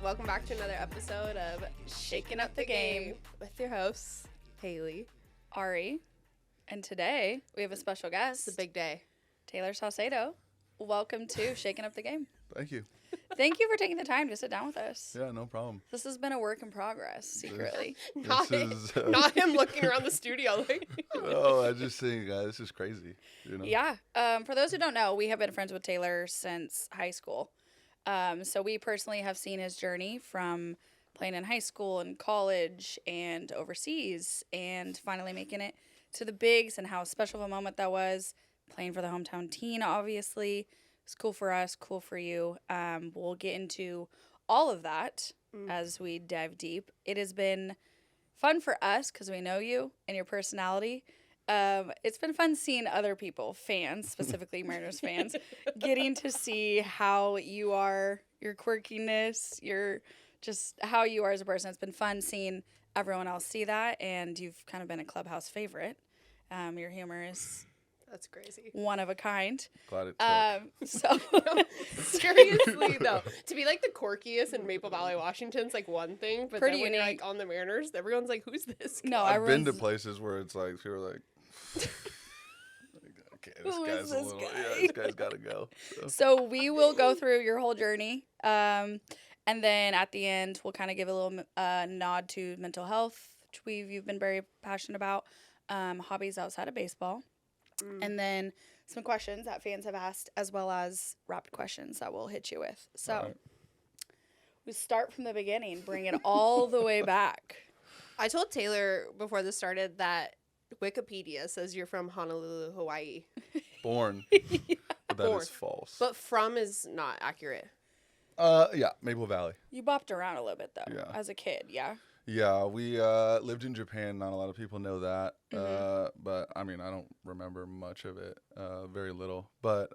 Welcome back to another episode of Shaking Up the Game with your hosts, Haley, Ari, and today we have a special guest. It's a big day. Tayler Saucedo. Welcome to Shaking Up the Game. Thank you. Thank you for taking the time to sit down with us. Yeah, no problem. This has been a work in progress, secretly. Not him looking around the studio like. Oh, I just think this is crazy. You know? Yeah. For those who don't know, we have been friends with Tayler since high school. So we personally have seen his journey from playing in high school and college and overseas and finally making it to the bigs and how special of a moment that was. Playing for the hometown team, obviously. It's cool for us, cool for you. We'll get into all of that as we dive deep. It has been fun for us because we know you and your personality. It's been fun seeing other people, fans, specifically Mariners fans, getting to see how you are, your quirkiness, your just how you are as a person. It's been fun seeing everyone else see that, and you've kind of been a clubhouse favorite. Your humor is... That's crazy. One of a kind. Glad it took. So seriously though, to be like the quirkiest in Maple Valley, Washington's like one thing, but Pretty then when unique. you're like on the Mariners, everyone's like, "Who's this guy?" No, I've been to places where it's like you're like, okay, this Who guy's is a this little, guy? yeah, this guy's got to go. So we will go through your whole journey, and then at the end we'll kind of give a little nod to mental health, which you've been very passionate about, hobbies outside of baseball, and then some questions that fans have asked, as well as rapid questions that we'll hit you with. So Right. we start from the beginning, bring it all the way back. I told Taylor before this started that Wikipedia says you're from Honolulu, Hawaii, Born, but that Born. is false. but from is not accurate. Yeah, Maple Valley. You bopped around a little bit though, Yeah. as a kid, yeah. Yeah, we lived in Japan. Not a lot of people know that. But I mean, I don't remember much of it. Very little. But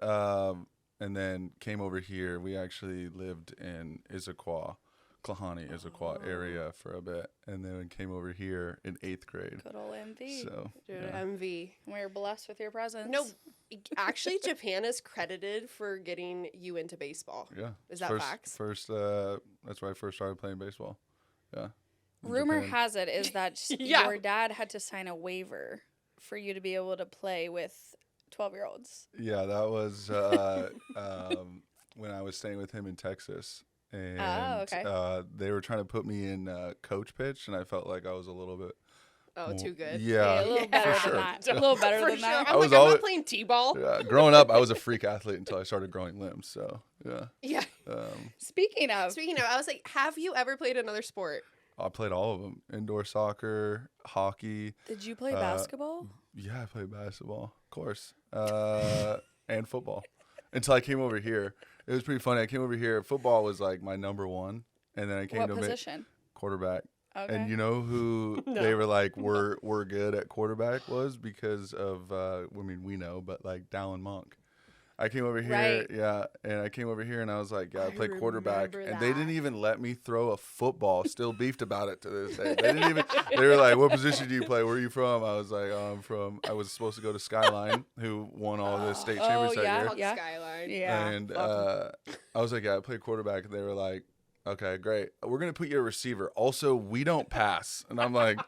and then came over here. We actually lived in Issaquah, Klahani, Issaquah area for a bit, and then came over here in 8th grade. Good old MV. So Dude, yeah. MV. We're blessed with your presence. No, actually, Japan is credited for getting you into baseball. Yeah. Is that first, facts? First, that's where I first started playing baseball. Yeah. In Rumor Japan. has it is that Yeah. your dad had to sign a waiver for you to be able to play with 12-year-olds. Yeah, that was when I was staying with him in Texas. And okay. they were trying to put me in coach pitch, and I felt like I was a little bit Oh, too good. Yeah, a little better for than sure. that. A little better For than sure. that. I'm I like, was I'm always- not playing t-ball. Yeah, growing up, I was a freak athlete until I started growing limbs. So yeah, Yeah. Speaking of, Speaking of, I was like, have you ever played another sport? I played all of them: indoor soccer, hockey. did you play basketball? Yeah, I played basketball, of course, and football. Until I came over here, it was pretty funny. I came over here. Football was like my number one, and then I came What to position? quarterback. Okay. And you know who they were like we're good at quarterback was because of I mean we know, but like Dallin Monk. I came over here, Right. yeah, and I came over here and I was like, yeah, I I play quarterback, remember and they didn't that. even let me throw a football. Still beefed about it to this day. They didn't even. They were like, "What position do you play? Where are you from?" I was like, "Oh, I'm from." I was supposed to go to Skyline, who won all the state championships yeah. that year. Fuck Yeah. Skyline. Yeah. And fuck 'em. I was like, yeah, I play quarterback. And they were like, okay, great. We're going to put you a receiver. Also, we don't pass. And I'm like,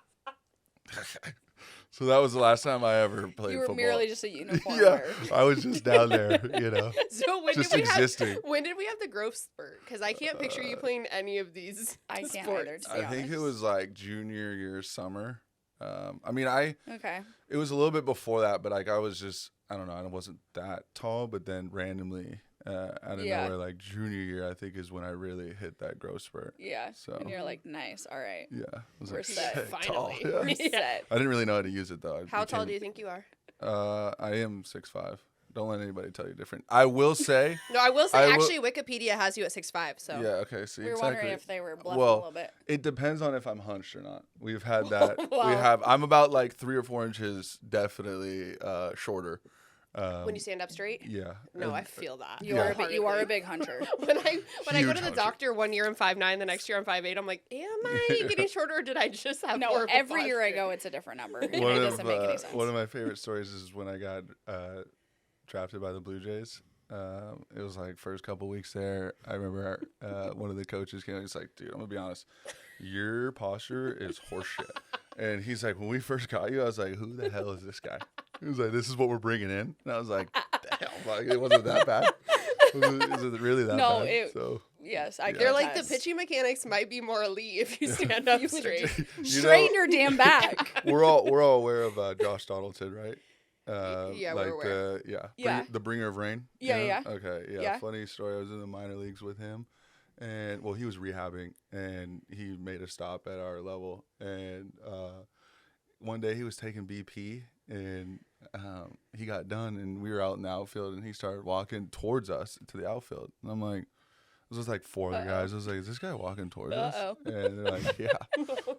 so that was the last time I ever played you were football. merely just a uniform. Yeah, wearer. I was just down there, you know, So when just did we existing. when did we have the growth spurt? Because I can't picture you playing any of these I can't sports. either, to I be think it honest. was like junior year summer. I mean, Okay. it was a little bit before that, but like I was just, I don't know, I wasn't that tall, but then randomly out of Yeah. nowhere, like junior year, I think is when I really hit that growth spurt. Yeah. So And you're like, nice. All right. yeah, I was We're like, set. "Shit, tall." Finally. Yeah. We're set. I didn't really know how to use it though. How tall do you think you are? I am 6'5". Don't let anybody tell you different. I will say. No, I will say I will- actually Wikipedia has you at 6'5". So Yeah. Okay. See. We were exactly. wondering if they were bluffing a Well, little bit. it depends on if I'm hunched or not. We've had that. Wow. I'm about like 3 or 4 inches definitely shorter. when you stand up straight. Yeah. No, and- I feel that. You are a big hunter. When I go Huge to the hunter. doctor one year I'm 5'9", the next year I'm 5'8", I'm like, am I getting shorter or did I just have No, horrible every year I posture? go, it's a different number. It One doesn't make any sense. of my favorite stories is when I got drafted by the Blue Jays. It was like first couple weeks there. I remember one of the coaches came. He's like, "Dude, I'm gonna be honest. Your posture is horseshit." And he's like, "When we first got you, I was like, who the hell is this guy?" He was like, "This is what we're bringing in." And I was like, "Damn, like it wasn't that bad. Is it really that No, bad?" So yes, I. They're like, the contest. pitching mechanics might be more elite if you stand up straight. Straighten your damn back. we're all aware of Josh Donaldson, right? Yeah, like we're aware. the bringer of rain. Yeah, you know? yeah. Okay, yeah. Yeah. Funny story. I was in the minor leagues with him, and well, he was rehabbing, and he made a stop at our level, and one day he was taking BP, and he got done, and we were out in the outfield, and he started walking towards us to the outfield, and I'm like. It was like four other guys. I was like, "Is this guy walking towards us?" And they're like, "Yeah."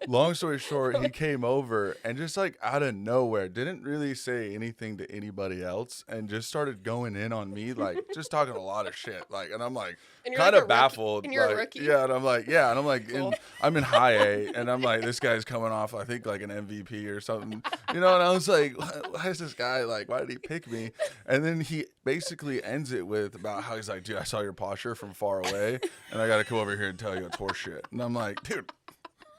Long story short, he came over and just like out of nowhere, didn't really say anything to anybody else, and just started going in on me, like just talking a lot of shit. Like, and I'm like, And you're kind like of a rookie- baffled. and you're a like, rookie? Yeah, and I'm like, Cool. I'm in high A, and I'm like, this guy's coming off, I think, like an MVP or something, you know. And I was like, why is this guy like? Why did he pick me? And then he basically ends it with about how he's like, "Dude, I saw your posture from far away. And I got to come over here and tell you it's horseshit." And I'm like, "Dude,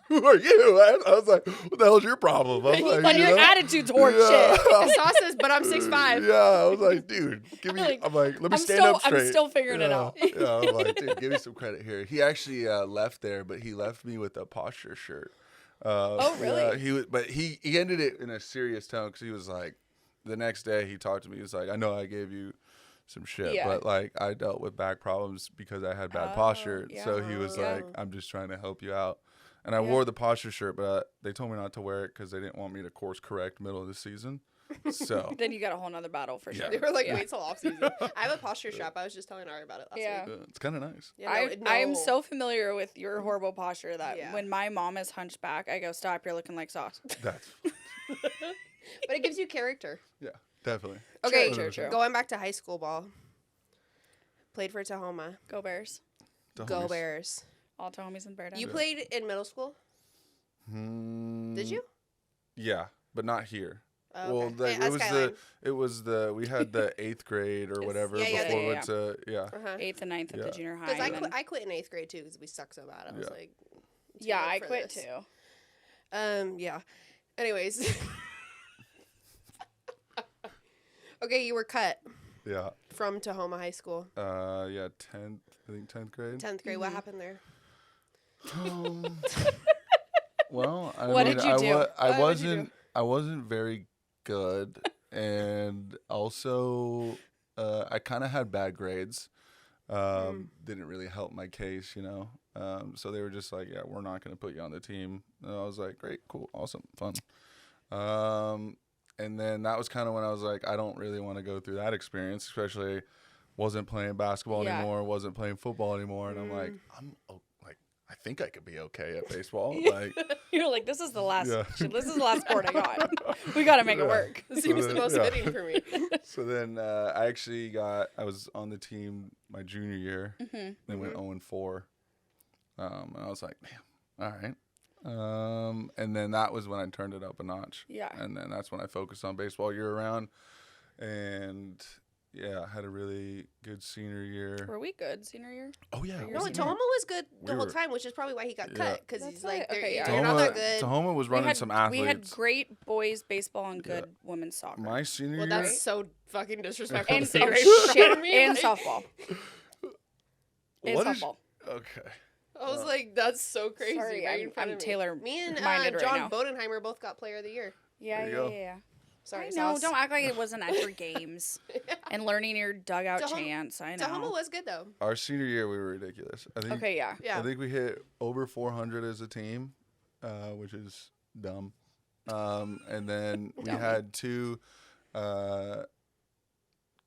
who are you?" Man? I was like, "What the hell's your problem?" I was like, But you your know? attitude's horseshit. The sauce says, but I'm 6'5". Yeah, I was like, "Dude, give me." Like, I'm like, "Let me I'm stand still- up straight." I'm still figuring it out. Yeah, I'm like, "Dude, give me some credit here." He actually left there, but he left me with a posture shirt. Oh, really? Yeah, he ended it in a serious tone because he was like, the next day he talked to me. He was like, "I know I gave you some shit, Yeah. but like I dealt with back problems because I had bad Oh, posture." yeah. So he was Yeah. like, "I'm just trying to help you out." And I Yeah. wore the posture shirt, but they told me not to wear it because they didn't want me to course correct middle of the season. So Then you got a whole nother battle for Yeah. sure. They were like, Yeah. wait till off season. I have a posture strap. I was just telling Ari about it last Yeah. week. it's kind of nice. Yeah, I'm so familiar with your horrible posture that Yeah. when my mom is hunched back, I go, "Stop! You're looking like sauce." That's But it gives you character. yeah, definitely. Okay, True. going back to high school ball. Played for Tahoma. Go Bears! The Go homies. Bears. All Tahomies and Bear Down. You played in middle school? Did you? Yeah, but not here. Oh, Well, okay. it was the we had the 8th grade or whatever yeah, before yeah, we went to Uh-huh. 8th and 9th at Yeah. the junior high. Because and then- I quit in 8th grade too because we suck so bad. I was Yeah. like, too yeah, good I for quit this. too. Yeah. Anyways. Okay, you were cut yeah from Tahoma High School. 10th, I think 10th grade. 10th grade. What happened there? Well, I What mean, did you do? I wasn't very good, and also I kind of had bad grades. Didn't really help my case, you know. So they were just like, "Yeah, we're not going to put you on the team." And I was like, "Great, cool, awesome, fun." And then that was kind of when I was like, I don't really want to go through that experience, especially wasn't playing basketball Yeah. anymore, wasn't playing football anymore, and I'm like, I think I could be okay at baseball. Yeah. Like, You're like, this is the last. Yeah. This is the last sport I got. We got to make it work. This seems the most Yeah. fitting for me. so then I was on the team my junior year. Then went 0-4. And I was like, damn, all right. And then that was when I turned it up a notch. Yeah. And then that's when I focused on baseball year round. And yeah, I had a really good senior year. Were we good senior year? Oh yeah. Your No, senior Tahoma was good the We whole were- time, which is probably why he got Yeah. cut. Because That's he's like, right. Okay, you're yeah. not that good. Tahoma was running some athletes. We had great boys baseball and good women's soccer. My senior Well, year. that's so fucking disrespectful and to say oh, right in front of shit, me. and Like, softball. And What is- softball. Okay. I was like, that's so crazy. Sorry, right in front I'm of me. Taylor Me and minded right John now. Bodenheimer both got Player of the Year. Yeah, There you yeah, go. yeah. Sorry, I know. Sauce. Don't act like it wasn't at your games and learning your dugout Tahoma- chants. I know. Tahoma was good though. Our senior year, we were ridiculous. I think. Okay, yeah. Yeah. I think we hit over 400 as a team, which is dumb. And then we Dummy. had two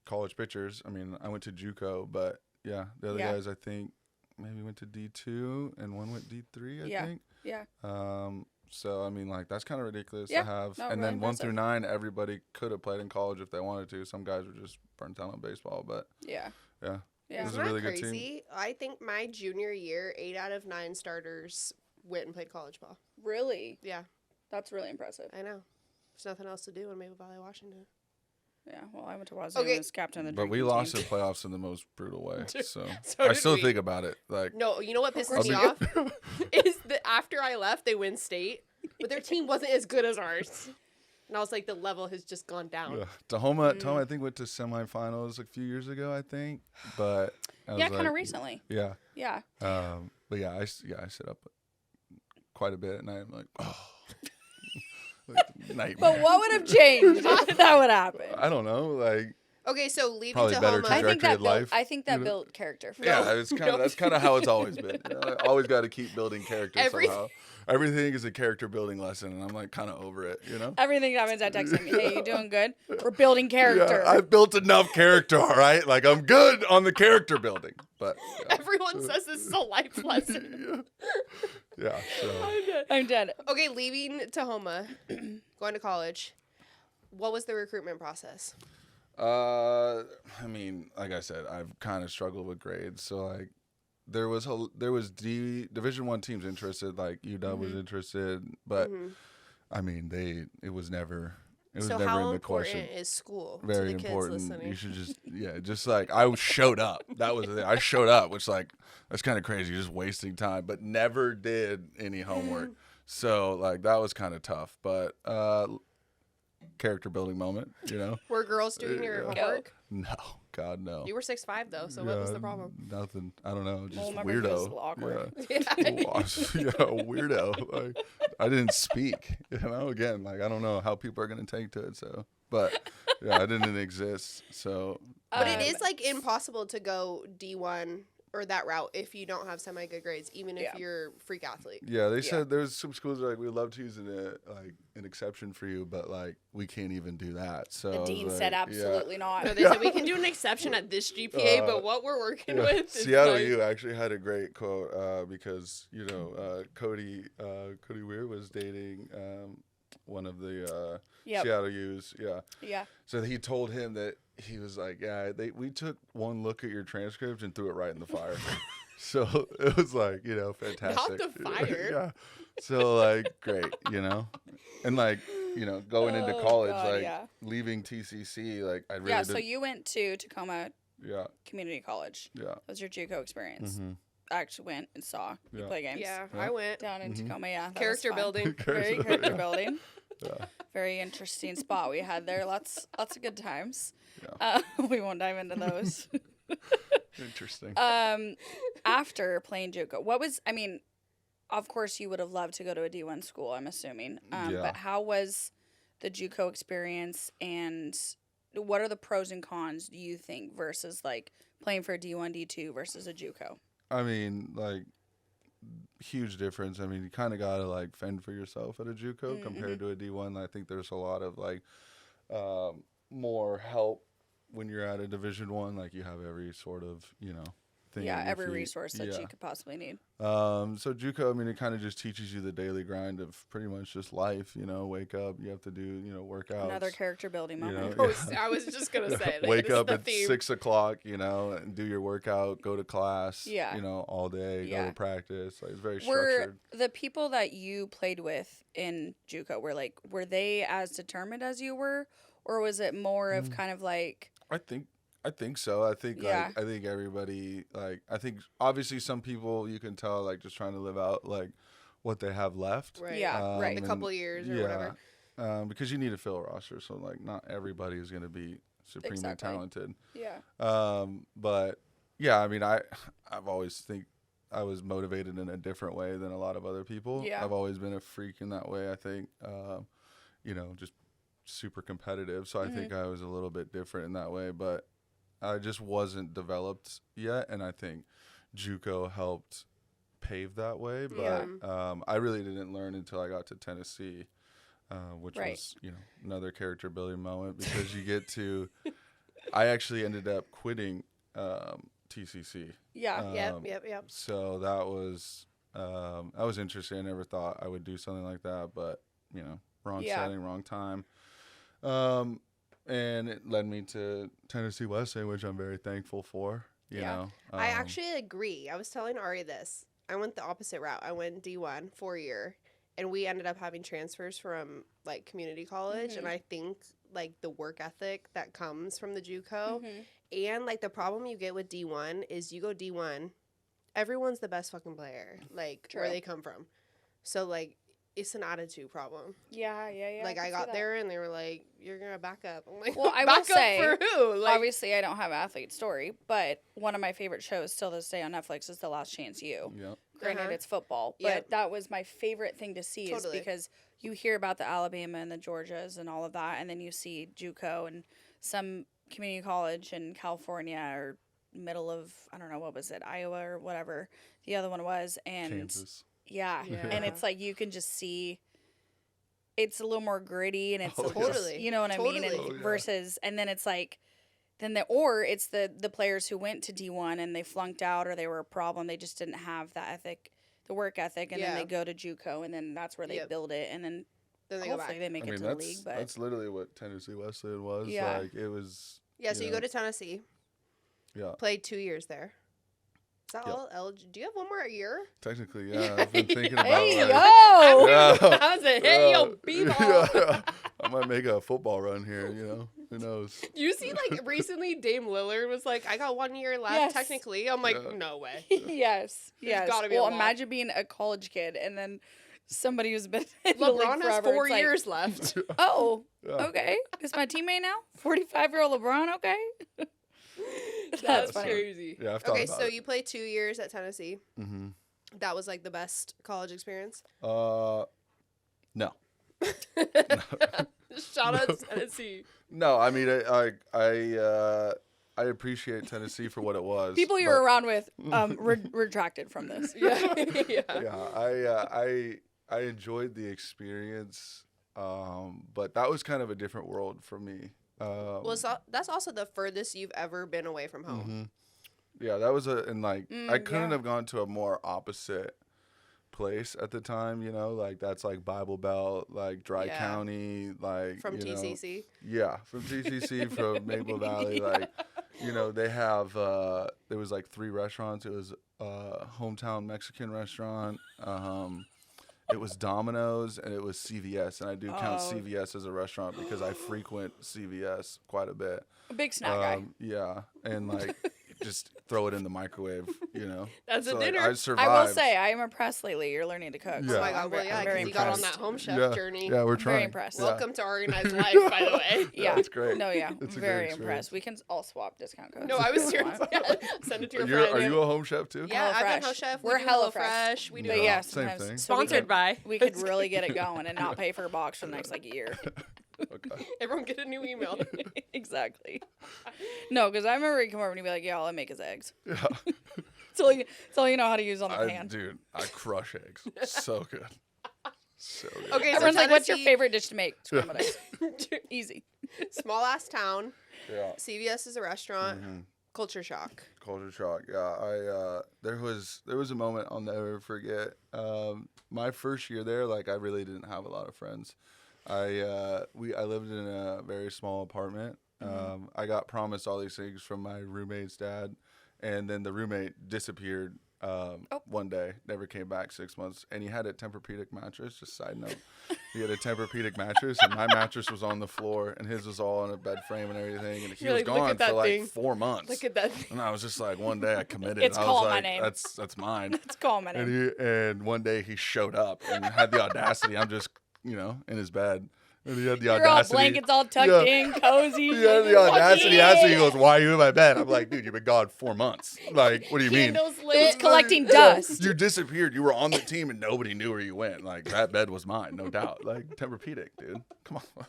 college pitchers. I mean, I went to JUCO, but yeah, the other Yeah. guys I think maybe went to D2 and one went D3. I Yeah. think. Yeah. So I mean, like that's kind of ridiculous Yeah. to have. No, And really then 1 through impressive. 9, everybody could have played in college if they wanted to. Some guys were just burnt out on baseball, but Yeah. yeah. Yeah. This is Isn't a that really good team. crazy? I think my junior year, 8 out of 9 starters went and played college ball. Really? Yeah, That's really impressive. I know. There's nothing else to do in Maple Valley, Washington. Yeah, well, I went to Wazoo Okay. and was captain of the But we drinking lost team. the playoffs in the most brutal way. So, So I did still we. think about it. Like, No, you know what pisses course me you off is that after I left, they win state, but their team wasn't as good as ours. And I was like, the level has just gone down. yeah. Tahoma, I think, went to semifinals a few years ago, I think. But I was Yeah, kind of like, recently. Yeah. Yeah. But yeah, I sit up quite a bit, and I'm like, oh, like, nightmare. But what would have changed if that would happen? I don't know, like, Okay, so leaving Probably better Tahoma. I think trajectory that of built. life, I think that you know? built character. For yeah, you. it's kind of that's kind of how it's always been. You know? I always got to keep building character Every- somehow. Everything is a character building lesson, and I'm like kind of over it, you know. Everything happens. I text him. Hey, you doing good? We're building character. Yeah, I've built enough character, all right. Like I'm good on the character building, but Everyone says this is a life lesson. yeah. So I'm dead. Okay, leaving Tahoma, going to college. What was the recruitment process? I mean, like I said, I've kind of struggled with grades, so like there was Division 1 teams interested, like UW was interested, but I mean, it was never So never how in the important question. is school Very to the important. kids listening? You should just like I showed up. That was the thing. I showed up, which like that's kind of crazy, just wasting time, but never did any homework. So like that was kind of tough, but character building moment, you know. Were girls doing your homework? No, God no. You were 6'5" though, so what was the problem? Nothing. I don't know. Just Well, remember he was weirdo. awkward. Yeah. Yeah, weirdo. Like, I didn't speak. You know, again, like I don't know how people are gonna take to it. So, but yeah, I didn't exist. So, But it is like impossible to go D1 or that route if you don't have semi good grades, even if Yeah. you're freak athlete. yeah, they said there's some schools that, like we'd love to use an exception for you, but like we can't even do that. So The I was dean like, said yeah. absolutely not. No, they said we can do an exception at this GPA, but what we're working with is Seattle like, U actually had a great quote because you know Cody Weir was dating one of the Yep. Seattle U's, yeah. Yeah. So he told him that he was like, yeah, we took one look at your transcript and threw it right in the fire. So it was like, you know, fantastic. the fire. Yeah. So like great, you know, and like you know going into Oh, college, God, like yeah. leaving TCC, like I really Yeah. did, So you went to Tacoma yeah, Community College. yeah. That was your JUCO experience. Mhm. I actually went and saw you Yeah. play games. yeah, Yeah. I went. Down in Tacoma, yeah. that was Character fun. building. Very character building. Yeah. Very interesting spot we had there. Lots of good times. Yeah. We won't dive into those. Interesting. After playing JUCO, of course you would have loved to go to a D1 school, I'm assuming. Yeah. But how was the JUCO experience, and what are the pros and cons, do you think, versus like playing for a D1, D2 versus a JUCO? I mean, like, huge difference. I mean, you kind of got to, like, fend for yourself at a JUCO compared to a D1. I think there's a lot of, like, more help when you're at a Division One. Like, you have every sort of, you know, thing. Yeah, at your every feet. resource that Yeah. you could possibly need. So JUCO, I mean, it kind of just teaches you the daily grind of pretty much just life. You know, wake up, you have to do, you know, workouts. Another character building you moment. know, I was just gonna say, like, wake this is up the at theme. 6 o'clock, you know, and do your workout, go to class, Yeah. you know, all day, go Yeah. to practice. Like, it's very Were structured. the people that you played with in JUCO were they as determined as you were, or was it more of kind of like I think so. I think Yeah. like I think everybody like I think obviously some people you can tell like just trying to live out like what they have left. Right. Yeah, right. A and- couple years or whatever. because you need to fill a roster, so like not everybody is going to be supremely Exactly. talented. yeah But yeah, I mean, I've always think I was motivated in a different way than a lot of other people. Yeah. I've always been a freak in that way. I think, you know, just super competitive. So I think I was a little bit different in that way, but I just wasn't developed yet. And I think JUCO helped pave that way. But I really didn't learn until I got to Tennessee, which Right. was, you know, another character building moment because you get to, I actually ended up quitting TCC. yeah Yep. So that was interesting. I never thought I would do something like that, but you know, wrong Yeah. setting, wrong time. And it led me to Tennessee Wesleyan, which I'm very thankful for. You Yeah. know, I actually agree. I was telling Ari this. I went the opposite route. I went D1 4-year, and we ended up having transfers from like community college, and I think like the work ethic that comes from the JUCO, and like the problem you get with D1 is you go D1, everyone's the best fucking player, like where they come from. So like it's an attitude problem. Yeah. Like I got there and they were like, "You're gonna back up." I'm like, well, I back will say, up for who? Like, obviously, I don't have Athlete Story, but one of my favorite shows still to this day on Netflix is The Last Chance U. Yep. Granted, it's football, but that was my favorite thing to see is because you hear about the Alabama and the Georgias and all of that, and then you see JUCO and some community college in California or middle of, I don't know, what was it, Iowa or whatever the other one was, and Kansas. Yeah. And it's like you can just see it's a little more gritty and it's totally, you know what I mean? And versus, and then it's like, it's the players who went to D1 and they flunked out or they were a problem. They just didn't have that ethic, the work ethic, and then they go to JUCO and then that's where they build it, and then they hopefully go back. they make it to the league. But that's literally what Tennessee Wesleyan was. Yeah. Like it was. Yeah. So you go to Tennessee. Yeah. Played 2 years there. Is that all? Do you have one more year? Technically, yeah. I've been thinking about hey, like, yo! That was a hit, yo, b-ball. Yeah. I might make a football run here, you know. Who knows? You see, like, recently Dame Lillard was like, I got 1 year left, technically. I'm like, no way. Yes. Gotta be well, imagine being a college kid and then somebody who's been in the league LeBron has forever. 4 years left. Oh, okay. Is my teammate now? 45-year-old LeBron, okay? That's crazy. Yeah, I've thought okay, about so it. you played 2 years at Tennessee. Mm-hmm. That was like the best college experience? No. Shout out to Tennessee. No, I mean, I appreciate Tennessee for what it was. People you're around with retracted from this. Yeah, I enjoyed the experience, but that was kind of a different world for me. Well, so that's also the furthest you've ever been away from home. Mm-hmm. Yeah, that was I couldn't have gone to a more opposite place at the time, you know, like that's like Bible Belt, like Dry County, like from TCC. Yeah, from TCC, from Maple Valley, like, you know, they have there was like 3 restaurants. It was a hometown Mexican restaurant, it was Domino's, and it was CVS, and I do count CVS as a restaurant because I frequent CVS quite a bit. A big snack guy. Yeah, and like just throw it in the microwave, you know. That's so, a dinner. Like, I survived. I will say, I am impressed lately. You're learning to cook. Yeah. So Oh my God, well, yeah, because you got on that home chef journey. Yeah, we're trying. Very impressed. Welcome to Organized Life, by the way. Yeah, it's great. No, yeah, It's a very great impressed. We can all swap discount codes. No, I was serious. Send it to your friend. Are you a home chef too? Yeah, I've done HelloFresh. House Chef. We're We do HelloFresh. HelloFresh. We do But yeah, Same sometimes thing. Sponsored by. We could really get it going and not pay for a box for the next like year. Okay. Everyone get a new email. Exactly. No, because I remember he'd come over and he'd be like, "Yeah, all I make is eggs." Yeah. It's all you know how to use on the pan. Dude, I crush eggs. So good. So good. Okay, so Everyone's like, "What's your Tennessee- favorite dish to make?" Scrambled eggs. Easy. Small ass town. Yeah. CVS is a restaurant. Mm-hmm. Culture shock. Culture shock. Yeah, there was a moment I'll never forget. My first year there, like I really didn't have a lot of friends. I lived in a very small apartment. I got promised all these things from my roommate's dad, and then the roommate disappeared one day, never came back 6 months, and he had a Tempur-Pedic mattress. Just side note, he had a Tempur-Pedic mattress, and my mattress was on the floor, and his was all on a bed frame and everything, and he You're was like, "Look gone at that for like thing. 4 months. Look at that. And I was just like, one day I committed. It's I was calling my like, name. That's mine. It's calling my name. And one day he showed up and had the audacity. I'm just, you know, in his bed. And he had the You're all audacity. blankets all tucked in, cozy. He had the audacity. He asked me, he goes, "Why are you in my bed?" I'm like, "Dude, you've been gone 4 months. Like, what do you mean? Candles It's lit. collecting dust. You disappeared. You were on the team and nobody knew where you went. Like, that bed was mine, no doubt. Like, Tempur-Pedic, dude. Come on.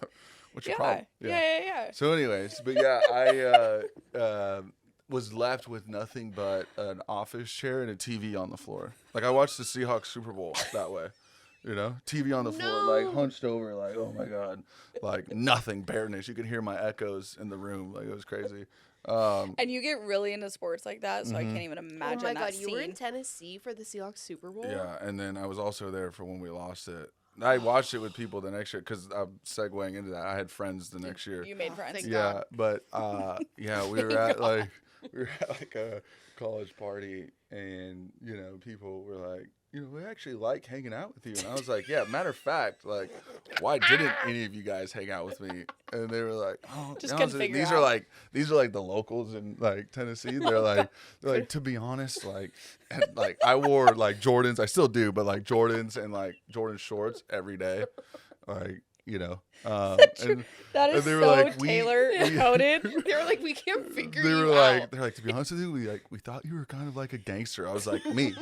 What's your problem? Yeah. So anyways, but yeah, I was left with nothing but an office chair and a TV on the floor. Like, I watched the Seahawks Super Bowl that way. You know, TV on the floor, like hunched over, like, oh my God, like nothing, bareness. You could hear my echoes in the room. Like, it was crazy. And you get really into sports like that, so I can't even Oh imagine my that God, scene. you were in Tennessee for the Seahawks Super Bowl? Yeah, and then I was also there for when we lost it. I watched it with people the next year because I'm segueing into that. I had friends the next year. You made friends. thank Yeah, but yeah, we were at like a college party, and you know, people were like, we actually like hanging out with you. And I was like, yeah, matter of fact, like, why didn't any of you guys hang out with me? And they were like, oh, Just no, couldn't figure these out. are like the locals in like Tennessee. They're like, to be honest, like, and, like I wore like Jordans. I still do, but like Jordans and like Jordan shorts every day. Like, and That is they were so like, Taylor coded. They were like, we can't figure they you were out. like, they're like, to be honest with you, we thought you were kind of like a gangster. I was like, me.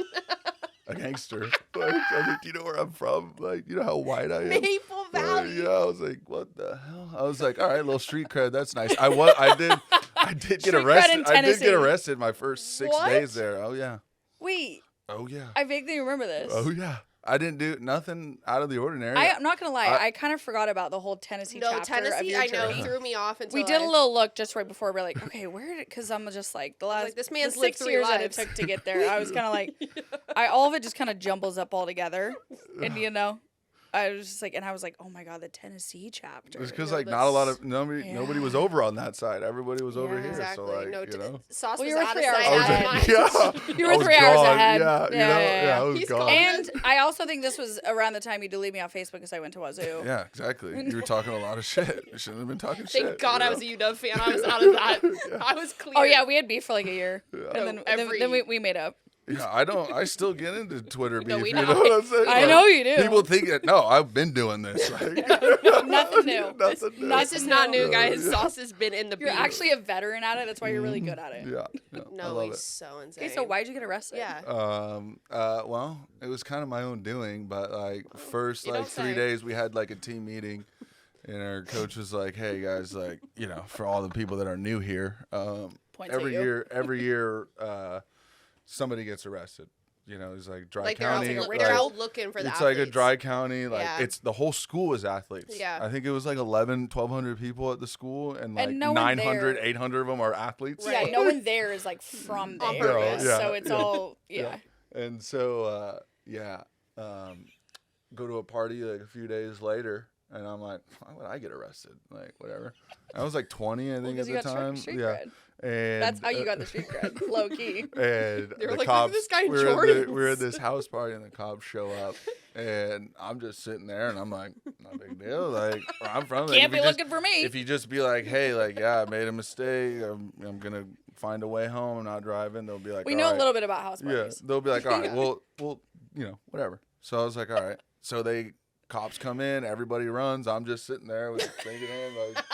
A gangster. Like, I was like, do you know where I'm from? Like, you know how white I am? Maple Valley. Yeah, I was like, what the hell? I was like, all right, little street cred, that's nice. I did get Street cred in arrested. I did Tennessee. get arrested my first 6 What? days there. Oh yeah. Wait, Oh yeah. I vaguely remember this. Oh yeah. I didn't do nothing out of the ordinary. I'm not gonna lie, I kind of forgot about the whole Tennessee No, chapter of Tennessee, your I know, journey. threw me off until We did a little look just right before. We're like, okay, where did? Because I'm just like the last. like, this man's the lived 6 3 years that it lives. took to get there. I was kind of like, all of it just kind of jumbles up all together, and I was just like, and I was like, oh my god, the Tennessee chapter. It's because No, like not a lot of Yeah. nobody was over on that side. Everybody was over Yeah. here. Exactly. So like, No, Sauce Well, was you were out of 3 hours sight, I was out of ahead. mind. yeah. You were I was 3 hours gone. ahead. Yeah, Yeah. I was He's gone. gone. And I also think this was around the time you deleted me on Facebook because I went to Wazoo. Yeah, exactly. You were talking a lot of shit. You shouldn't have been talking shit. Thank God you I know? was a UW fan. I was out of that. I was clear. Oh yeah, we had beef for like a year, and No, then every- we made up. Yeah, I still get into Twitter beef. No, we you don't. know what I'm saying? I Like, know you do. People think that, no, I've been doing this. Like, Nothing new. Nothing new. Not This is not new, Yeah, guys. yeah. Sauce has been in the You're beef. actually a veteran at it. That's why you're really good at it. Yeah, I No, love he's it. so insane. Okay, so why'd you get arrested? Yeah. Well, it was kind of my own doing, but like first You like don't 3 say. days we had like a team meeting, and our coach was like, "Hey guys, like for all the people that are new here, Points at every you. year, somebody gets arrested. It's like dry Like they're out, county. they're out looking for the It's athletes. like a dry county. Like Yeah. it's the whole school is athletes. Yeah. I think it was like 1,200 people at the school, and like no one 900, there- 800 of them are athletes. Yeah, Right. no one there is like from On there, purpose. Yeah, so it's all Yeah. And so, go to a party like a few days later, and I'm like, why would I get arrested? Like, whatever. I was like 20, I think, because at you the got time. street Yeah. cred. And That's how you got the street cred, low key. And They were the like, "Look at cops, this guy in we were Jordans." at this house party, and the cops show up, and I'm just sitting there, and I'm like, not a big deal. Like, where I'm from. like, Can't if be you just- looking for me. If you just be like, hey, like, yeah, I made a mistake. I'm gonna find a way home. I'm not driving. They'll be like, We all know right. a little bit about house Yeah, parties. they'll be like, all right, Yeah. well, whatever. So I was like, all right. So cops come in, everybody runs. I'm just sitting there with thinking, like,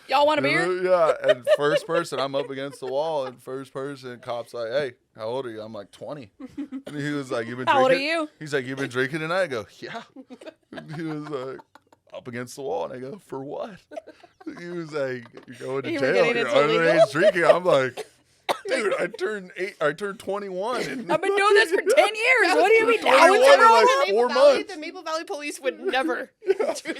Y'all want a beer? yeah. And first person, I'm up against the wall, and first person, cops like, hey, how old are you? I'm like 20. And he was like, you've been How old drinking? are you? He's like, you've been drinking tonight? I go, yeah. And he was like, up against the wall, and I go, for what? He was like, you're going to You were jail. getting You're into illegal? underage drinking. I'm like, dude, I turned 21. And I've been doing this for 10 years. What do you mean? For Now 21 it's in, a like, problem? 4 Valley, months. the Maple Valley Police would never do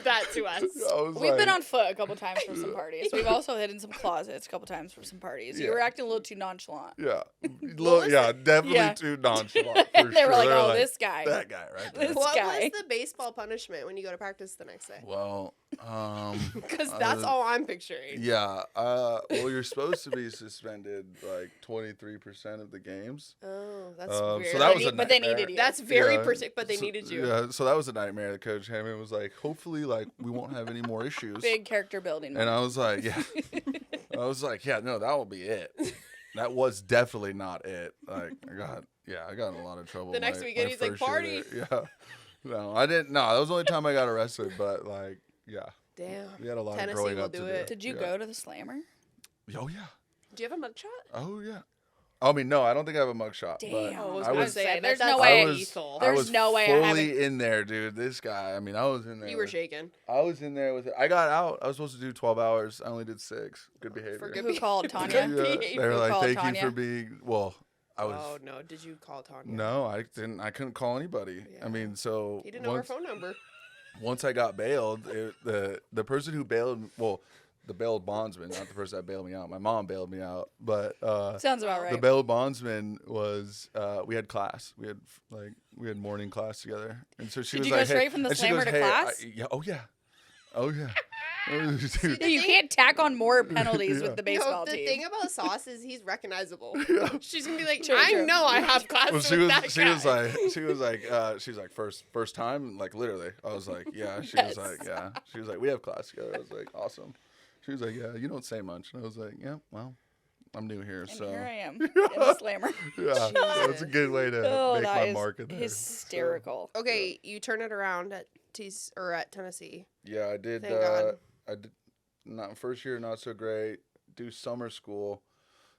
that to us. I was We've like, been on foot a couple times for some parties. We've also hid in some closets a couple times for some parties. You Yeah. were acting a little too nonchalant. Yeah, yeah, definitely Yeah. too nonchalant. For They were sure. like, They're "Oh, this guy." that guy right there. This What guy. was the baseball punishment when you go to practice the next day? Well, Because that's all I'm picturing. Yeah. Well, you're supposed to be suspended like 23% of the games. Oh, that's So very. that was a But they nightmare. needed you. That's very Yeah. particular, but they So- needed you. Yeah, so that was a nightmare. The coach came in and was like, hopefully, like, we won't have any more issues. Big character building. And I was like, yeah. I was like, yeah, no, that will be it. That was definitely not it. Like, I got in a lot of trouble. The next weekend, he's like, first year "Party." there. Yeah. No, I didn't. No, that was the only time I got arrested. But, like, yeah. Damn. We had a lot Tennessee of growing will up to do do. it. Did you Yeah. go to the Slammer? Oh, yeah. Do you have a mugshot? Oh, yeah. I mean, no, I don't think I have a mugshot. Damn. But Oh, I was I gonna was- say, there's that's no way- lethal. I There's was no way I fully haven't- in there, dude. This guy. I mean, I was in there. You were with- shaking. I was in there with it. I got out. I was supposed to do 12 hours. I only did 6. Good behavior. For good Who called for Tanya? good They behavior. were like, called "Thank you Tanya? for being." Well, I was. Oh no! Did you call Tanya? No, I didn't. I couldn't call anybody. Yeah. I mean, so He didn't know her phone number. once I got bailed, the person who bailed, well, the bailed bondsman, not the person that bailed me out. My mom bailed me out, but Sounds about right. the bailed bondsman was we had class. We had morning class together, and so she Did was you go like, straight hey, from the and she Slammer goes, to hey, class? yeah, oh yeah. Dude, You can't tack on more penalties with the baseball the team. thing about Sauce is he's recognizable. She's gonna be like, True, I true. know I have class well, with that guy. she's like first time, like literally. I was like, yeah. She was like, yeah. She was like, we have class together. I was like, awesome. She was like, yeah, you don't say much. And I was like, yeah, well, I'm new here, And so here I am in the slammer. yeah, so it's a good way to make that my is mark in there. hysterical. Okay, you turn it around at at Tennessee. Yeah, I did. Thank God. I did. Not first year, not so great. Do summer school.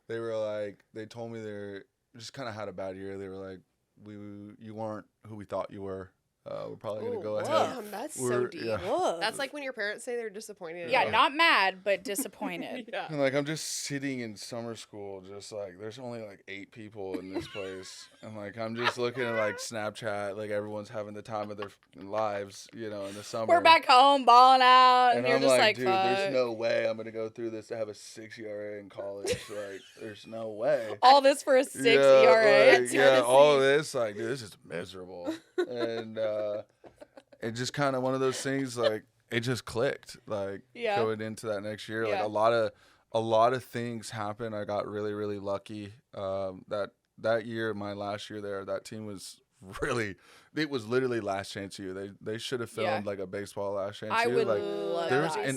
They were like, they told me they just kind of had a bad year. They were like, you weren't who we thought you were. We're probably gonna go ahead. Damn, that's so deep. Yeah. Whoa. That's like when your parents say they're disappointed. in Yeah, you. not mad, but disappointed. Yeah. And like I'm just sitting in summer school, just like there's only like 8 people in this place, and like I'm just looking at like Snapchat, like everyone's having the time of their lives, you know, in the summer. We're back home balling out, and, And you're I'm just like, like, dude, fuck. there's no way I'm gonna go through this to have a 6 ERA in college. Like, there's no way. All this for a 6 ERA. Like, yeah, all of this, like, dude, this is miserable. And it just kind of one of those things, like, it just clicked. Like, going into that next year, like a lot of things happened. I got really, really lucky. That year, my last year there, that team was really, it was literally last chance you. They should have filmed like a baseball last chance I you. would Like, love there was that.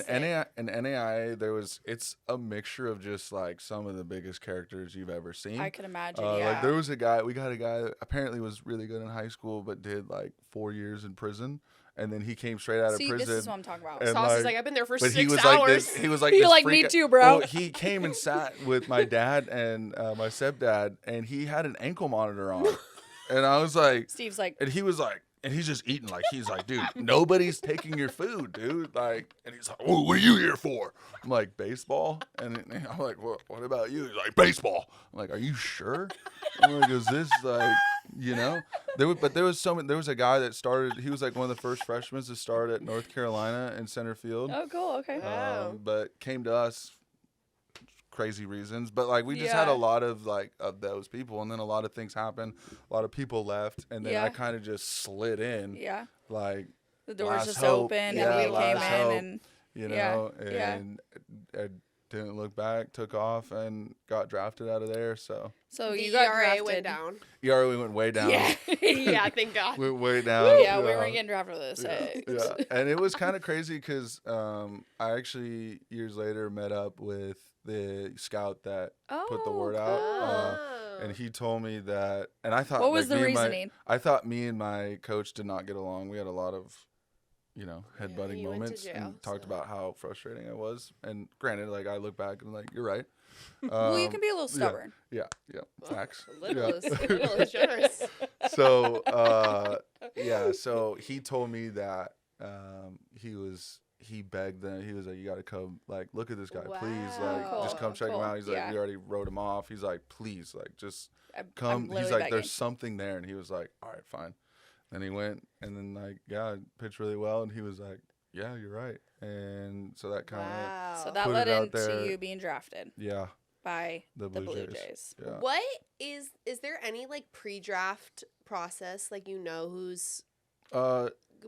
in NAIA, it's a mixture of just like some of the biggest characters you've ever seen. I could imagine, Like there was we got a guy that apparently was really good in high school, but did like 4 years in prison. And then he came straight out of prison. This is what I'm talking about. And Sauce is like, I've been there for but 6 he was hours. like this, he was like, You're this like, freak me too, bro. Well, he came and sat with my dad and my stepdad, and he had an ankle monitor on. And I was like, Steve's like, and he was like, and he's just eating like, he's like, dude, nobody's taking your food, dude. Like, and he's like, oh, what are you here for? I'm like, baseball. And I'm like, what about you? He's like, baseball. I'm like, are you sure? I'm like, is this like, you know? There was a guy that started. He was like one of the first freshmen to start at North Carolina in center field. oh, cool, okay. Wow. But came to us crazy reasons, but like we just had a lot of like of those people, and then a lot of things happened, a lot of people left, and then I kind of just slid in, like the doors last just hope. opened, Yeah, and we came last in, hope. and you know, and I didn't look back, took off, and got drafted out of there. So you the got ERA drafted. went down. ERA went way down. Yeah, thank God. Went way down. Yeah, we weren't getting drafted for this. Yeah. And it was kind of crazy because I actually years later met up with the scout that put the word out, and he told me that, and I thought, what was like, the reasoning? I thought me and my coach did not get along. We had a lot of, you know, headbutting moments, and talked about how frustrating I was. And granted, like I look back and I'm like, you're right. Well, you can be a little stubborn. Yeah, facts. Little is generous. So so he told me that he begged them. He was like, you got to come, like, look at this guy, please, like, just come check him out. He's like, we already wrote him off. He's like, please, like, just come. He's like, begging. there's something there. And he was like, all right, fine. Then he went, and then like, I pitched really well, and he was like, yeah, you're right. And so that kind of So that led into you being drafted. Yeah. By the Blue Jays. Yeah. What is there any like pre-draft process? Like, you know, who's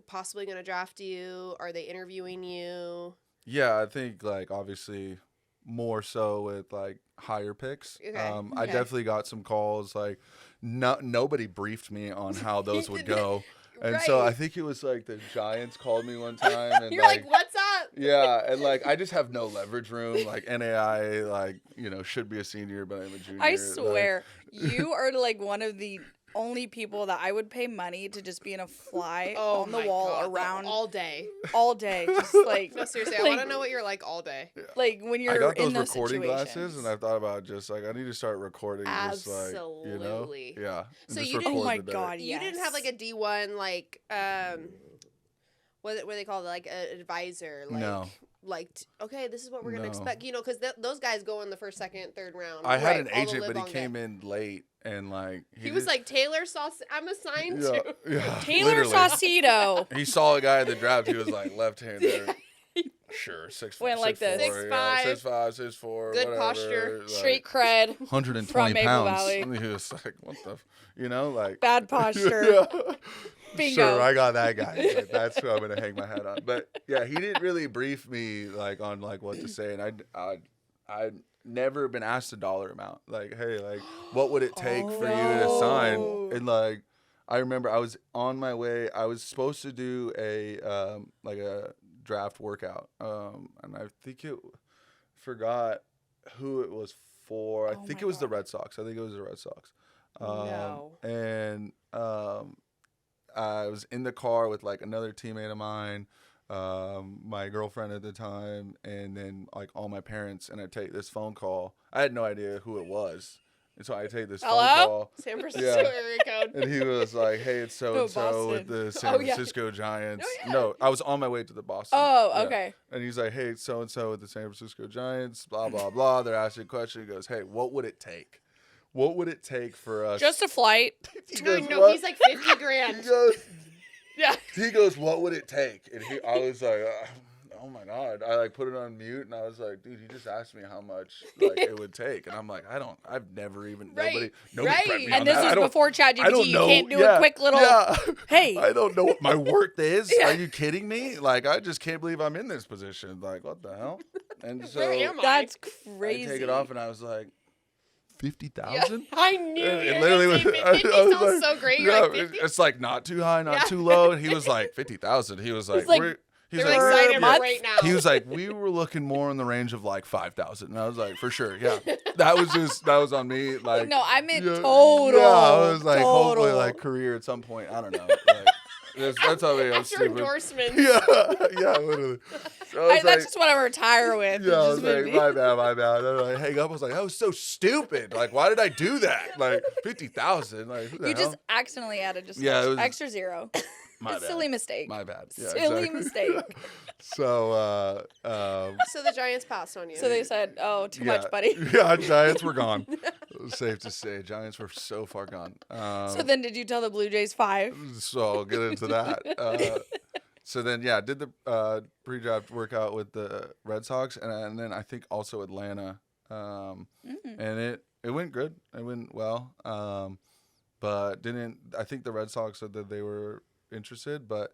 possibly going to draft you? Are they interviewing you? Yeah, I think like obviously more so with like higher picks. Okay. I definitely got some calls. Like nobody briefed me on how those would go. And so I think it was like the Giants called me one time, and you're like, what's up? Yeah, and like I just have no leverage room. Like NAI, like, you know, should be a senior, but I'm a junior. I swear, you are like one of the only people that I would pay money to just be in a fly on the wall around all day. Just like, no, seriously, I want to know what you're like all day. Like when you're I got those in those recording situations. glasses, and I thought about just like I need to start recording. Absolutely. Just like, you know, yeah. So just you didn't. Oh my the day. God, You didn't have like a D1 like what they call it, like an advisor, like No. Okay, this is what we're gonna expect, you know, because those guys go in the first, second, third round. I had an agent, but he came in late, and like he was like, Tayler I'm assigned to. Yeah, Taylor Saucedo. He saw a guy at the draft. He was like left-hander. Sure, 6'4", went like this. 6'5", 6'5", 6'4", good whatever, posture, like, street cred, 120 from Maple pounds. Valley. And he was like, what the, you know, like bad posture. Yeah. Bingo. Sure, I got that guy. Like, that's who I'm gonna hang my hat on. But yeah, he didn't really brief me like on like what to say, and I'd never been asked a dollar amount. Like, hey, like, what would it take for you to sign? And like, I remember I was on my way. I was supposed to do a like a draft workout, and I think forgot who it was for. I think it was the Red Sox. No. And I was in the car with like another teammate of mine, my girlfriend at the time, and then like all my parents. And I take this phone call. I had no idea who it was, and so I take this phone call. San Francisco area code. And he was like, "Hey, it's so and so with the San Francisco Giants." No, I was on my way to the Boston. Oh, okay. And he's like, "Hey, it's so and so with the San Francisco Giants." Blah blah blah. They're asking a question. He goes, "Hey, what would it take? What would it take for us?" Just a flight. He goes, No, he's like 50 grand. He goes, "What would it take?" And I was like, "Oh my God." I like put it on mute and I was like, "Dude, he just asked me how much like it would take." And I'm like, I've never even, nobody prepped me on And this that. was before ChatGPT. You can't do a quick little, hey. I don't know what my worth is. Are you kidding me? Like, I just can't believe I'm in this position. Like, what the hell? And so Where am I? That's crazy. I take it off and I was like, 50,000? Yeah, I knew It you literally were was. going to say 50. I was Sounds like, so great. Yeah, You're like 50? it's like not too high, not too low. And he was like 50,000. He was like, They're like signing up right now. He was like, we were looking more in the range of like 5,000. And I was like, for sure, yeah. That was on me. Like, no, I meant total. Yeah, I was like, hopefully, like career at some point. I don't know. Like, that's how I'm After stupid. endorsements. Yeah, literally. So that's just what I retire with. Yeah, I was like, my bad. And I hang up. I was like, that was so stupid. Like, why did I do that? Like, 50,000. Like, who the hell? Just accidentally added just extra zero. My bad. Silly mistake. My bad. Yeah, silly mistake. So, So the Giants passed on you. So they said, "Oh, too much, buddy." Yeah, Giants were gone. Safe to say, Giants were so far gone. So then, did you tell the Blue Jays 5? So I'll get into that. So then, did the pre-draft workout with the Red Sox, and then I think also Atlanta, and it went good. It went well, but didn't. I think the Red Sox said that they were interested, but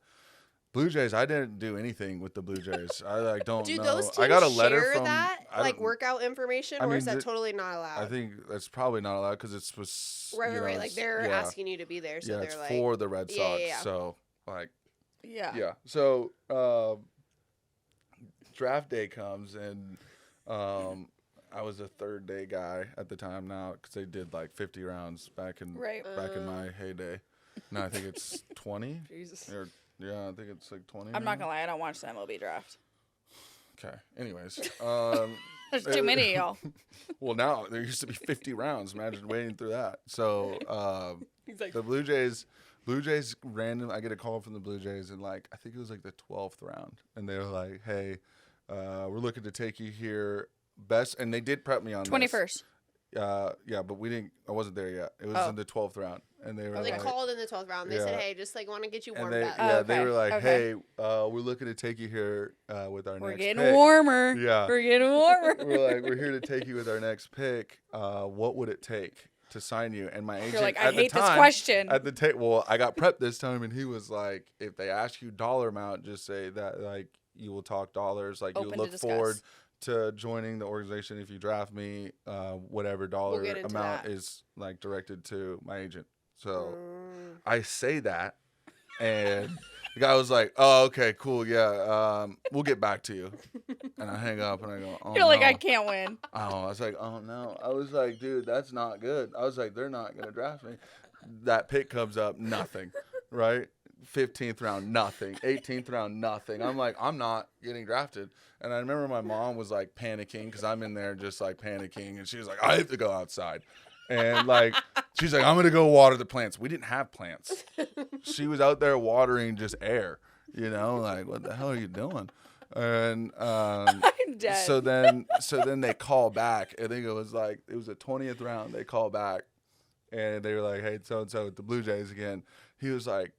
Blue Jays, I didn't do anything with the Blue Jays. I like don't do know. those teams I got a letter share from that like workout information, or is that totally not allowed? I think that's probably not allowed because it's right. Like they're asking you to be there, so they're it's like for the Red Sox. So like, yeah. So draft day comes and I was a third day guy at the time now because they did like 50 rounds back in my heyday. Now I think it's 20. Jesus. Yeah, I think it's like 20. I'm not gonna lie, I don't watch the MLB draft. Okay. Anyways, there's too many of y'all. Well, now there used to be 50 rounds. Imagine waiting through that. So Like, the Blue Jays random. I get a call from the Blue Jays and like I think it was like the 12th round, and they were like, "Hey, we're looking to take you here." And they did prep me on 21st. Yeah, but we didn't. I wasn't there yet. It was in the 12th round, and they were they like, called in the 12th round. They said, "Hey, just like want to get you warmed up." Yeah, they were like, "Hey, we're looking to take you here with our next pick." We're getting warmer. Yeah, we're getting warmer. We're here to take you with our next pick. What would it take to sign you? And my agent, you're like, I hate this question. At the well, I got prepped this time, and he was like, if they ask you dollar amount, just say that like you will talk dollars, like you look forward to joining the organization if you draft me, whatever dollar amount is like directed to my agent. So I say that, and the guy was like, "Oh, okay, cool, yeah, we'll get back to you." And I hang up and I go, "Oh, you're like, I can't win." Oh, I was like, "Oh no!" I was like, "Dude, that's not good." I was like, "They're not gonna draft me." That pick comes up, nothing, right? 15th round, nothing. 18th round, nothing. I'm like, I'm not getting drafted. And I remember my mom was like panicking because I'm in there just like panicking. And she was like, I have to go outside. And like, she's like, I'm going to go water the plants. We didn't have plants. She was out there watering just air, like, what the hell are you doing? And I'm dead. So then they call back. I think it was the 20th round. They call back and they were like, hey, so-and-so with the Blue Jays again. He was like,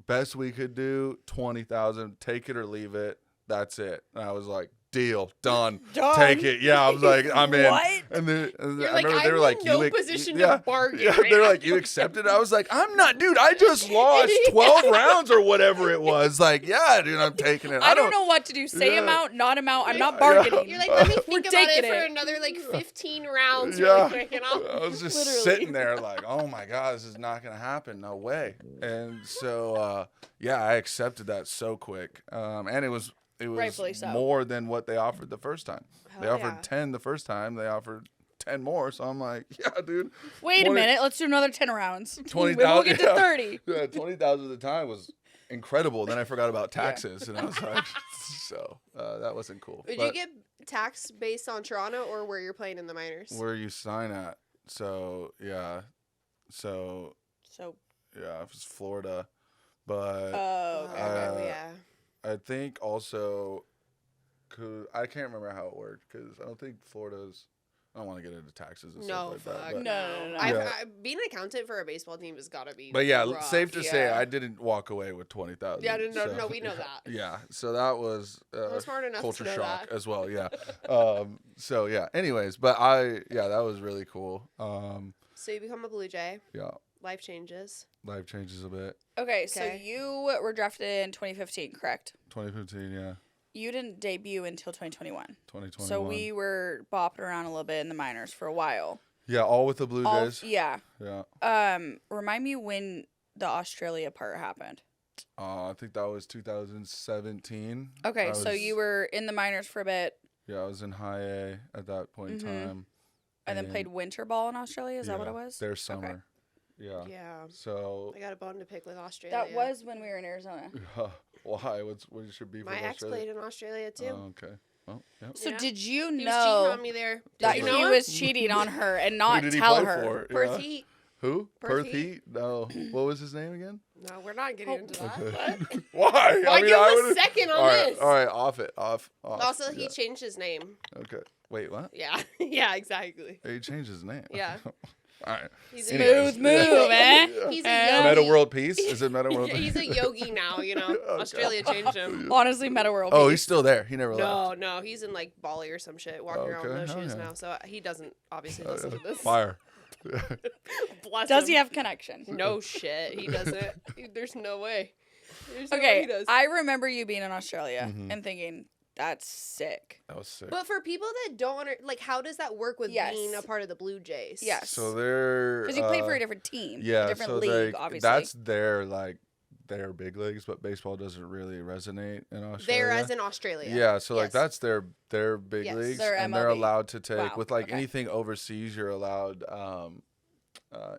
best we could do, 20,000. Take it or leave it. That's it. And I was like, deal, done. Take it. Yeah, I was like, I'm in. What? And then You're I like, remember they I'm were like, in no you position yeah, to bargain. Yeah, right they were now. like, you accepted? I was like, I'm not, dude. I just lost 12 rounds or whatever it was. Like, yeah, dude, I'm taking it. I don't know what to do. Say Yeah. amount, not amount. I'm not bargaining. You're like, let me We're think about it taking for it. another like 15 rounds Yeah. really quick, and I'll. I was just Literally. sitting there like, oh my God, this is not going to happen. No way. And so, yeah, I accepted that so quick. And it was Rightfully so. more than what they offered the first time. They Hell offered yeah. 10 the first time. They offered 10 more. So I'm like, yeah, dude. Wait a 20 minute. Let's do another 10 rounds. 20,000. We'll get to yeah. 30. Yeah, 20,000 at the time was incredible. Then I forgot about taxes. And I was like, so that wasn't cool. Would But you get taxed based on Toronto or where you're playing in the minors? where you sign at. So, yeah. So, So, yeah, it was Florida. But okay. Yeah. I think also, cause I can't remember how it worked because I don't think Florida's. I don't want to get into taxes and No, stuff like fuck. that. But, No. Yeah. Being an accountant for a baseball team has got to be. but yeah, rough. safe to say, Yeah. I didn't walk away with 20,000. Yeah, no, so, we know that. Yeah, so that was I'm smart enough culture to know shock that. as well. Yeah. So yeah. Anyways, but that was really cool. So you become a Blue Jay. Yeah, Life changes. life changes a bit. Okay, so Okay. you were drafted in 2015, correct? 2015, yeah. You didn't debut until 2021. 2021. So we were bopping around a little bit in the minors for a while. Yeah, all with the Blue Jays. Yeah. Yeah. Remind me when the Australia part happened. I think that was 2017. Okay, so you were in the minors for a bit. Yeah, I was in high A at that point in time. And then played winter ball in Australia. Is that what it was? Their summer. Yeah. Yeah. So. I got a bone to pick with Australia. That was when we were in Arizona. Why? What should be for My ex Australia? played in Australia too. Oh, okay. Well, yep. So Yeah. did you He was cheating know on me there. that Did he you know was cheating on her and not Who did he tell play her? for? Perth Yeah. Heat. Who? Perth Perth Heat? No. What was his name again? No, we're not getting into that. What? Why? Why give him a would've- second on all right, this? All right, off it. Off. Also, he Yeah. changed his name. Okay. Wait, what? Yeah. Yeah, exactly. He changed his name. Yeah. All right. He's Anyways. Smooth move, eh? He's a Eh? yogi. Meta World Peace? Is it Meta World He's Peace? a yogi now, you know. Okay. Australia changed him. Honestly, Meta World. Oh, Peace. he's still there. He never left. No, he's in like Bali or some shit, walking around with Okay, no hell shoes yeah. now. So he doesn't obviously listen to this. Fire. Bless Does him. he have connection? No shit, he doesn't. There's no way. There's no way Okay, he does. I remember you being in Australia Mhm. and thinking, that's sick. That was sick. But for people that don't like, how does that work with Yes. being a part of the Blue Jays? Yes. So they're Because you play for a different team. yeah, A different so league, they, obviously. that's their big leagues, but baseball doesn't really resonate in Australia. They're as in Australia. Yeah, so like Yes. that's their big Yes. leagues, Their and they're MLB. allowed to take Wow, with like okay. anything overseas. You're allowed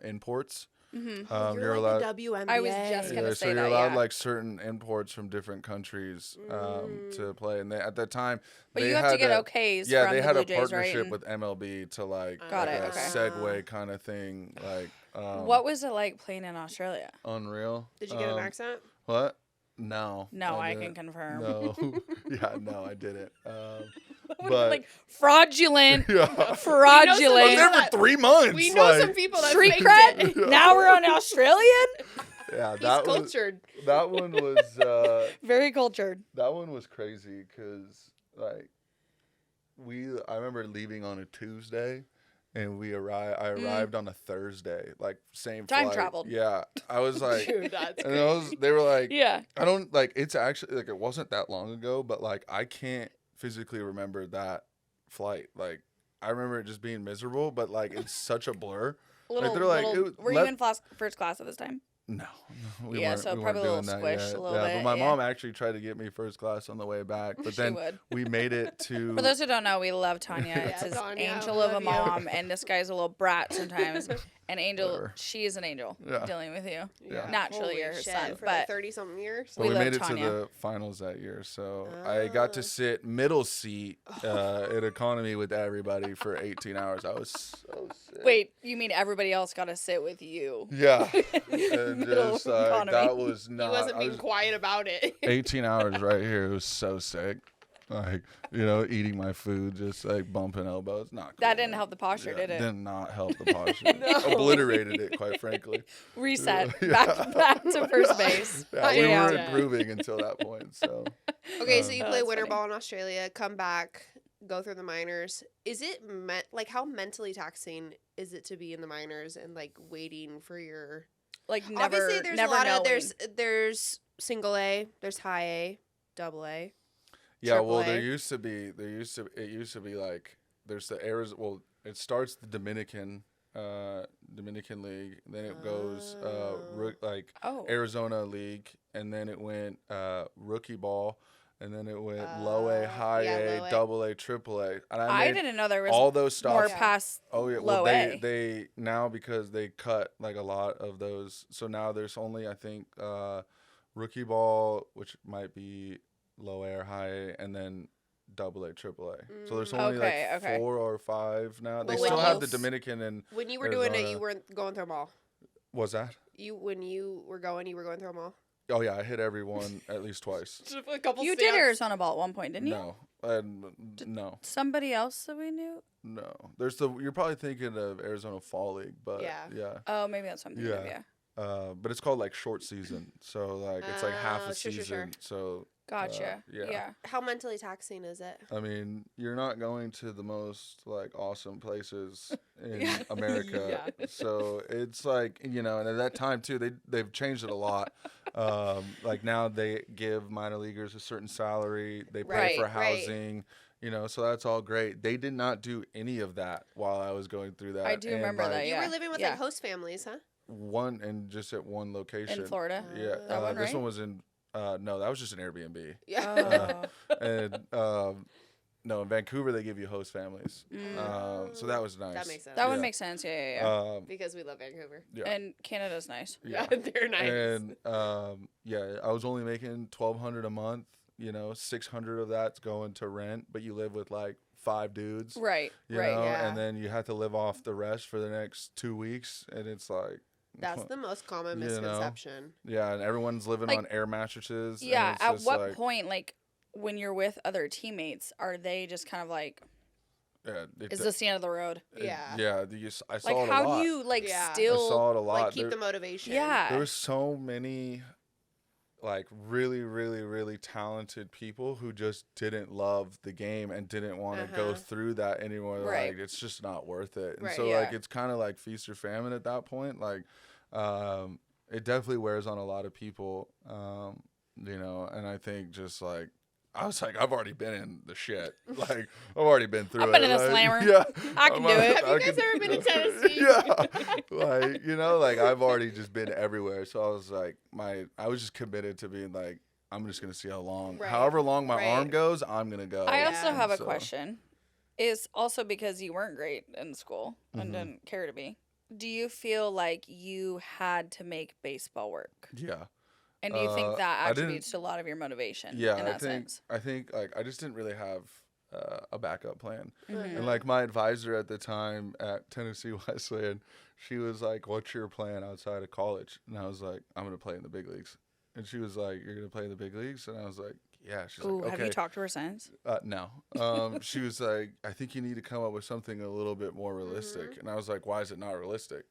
imports. Mm-hmm. You're allowed. like the WNBA. I was just gonna Yeah, say so you're that, allowed yeah. like certain imports from different countries to play, and they, at that time, But they you have to had get a- okays Yeah, from they the had Blue a Jays, right? partnership And with MLB to like, Got like it, a okay. segue kind of thing, like what was it like playing in Australia? unreal. Did you get an accent? What? No. No, I can didn't. confirm. No. Yeah, no, I didn't. What, But like fraudulent, yeah. We know I fraudulent. was there that- for 3 months. We know like, some people that Street faked cred? it. Now we're on Australian? Yeah, He's that was cultured. that one was Very cultured. that one was crazy because like I remember leaving on a Tuesday and I arrived on a Thursday, like same Time flight. traveled. Yeah, I was like, Dude, that's and they were like, Yeah. I don't like it's actually like it wasn't that long ago, but like I can't physically remember that flight. Like I remember it just being miserable, but like it's such a blur. Little, they're like, little, it were you in first class at this time? No, we Yeah, weren't. so we probably weren't a doing little that squished yet. a little yeah, bit, but my yeah. mom actually tried to get me first class on the way back. But She then would. we made it to. For those who don't know, we love Tanya. Yeah, It's his Tanya, angel we of a love you. mom, and this guy's a little brat sometimes. And Angel, Whatever. she is an angel Yeah. dealing with you. Yeah. Naturally, Holy you're her shit, son, for but 30-something years. But we we love made it Tanya. to the finals that year, so I got to sit middle seat at economy with everybody for 18 hours. I was so sick. wait, you mean everybody else got to sit with you? Yeah, and Middle just like economy. that was He not. wasn't I being was quiet about it. 18 hours right here. It was so sick. Like, you know, eating my food, just like bumping elbows. Not cool, That didn't man. help the posture, did it? Did not help the posture. Obliterated it, quite frankly. Reset. Yeah. Back to first base. Yeah, we Yeah. were improving until that point. So Okay, so you Oh, play that's winter funny. ball in Australia, come back, go through the minors. Is it like how mentally taxing is it to be in the minors and like waiting for your Like never, obviously there's never a lot knowing. of there's single A, there's high A, double A. yeah, well, AAA. it used to be like there's the Arizona. Well, it starts the Dominican League, then it goes like Oh. Arizona League, and then it went rookie ball, and then it went low A, high A, low A. double A, triple A. And I made didn't know there was all those more stops. past Oh yeah, low well A. they now, because they cut like a lot of those, so now there's only, I think, rookie ball, which might be low A or high A, and then double A, triple A. So there's only Okay, like okay. 4 or 5 now. They Well, still when have you- the Dominican and When you were doing it, Arizona. you weren't going through them all. what's that? When you were going through them all. Oh yeah, I hit everyone at least twice. Just a couple You did Arizona ball at one point, didn't you? No, no, Somebody else that we knew? no. There's you're probably thinking of Arizona Fall League, but Yeah. Oh, maybe that's something. Yeah. Yeah. But it's called like short season, so like it's like half a Sure. season. So Gotcha. yeah. How mentally taxing is it? I mean, you're not going to the most like awesome places in America, so it's like, you know. And at that time too, they've changed it a lot. Like now they give minor leaguers a certain salary, they pay Right, for right. housing, you know. So that's all great. They did not do any of that while I was going through that. I do And, remember like, that. You Yeah. were living with Yeah. like host families, huh? one and just at one location In Florida. Yeah, That one, this right? one was in. No, that was just an Airbnb. Yeah. Oh. And no, in Vancouver they give you host families. So that was nice. That makes sense. That would Yeah. make sense. Yeah. Because we love Vancouver. Yeah. And Canada's nice. Yeah. They're nice. And yeah, I was only making $1,200 a month. You know, 600 of that's going to rent, but you live with like 5 dudes. Right. You Right. know, Yeah. and then you have to live off the rest for the next 2 weeks, and it's like. That's the most common You know? misconception. Yeah, and everyone's living Like, on air mattresses. and Yeah. it's At just what like, point, like, when you're with other teammates, are they just kind of like, Yeah, is this the end of the road? Yeah. Yeah, I saw Like, it a how lot. do you, like, Yeah. I still. saw it a lot. Like keep the motivation. Yeah. There were so many, like, really, really, really talented people who just didn't love the game and didn't want to go through that anymore. Right. Like, it's just not worth it. And Right. so, Yeah. like, it's kind of like feast or famine at that point. Like, it definitely wears on a lot of people, you know, and I think just, like, I was like, I've already been in the shit. Like, I've already been through it. I've been in a like, slammer. Yeah. I can do it. Have you guys ever been in Tennessee? Yeah. Like, you know, like, I've already just been everywhere. So I was like, I was just committed to being like, I'm just going to see how long, Right. however long my Right. arm goes, I'm going to go. I also Yeah. have a So- question. Is also because you weren't great in school and Mhm. didn't care to be. Do you feel like you had to make baseball work? Yeah. And do you think that I didn't- attributes to a lot of your motivation Yeah. in that sense? I think, like, I just didn't really have a backup plan. Mhm. And, like, my advisor at the time at Tennessee Wesleyan, she was like, what's your plan outside of college? And I was like, I'm going to play in the big leagues. And she was like, you're going to play in the big leagues? And I was like, yeah. She's Ooh, like, okay. have you talked to her since? No. She was like, I think you need to come up with something a little bit more realistic. And I was like, why is it not realistic?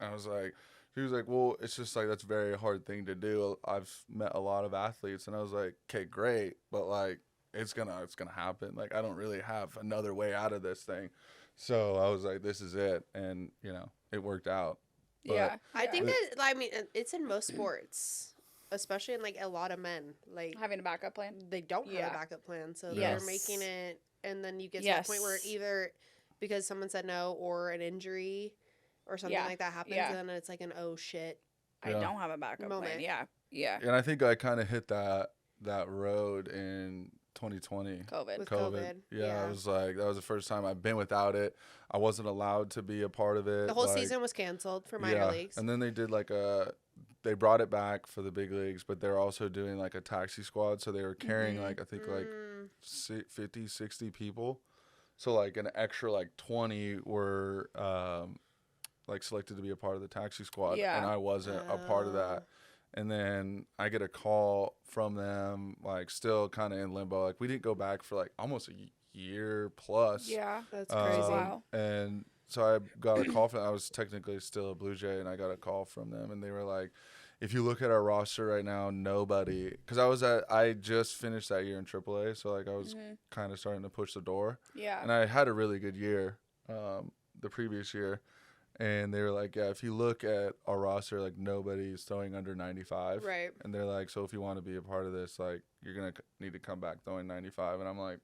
And I was like, she was like, well, it's just like, that's a very hard thing to do. I've met a lot of athletes. And I was like, okay, great. But like, it's gonna happen. Like, I don't really have another way out of this thing. So I was like, this is it. And, you know, it worked out. But- Yeah. I think that, I mean, it's in most sports, especially in like a lot of men. Like, Having a backup plan? they don't have Yeah. a backup plan. So Yes. they're making it, and then you get to the point where Yes. either because someone said no or an injury or something Yeah. like that happens, Yeah. and then it's like an oh shit. I Yeah. don't have a backup plan. Moment. Yeah. Yeah. And I think I kind of hit that road in 2020. COVID. With COVID. COVID, Yeah, yeah. it was like, that was the first time I've been without it. I wasn't allowed to be a part of it. The whole like, season was canceled for minor yeah. leagues. And then they did like they brought it back for the big leagues, but they're also doing like a taxi squad. So they were carrying like, I think like 50, 60 people. So like an extra like 20 were like selected to be a part of the taxi squad. Yeah. And I wasn't a part of that. And then I get a call from them, like still kind of in limbo. Like we didn't go back for like almost a year plus. Yeah. That's crazy. Wow. And so I got a call from, I was technically still a Blue Jay, and I got a call from them, and they were like, if you look at our roster right now, nobody, because I just finished that year in AAA, so like I was kind of starting to push the door. Yeah. And I had a really good year the previous year. And they were like, yeah, if you look at our roster, like nobody's throwing under 95. Right. And they're like, so if you want to be a part of this, like you're going to need to come back throwing 95. And I'm like,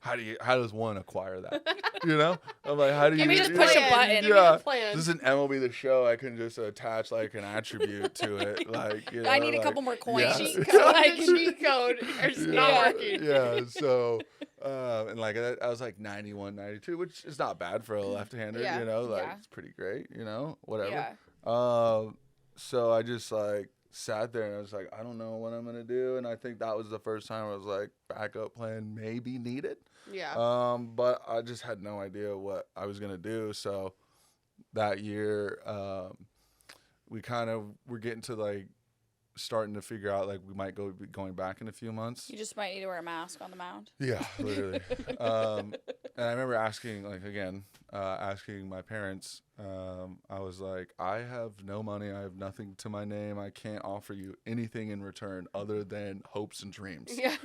how does one acquire that? You know? I'm like, how do you? Can we just push a button? Yeah. Plan. This is an MLB The Show. I can just attach like an attribute to it. Like, you know, I need like, a couple more coins. Yeah. Cheat code is not working. Yeah. So, and like I was like 91, 92, which is not bad for a left-hander. Yeah. You know, like Yeah. it's pretty great. You know, whatever. Yeah. So I just like sat there and I was like, I don't know what I'm gonna do. And I think that was the first time I was like, backup plan maybe needed. Yeah. But I just had no idea what I was gonna do. So that year, we kind of were getting to like starting to figure out like we might be going back in a few months. You just might need to wear a mask on the mound. Yeah, literally. And I remember asking my parents. I was like, I have no money. I have nothing to my name. I can't offer you anything in return other than hopes and dreams. Yeah.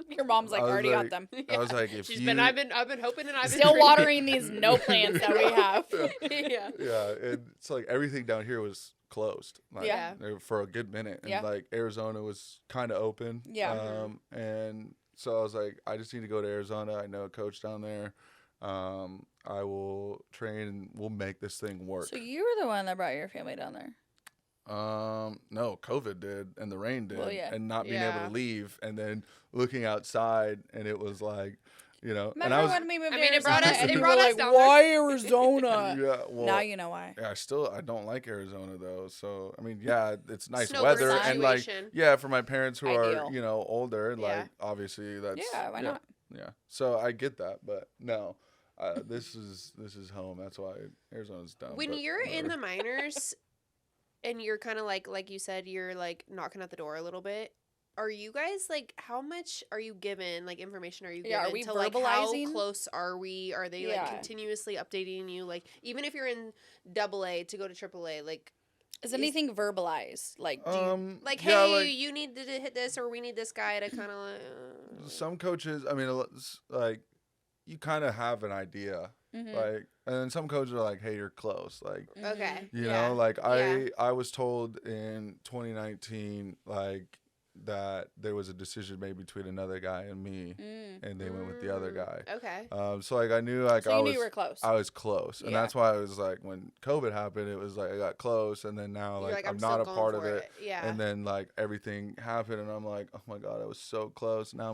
Your mom's like, I was already like- got them. I was like, if She's you, been. I've been hoping, and I've been Still dreaming. watering these no plants that we have. Yeah. yeah, and it's like everything down here was closed. Like, Yeah. for a good minute, and Yeah. like Arizona was kind of open. Yeah. And so I was like, I just need to go to Arizona. I know a coach down there. I will train and we'll make this thing work. So you were the one that brought your family down there. No, COVID did, and the rain did, Well, yeah. and not being able Yeah. to leave, and then looking outside, and it was like, you know, and Remember I was, when we moved I to mean, it brought Arizona us- and it you brought were us like, down there. why Arizona? yeah, well, Now you know why. yeah, I don't like Arizona though. So I mean, yeah, it's nice Snow weather, bird and like, situation. yeah, for my parents who Ideal. are, you know, older, Yeah. like obviously that's Yeah, why not? Yeah, so I get that, but no, this is home. That's why Arizona's dumb. When but you're in whatever. the minors, and you're kind of like you said, you're like knocking at the door a little bit. Are you guys like, how much are you given? Like, information are you given? Yeah, are we to like, how verbalizing? close are we? Are they Yeah. like continuously updating you? Like, even if you're in AA to go to AAA, like, Is anything verbalized? Like, do you, like, yeah, hey, like, you need to hit this, or we need this guy to kind of. some coaches, I mean, like you kind of have an idea, Mhm. like, and then some coaches are like, hey, you're close, like. Okay. You yeah. know, like Yeah. I was told in 2019, like that there was a decision made between another guy and me, Mm. and they went with the other guy. Okay. So like I knew like So you knew you were close. I was close, and Yeah. that's why I was like when COVID happened, it was like I got close, and then now You're like I'm still not a going part of for it. Yeah. And then like everything happened, and I'm like, oh my god, I was so close. Now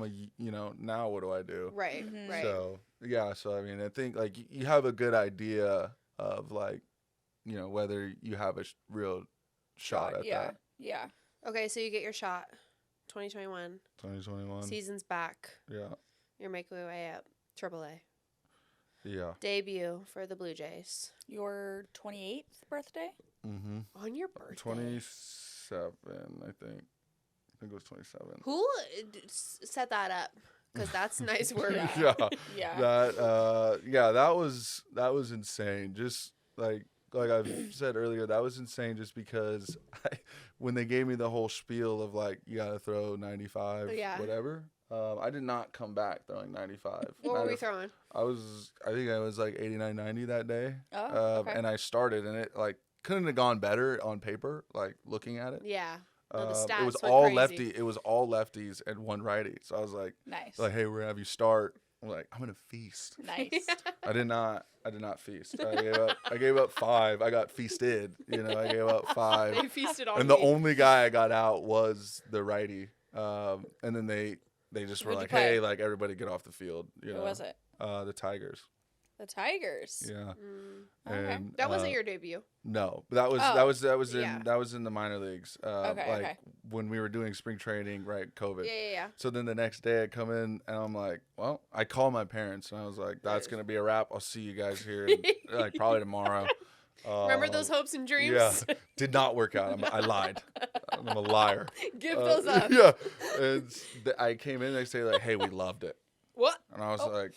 now what do I do? right. Mhm. Right. So yeah, so I mean, I think like you have a good idea of like, you know, whether you have a real shot at yeah. that. Yeah. Okay, so you get your shot. 2021 2021. season's back. Yeah, You're making your way up. AAA yeah. debut for the Blue Jays Your 28th birthday? Mm-hmm. on your birthday. 27, I think. I think it was 27. Who set that up? Because that's nice work. Yeah. Yeah. Yeah. That was insane. Just like I've said earlier, that was insane just because when they gave me the whole spiel of like you gotta throw 95, Yeah. whatever. I did not come back throwing 95. What were we throwing? I think I was like 89, 90 that day. Oh, okay. And I started, and it like couldn't have gone better on paper. Like looking at it, Yeah. Oh, the it was stats went all crazy. lefty. It was all lefties and one righty. So I was like, Nice. hey, we're gonna have you start. I'm like, I'm gonna feast. Nice. I did not feast. I gave up 5. I got feasted. You know, I gave up 5. They feasted on And me. the only guy I got out was the righty. And then they just were Who'd you like, play? hey, like everybody get off the field. You Who know, was it? the Tigers. The Tigers. Yeah. Okay. And That wasn't your debut. no, but that was Yeah. that was in the minor leagues. Okay, like okay. when we were doing spring training, right? COVID. Yeah. So then the next day I come in and I'm like, well, I call my parents and I was like, that's going to be a wrap. I'll see you guys here like probably tomorrow. Remember those hopes and dreams? Yeah, did not work out. I lied. I'm a liar. Give those up. Yeah, and I came in. They say like, "Hey, we loved it," What? and I was like,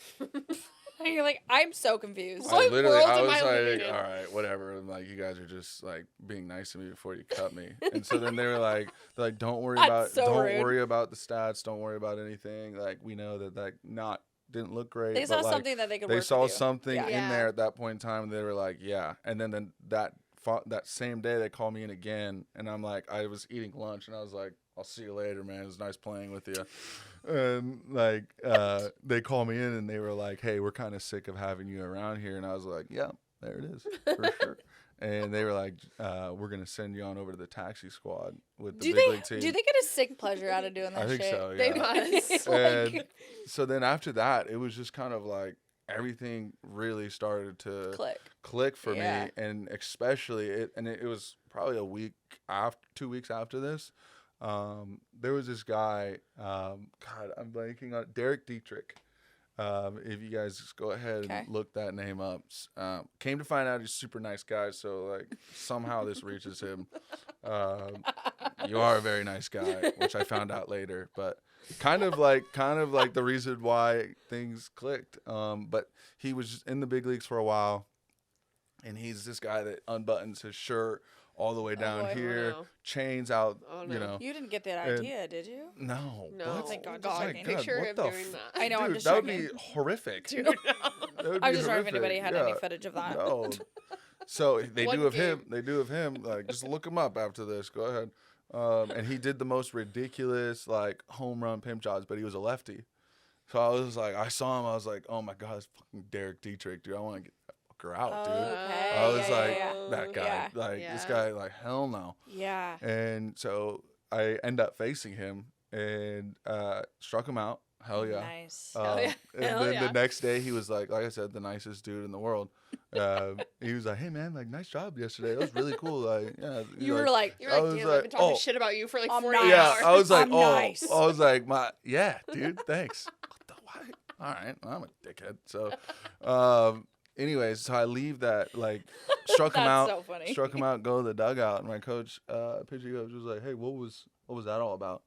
And you're like, I'm so confused. What world I am was I living like, in? all right, whatever. I'm like, you guys are just like being nice to me before you cut me. And so then they were like, don't worry That's so don't rude. worry about the stats. Don't worry about anything. Like we know that didn't look great. They but, saw like, something that they could They work saw with you. something Yeah. in there at that point in time. And they were like, yeah. And then that same day they called me in again, and I'm like, I was eating lunch, and I was like, I'll see you later, man. It was nice playing with you. And like they called me in, and they were like, hey, we're kind of sick of having you around here. And I was like, yeah, there it is for sure. And they were like, we're gonna send you on over to the taxi squad with the big league team. Do they get a sick pleasure out of doing that I think shit? so. Yeah. They must. And so then after that, it was just kind of like everything really started to click for me, and especially it was probably a week after, 2 weeks after this. There was this guy, God, I'm blanking on Derek Dietrich. If you guys just go ahead and look that name up, came to find out he's a super nice guy. So like somehow this reaches him. You are a very nice guy, which I found out later, but kind of like the reason why things clicked. But he was just in the big leagues for a while, and he's this guy that unbuttons his shirt all the way down here, chains out, you know. You didn't get that idea, did you? No. No. Thank God. God, Checking. picture him doing that. I know, Dude, I'm just that checking. would be horrific. Dude, That would I be was just wondering if horrific. anybody had Yeah. any footage of that. No. So they One do of game. him. They do of him. Like, just look him up after this. Go ahead. And he did the most ridiculous like home run pimp jobs, but he was a lefty. So I was like, I saw him. I was like, oh my God, it's fucking Derek Dietrich, dude. I want to get that fucker out, dude. Okay. I was like, yeah. that guy, Yeah. like Yeah. this guy, like hell no. Yeah. And so I end up facing him and struck him out. Hell yeah. Nice. Hell yeah. And Hell then yeah. the next day he was like I said, the nicest dude in the world. He was like, hey man, like nice job yesterday. That was really cool. Like, yeah. You were like, You're I like, was damn, like, I've been talking oh. shit about you for like I'm 48 nice. Yeah, hours. I was like, I'm oh, nice. I was like, yeah, dude, thanks. What the what? All right, well, I'm a dickhead. So, anyways, so I leave that, like, struck him out, That's so funny. struck him out, go to the dugout, and my coach, pitching coach, was like, hey, what was that all about?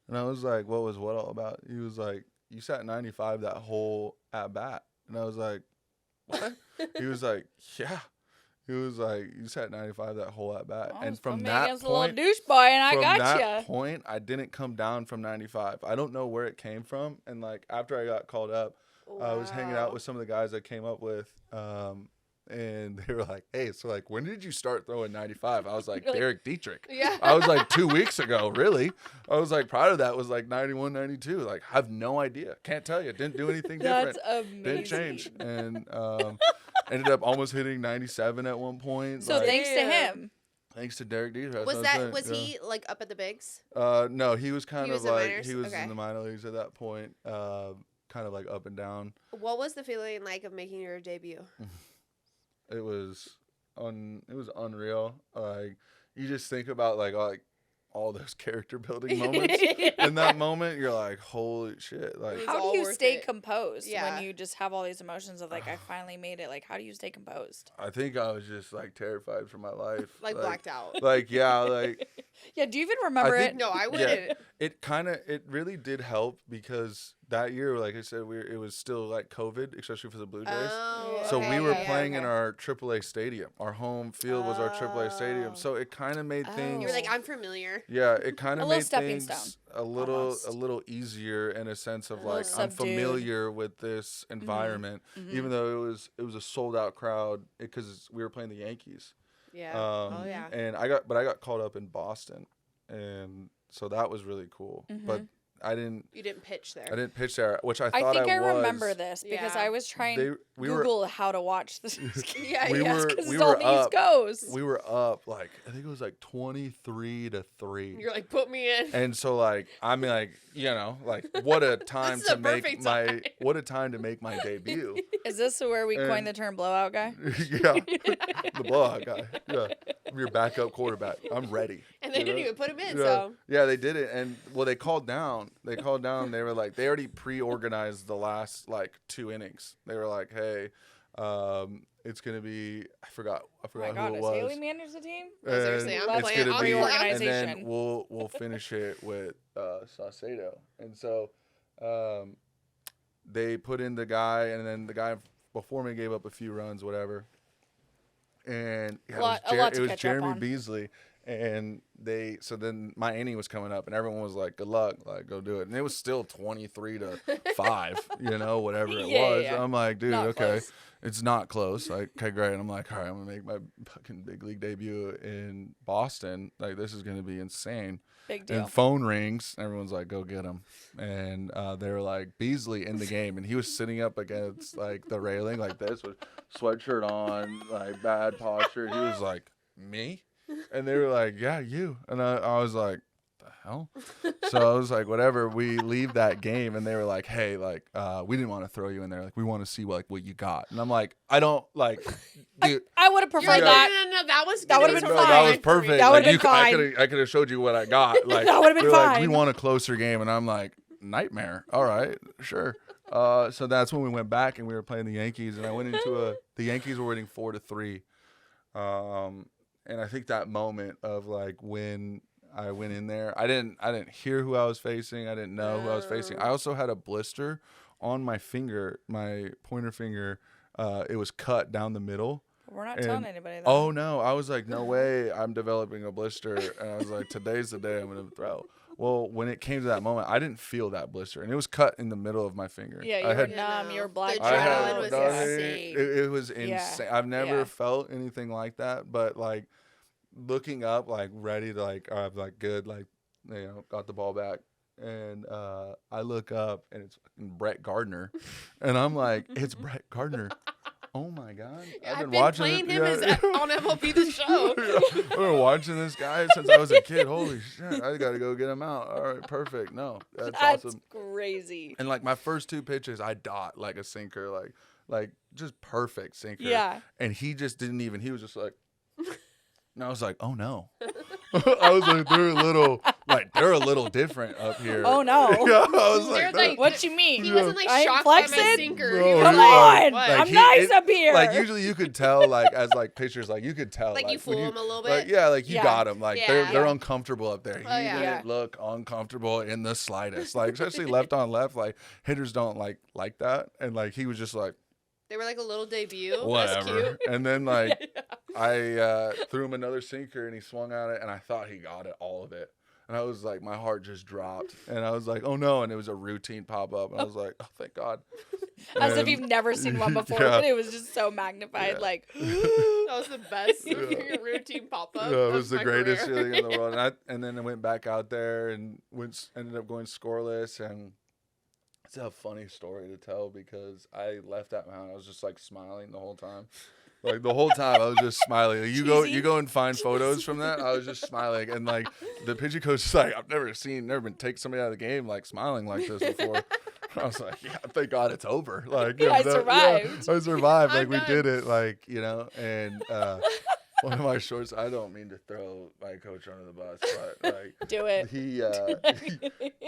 And I was like, what was what all about? He was like, you sat 95 that whole at bat, and I was like, what? He was like, yeah. He was like, you sat 95 that whole at bat, and from that against a little point, douche boy, and I from got that you. point, I didn't come down from 95. I don't know where it came from. And like after I got called up, I was hanging out with some of the guys I came up with, and they were like, "Hey, so like, when did you start throwing 95?" I was like, "Derek Dietrich." Yeah. I was like 2 weeks ago. Really? I was like, prior to that was like 91, 92. Like, I have no idea. Can't tell you. Didn't do anything different. That's amazing. Didn't change. And ended up almost hitting 97 at one point. So like, thanks to him. thanks to Derek Dietrich. Was he like up at the bigs? No, he was kind He of was in like minors? he was Okay. in the minor leagues at that point, kind of like up and down. What was the feeling like of making your debut? It was unreal. Like you just think about like all those character building moments in that moment. You're like, holy shit! Like It's How all do you worth stay it. composed Yeah. when you just have all these emotions of like, I finally made it? Like, how do you stay composed? I think I was just like terrified for my life, Like blacked out. Like yeah, like Yeah, do you even remember think- it? No, I Yeah. wouldn't. it really did help because that year, like I said, it was still like COVID, especially for the Blue Jays. Oh, So okay, we were okay, playing in okay. our AAA stadium. Our home field was our AAA stadium. Oh. So it kind of made things. You were like, I'm familiar. Yeah, it kind A of little made stepping things stone, a little almost. easier in a sense of A little like I'm subdued. familiar with this environment, even though it was a sold out crowd because we were playing the Yankees. Yeah. Oh yeah. And I got called up in Boston, and so that was really cool. But I didn't You didn't pitch there. pitch there, which I I thought think I was. remember this because Yeah. I was trying to we were Google how to watch this. Yeah, we yeah. were Because we it's on were the up. East Coast. We were up like I think it was like 23-3. You're like, put me in. And so like I mean like like what a time This is to a make perfect my time. what a time to make my debut. Is this where we And- coined the term blowout guy? Yeah, the blowout guy. Yeah, I'm your backup quarterback. I'm ready. And they you didn't know? even put him in, Yeah. so. Yeah, they did it, and well, they called down. They were like, they already pre-organized the last like 2 innings. They were like, hey, It's gonna be I forgot Oh my who God, it is was. Haley manage the team? I was gonna say, I'm it's playing gonna on be, the line. and then Organization. we'll finish it with Saucedo. And so they put in the guy, and then the guy before me gave up a few runs, whatever. And yeah, A lot to it was catch up Jeremy on. Beasley, and so then my inning was coming up, and everyone was like, "Good luck, like go do it." And it was still 23-5, whatever it Yeah, was. yeah. I'm like, dude, Not okay, close. it's not close. Like, okay, great. And I'm like, all right, I'm gonna make my fucking big league debut in Boston. Like, this is gonna be insane. Big deal. And phone rings. Everyone's like, go get him. And they were like, Beasley in the game. And he was sitting up against, like, the railing like this with sweatshirt on, like, bad posture. He was like, me? And they were like, yeah, you. And I was like, the hell? So I was like, whatever. We leave that game. And they were like, hey, like, we didn't want to throw you in there. Like, we want to see, like, what you got. And I'm like, I don't, like, dude. I would have You're preferred like, that. no, that was That gonna would've be been No, fine. that was perfect. That Like, would've been fine. I could have showed you what I got. Like, That would've been they were like, we fine. want a closer game, and I'm like, nightmare. All right, sure. So that's when we went back and we were playing the Yankees, and I went into the Yankees were winning 4-3, and I think that moment of like when I went in there, I didn't hear who I was facing, I didn't know who I was facing. I also had a blister on my finger, my pointer finger. It was cut down the middle. We're not And- telling anybody that. Oh no, I was like, no way, I'm developing a blister, and I was like, today's the day I'm gonna throw. Well, when it came to that moment, I didn't feel that blister, and it was cut in the middle of my finger. Yeah, you I were had, numb. You were black. The I had adrenaline was nothing. insane. It was Yeah. insane. I've never Yeah. felt anything like that, but like looking up, like ready to like, I'm like good, like got the ball back. And I look up and it's fucking Brett Gardner, and I'm like, it's Brett Gardner. Oh my god! I've been watching playing it. him as on MLB The Show. I've been watching this guy since I was a kid. Holy shit! I gotta go get him out. All right, perfect. No, that's awesome. crazy. And like my first two pitches, I dot like a sinker, like just perfect sinker. Yeah. And he just didn't even. He was just like, and I was like, oh no. I was like, they're a little different up here. Oh no. Yeah, I was They're like, like- What you mean? He wasn't like I ain't shocked by my flexing? sinker. No, He was Come you're like- on. what? like, I'm he- nice it- up here. like usually you could tell like as like pitchers, like you could tell Like, you when fool him a little like, bit? yeah, like you Yeah. got him. Like they're Yeah. uncomfortable up there. He Oh, yeah. didn't look uncomfortable in the slightest. Like especially left on left, like hitters don't like that. And like he was just like They were like a little debut. That's whatever. cute. And then like I threw him another sinker and he swung at it and I thought he got it, all of it. And I was like, my heart just dropped. And I was like, oh no. And it was a routine pop up. And I was like, oh, thank God. As if And- you've never seen one before, Yeah. but it was just so magnified. Yeah. Like, That was the best Yeah. routine pop up. Yeah, it was the greatest feeling in the world. And then I went back out there and ended up going scoreless. And it's a funny story to tell because I left that mound. I was just like smiling the whole time. Like the whole time I was just smiling. Like, Cheesy. you go and find photos from that. I was just smiling. And like the pitching coach is like, I've never been take somebody out of the game like smiling like this before. I was like, yeah, thank God it's over. Like I that- survived. I survived. Like I'm we done. did it. Like, and one of my shorts, I don't mean to throw my coach under the bus, but like do it.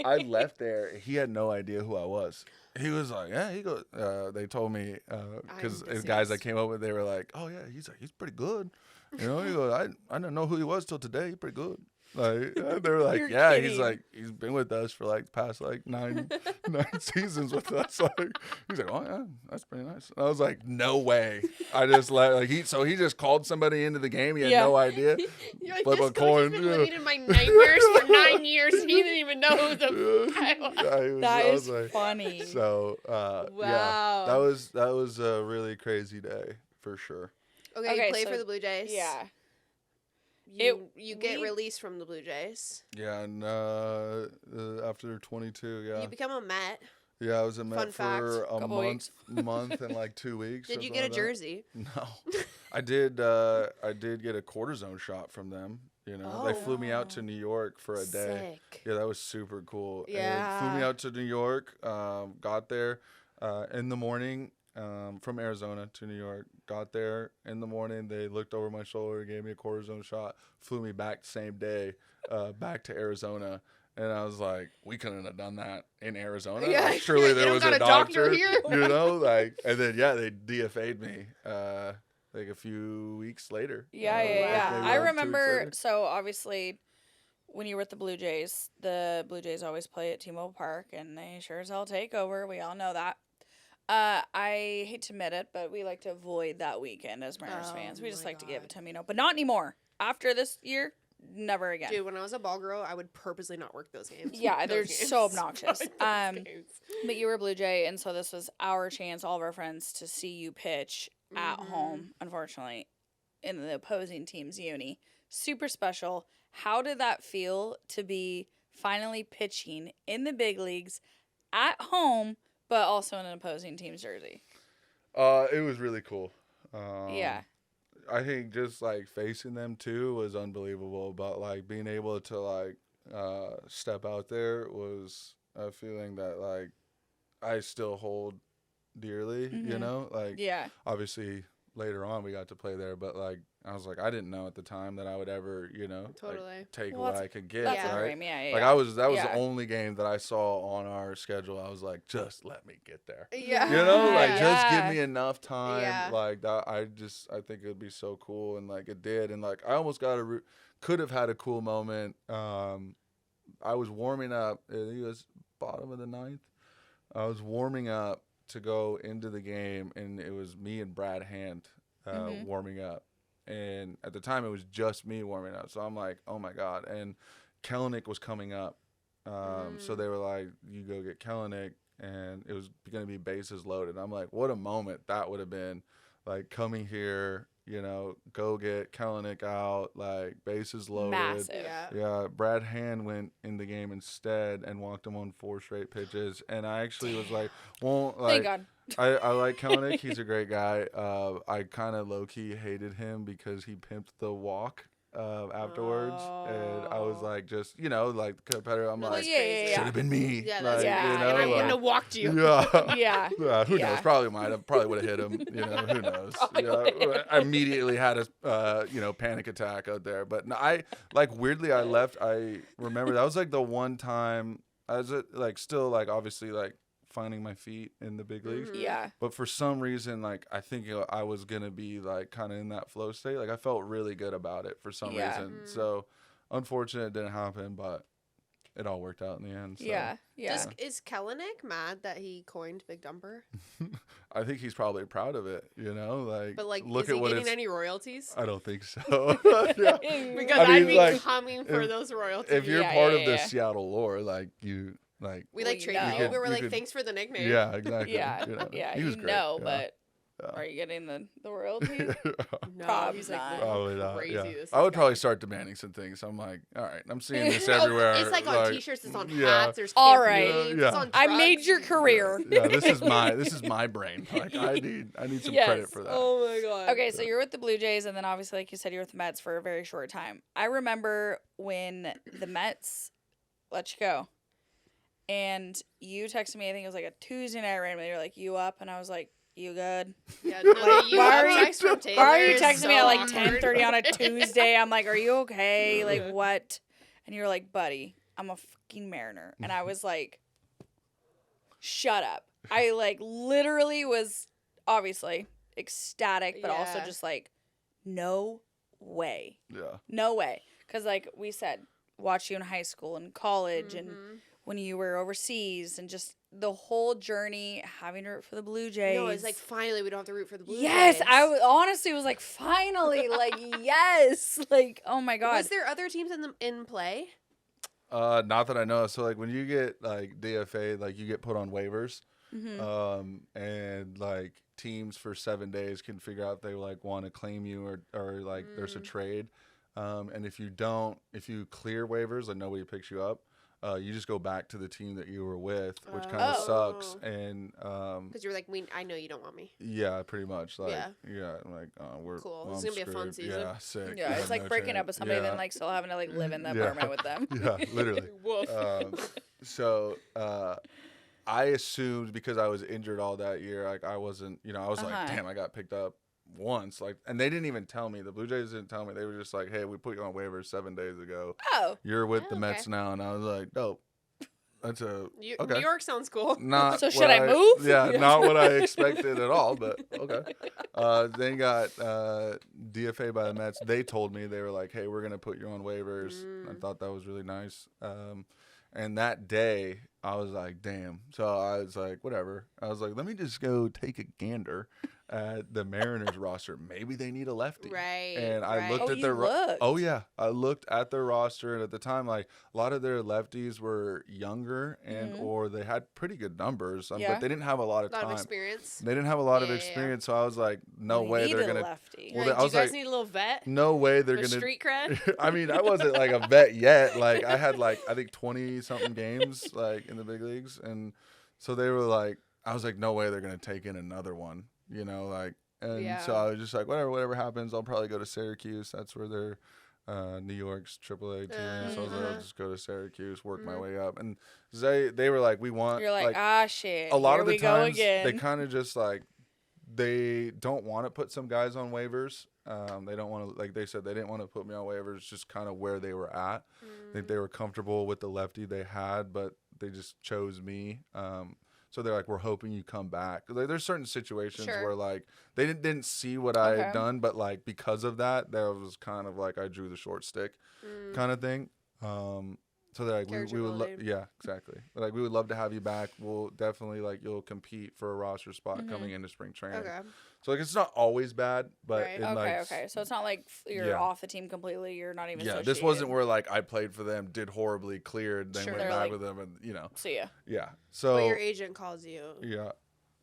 I left there. He had no idea who I was. He was like, yeah, he goes, they told me, because I'm the guys I deceased. came up with, they were like, oh yeah, he's pretty good. You know, he goes, I didn't know who he was till today. He's pretty good. Like they were like, You're yeah, kidding. he's like, he's been with us for like past like nine seasons with us. Like he's like, oh yeah, that's pretty nice. And I was like, no way. I just let like he just called somebody into the game. He had Yeah. no idea. You're like, Flip this a coach coin, has been yeah. living in my nightmares for 9 years. He didn't even know who the guy was. Yeah, That I was is like, funny. so yeah, Wow. that was a really crazy day for sure. Okay, Okay, you play so- for the Blue Jays. Yeah. You get we- released from the Blue Jays. Yeah, and after 22, yeah, You become a Met. yeah, I was in Fun Met fact. for a Couple month and like 2 weeks. Did you something get a like that. jersey? No, I did. I did get a cortisone shot from them. You know, they flew me out to New York for a day. Sick. Yeah, that was super cool. And Yeah. flew me out to New York. Got there in the morning from Arizona to New York. Got there in the morning. They looked over my shoulder, gave me a cortisone shot, flew me back the same day back to Arizona. And I was like, we couldn't have done that in Arizona. Yeah, Like, surely you there don't was got a a doctor doctor, here. you know, like, and then, yeah, they DFA'd me. like a few weeks later. Yeah. maybe I like 2 weeks remember. later. So obviously, when you were with the Blue Jays always play at T-Mobile Park, and they sure as hell take over. We all know that. I hate to admit it, but we like to avoid that weekend as Mariners fans. We just like to give it to them, but not anymore. After this year, never again. Dude, when I was a ball girl, I would purposely not work those games. Yeah, they're Those games. so obnoxious. Those games. But you were a Blue Jay, and so this was our chance, all of our friends, to see you pitch at home, unfortunately, in the opposing team's uni. Super special. How did that feel to be finally pitching in the big leagues at home, but also in an opposing team's jersey? It was really cool. Yeah. I think just like facing them too was unbelievable, but like being able to like step out there was a feeling that like I still hold dearly, you know? Like Yeah. obviously later on we got to play there, but like I was like I didn't know at the time that I would ever, you know, Totally. like, take Well, what that's- I could get, That's a right? dream. Yeah. Like that was Yeah. the only game that I saw on our schedule. I was like, just let me get there. Yeah. You know, like Yeah. just give me enough time. Yeah. Like that, I think it'd be so cool, and like it did, and like I almost could have had a cool moment. I was warming up. I think it was bottom of the ninth. I was warming up to go into the game, and it was me and Brad Hand warming up. And at the time, it was just me warming up. So I'm like, oh my god! And Kellenick was coming up. So they were like, you go get Kellenick, and it was going to be bases loaded. I'm like, what a moment that would have been, like coming here, you know, go get Kellenick out, like bases loaded. Massive. Yeah. Yeah, Brad Hand went in the game instead and walked him on 4 straight pitches. And I actually was like, well, Thank like, God. I like Kellenick. He's a great guy. I kind of low-key hated him because he pimped the walk afterwards. And I was like, just, you know, like the competitor. I'm No, like, that's yeah, crazy. should have been me. Yeah, like, that's Yeah, you know, and I wouldn't like- have walked you. yeah. Yeah. Who Yeah. knows? Probably would have hit him. You know, who knows? Probably would've. I immediately had a panic attack out there. But no, I like weirdly I left. I remember that was like the one time I was like still like obviously like finding my feet in the big leagues. Yeah. But for some reason, like I think I was gonna be like kind of in that flow state. Like I felt really good about it for some Yeah. reason. So unfortunate it didn't happen, but it all worked out in the end. So. Yeah. Yeah. Is Kellenick mad that he coined Big Dumper? I think he's probably proud of it, you know, like. But like, look is at he what getting it's. any royalties? I don't think so. Yeah. Because I I'd mean, be like, coming for if- those royalties. If you're Yeah, part yeah, of the yeah. Seattle lore, like you, like. we Well, like you traded know. you. You We were could- like, thanks for the nickname. Yeah, exactly. Yeah. You know, Yeah. he was You great, know, yeah. but Yeah. are you getting the royalties? No, Probably he's like, not. "This is Probably not. crazy. Yeah. This I would guy." probably start demanding some things. I'm like, all right, I'm seeing this Oh, everywhere. it's like on T-shirts. It's on yeah. hats. There's All campaigns, right. It's on I made trucks. your career. Yeah, this is my brain. Like I need some credit Yes. for that. Oh my god. Okay, so you're with the Blue Jays, and then obviously, like you said, you're with the Mets for a very short time. I remember when the Mets let you go, and you texted me. I think it was like a Tuesday night randomly. You're like, "You up?" And I was like, "You good?" Yeah, no, Like, you why have are you- text from Tayler Why are you is texting me so at like awkward. 10:30 on a Tuesday? I'm like, "Are you okay? Like what?" And you're like, "Buddy, I'm a fucking Mariner," and I was like, "Shut up!" I like literally was obviously ecstatic, but also Yeah. just like, no way. Yeah. No way. Because, like we said, watched you in high school and college and when you were overseas and just the whole journey having to root for the Blue Jays. No, it's like finally we don't have to root for the Blue yes, Jays. honestly was like, finally, like, yes. Like, oh my God. Was there other teams in play? Not that I know. So like when you get like DFA, like you get put on waivers, and like teams for 7 days can figure out if they like want to claim you or like there's a trade. And if you clear waivers and nobody picks you up, you just go back to the team that you were with, which kind of sucks. And Because you were like, I know you don't want me. yeah, pretty much. Like Yeah. I'm like we're Cool. well, This is I'm gonna be a fun screwed. season. Yeah, sick. yeah, it's like no breaking chance. up with somebody and Yeah. then like still having to like live in the Yeah. apartment with them. Yeah, literally. Woof. So I assumed because I was injured all that year, like I wasn't, I was like, damn, I got picked up once, like, and they didn't even tell me. The Blue Jays didn't tell me. They were just like, hey, we put you on waivers 7 days ago. Oh. You're with the Oh, Mets okay. now, and I was like, dope. That's a New okay. York sounds cool. Not So what should I move? Yeah, not what I expected at all. But okay. Then got DFA by the Mets. They told me, they were like, "Hey, we're gonna put you on waivers." I thought that was really nice. And that day, I was like, "Damn!" So I was like, "Whatever." I was like, "Let me just go take a gander at the Mariners roster. Maybe they need a lefty." Right. And I right. looked Oh, at you their looked. oh yeah, I looked at their roster, and at the time, like a lot of their lefties were younger and or they had pretty good numbers, Yeah. but they didn't have a lot of A lot time. of experience. They didn't have a lot of Yeah, yeah, yeah. experience, so I was like, no You way need they're a gonna. lefty. Well, Like, I do you was guys like, need a little vet no way they're with gonna. street cred? I mean, I wasn't like a vet yet. Like I had like I think 20 something games like in the big leagues, and so they were like, I was like, no way they're gonna take in another one, like. And so Yeah. I was just like, whatever happens, I'll probably go to Syracuse. That's where they're New York's AAA team. So I was like, I'll just go to Syracuse, work my way up. And they were like, we want. You're like, ah, shit. A lot Here of the we go times again. they kind of just like they don't want to put some guys on waivers. They don't want to, like they said, they didn't want to put me on waivers. Just kind of where they were at. I think they were comfortable with the lefty they had, but they just chose me. So they're like, we're hoping you come back. Like, there's certain situations Sure. where like they didn't see what I Okay. had done, but like because of that, there was kind of like I drew the short stick, kind of thing. So they're like, we would love, Characterability. yeah, exactly. But like we would love to have you back. We'll definitely like you'll compete for a roster spot coming into spring training. Okay. So like it's not always bad, but Right. in, Okay, like, okay. So it's not like you're Yeah. off the team completely. You're not even Yeah, this associated. wasn't where like I played for them, did horribly, cleared, then Sure. went They're back like- with them, and See ya. yeah. But So your agent calls you yeah,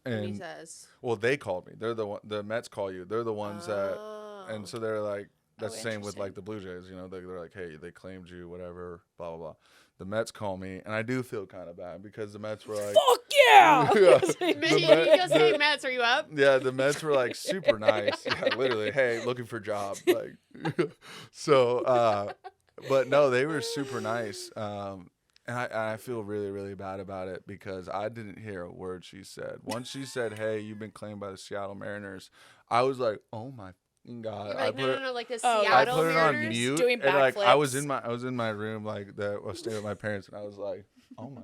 and he and says, well, they called me. They're the one. The Mets call you. They're the ones that, "Oh." and so they're like, that's Oh, the same with interesting. like the Blue Jays. They're like, hey, they claimed you, whatever, blah blah blah. The Mets call me, and I do feel kind of bad because the Mets were like, Fuck yeah! Yeah. He The goes, "Hey, Mets, are you up?" yeah, the Mets were like super nice. Yeah, literally, hey, looking for a job. Like, so, but no, they were super nice. And I feel really, really bad about it because I didn't hear a word she said. Once she said, hey, you've been claimed by the Seattle Mariners, I was like, oh my God. You're I like, put no, it, no, like the Oh, I Seattle put it on Mariners? mute. Doing And like I was backflips. in my room like that was staying with my parents, and I was like, oh my,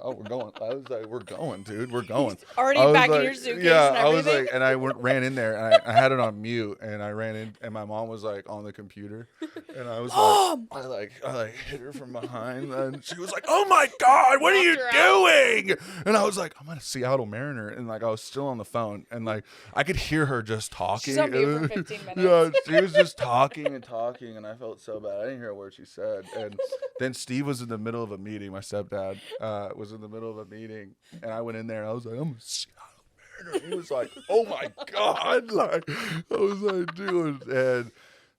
oh, we're going. I was like, we're going, dude, we're going. Already I was back in like- your suitcase Yeah, and I was everything? like, and I ran in there, and I had it on mute, and I ran in, and my mom was like on the computer, and I was Mom! like, I like hit her from behind, and she was like, "Oh my God, what are you Knocked her doing?" And I was like, "I'm a Seattle Mariner," and like I was still on the phone, and like I could hear her just talking. She's on mute for 15 minutes. Yeah, she was just talking, and I felt so bad. I didn't hear a word she said, and then Steve was in the middle of a meeting. My stepdad was in the middle of a meeting, and I went in there, and I was like, "I'm a Seattle Mariner." He was like, "Oh my God!" Like I was like, "Dude," and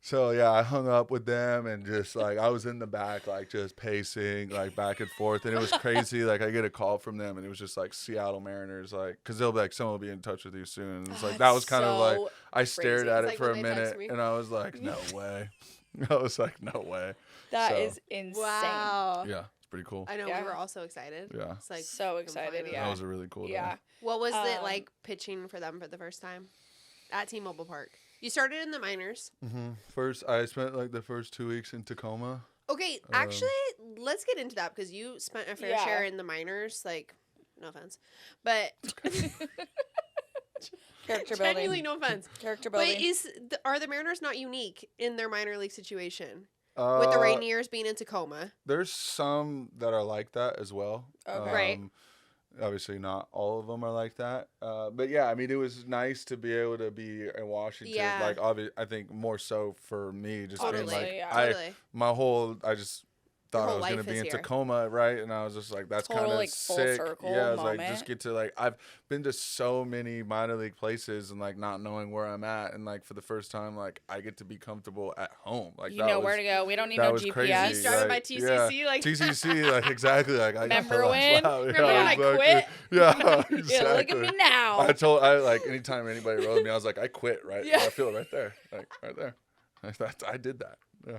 so yeah, I hung up with them, and just like I was in the back, like just pacing, like back and forth, and it was crazy. Like I get a call from them, and it was just like Seattle Mariners, like because they'll be like, someone will be in touch with you soon. And it's like that was kind of like so I stared crazy. at It's it like for a when they text minute, me. and I was like, "No way!" I was like, "No way!" That So, is insane. Wow. Yeah, it's pretty cool. I know, Yeah. we were all so excited. Yeah. It's like So excited, finally- yeah. That was a really cool day. Yeah. What was it Um, like pitching for them for the first time at T-Mobile Park? You started in the minors. First, I spent like the first 2 weeks in Tacoma. Okay, actually, let's get into that because you spent a fair Yeah. share in the minors. Like, no offense, but Character genuinely building. no offense. Character But building. are the Mariners not unique in their minor league situation with the Rainiers being in Tacoma? There's some that are like that as well. Okay. Right. Obviously, not all of them are like that. But yeah, I mean, it was nice to be able to be in Washington. Yeah. Like, I think more so for me, just Totally, being like, yeah. totally. I just thought I whole was gonna life be is in here. Tacoma, right? And I was just like, that's Total, kind of like, full sick. circle Yeah, I was like, moment. just get to like, I've been to so many minor league places and like not knowing where I'm at, and like for the first time, like I get to be comfortable at home. Like You that know was, where to go. We don't need that no was GPS. crazy. You started by like, TCC, like- TCC, like exactly. Like I Remember I was when? loud. Remember when I exactly. quit? Yeah, exactly. Yeah, look at me now. I like anytime anybody wrote me, I was like, I quit, right? Yeah. I feel it right there, like right there. I did that. Yeah.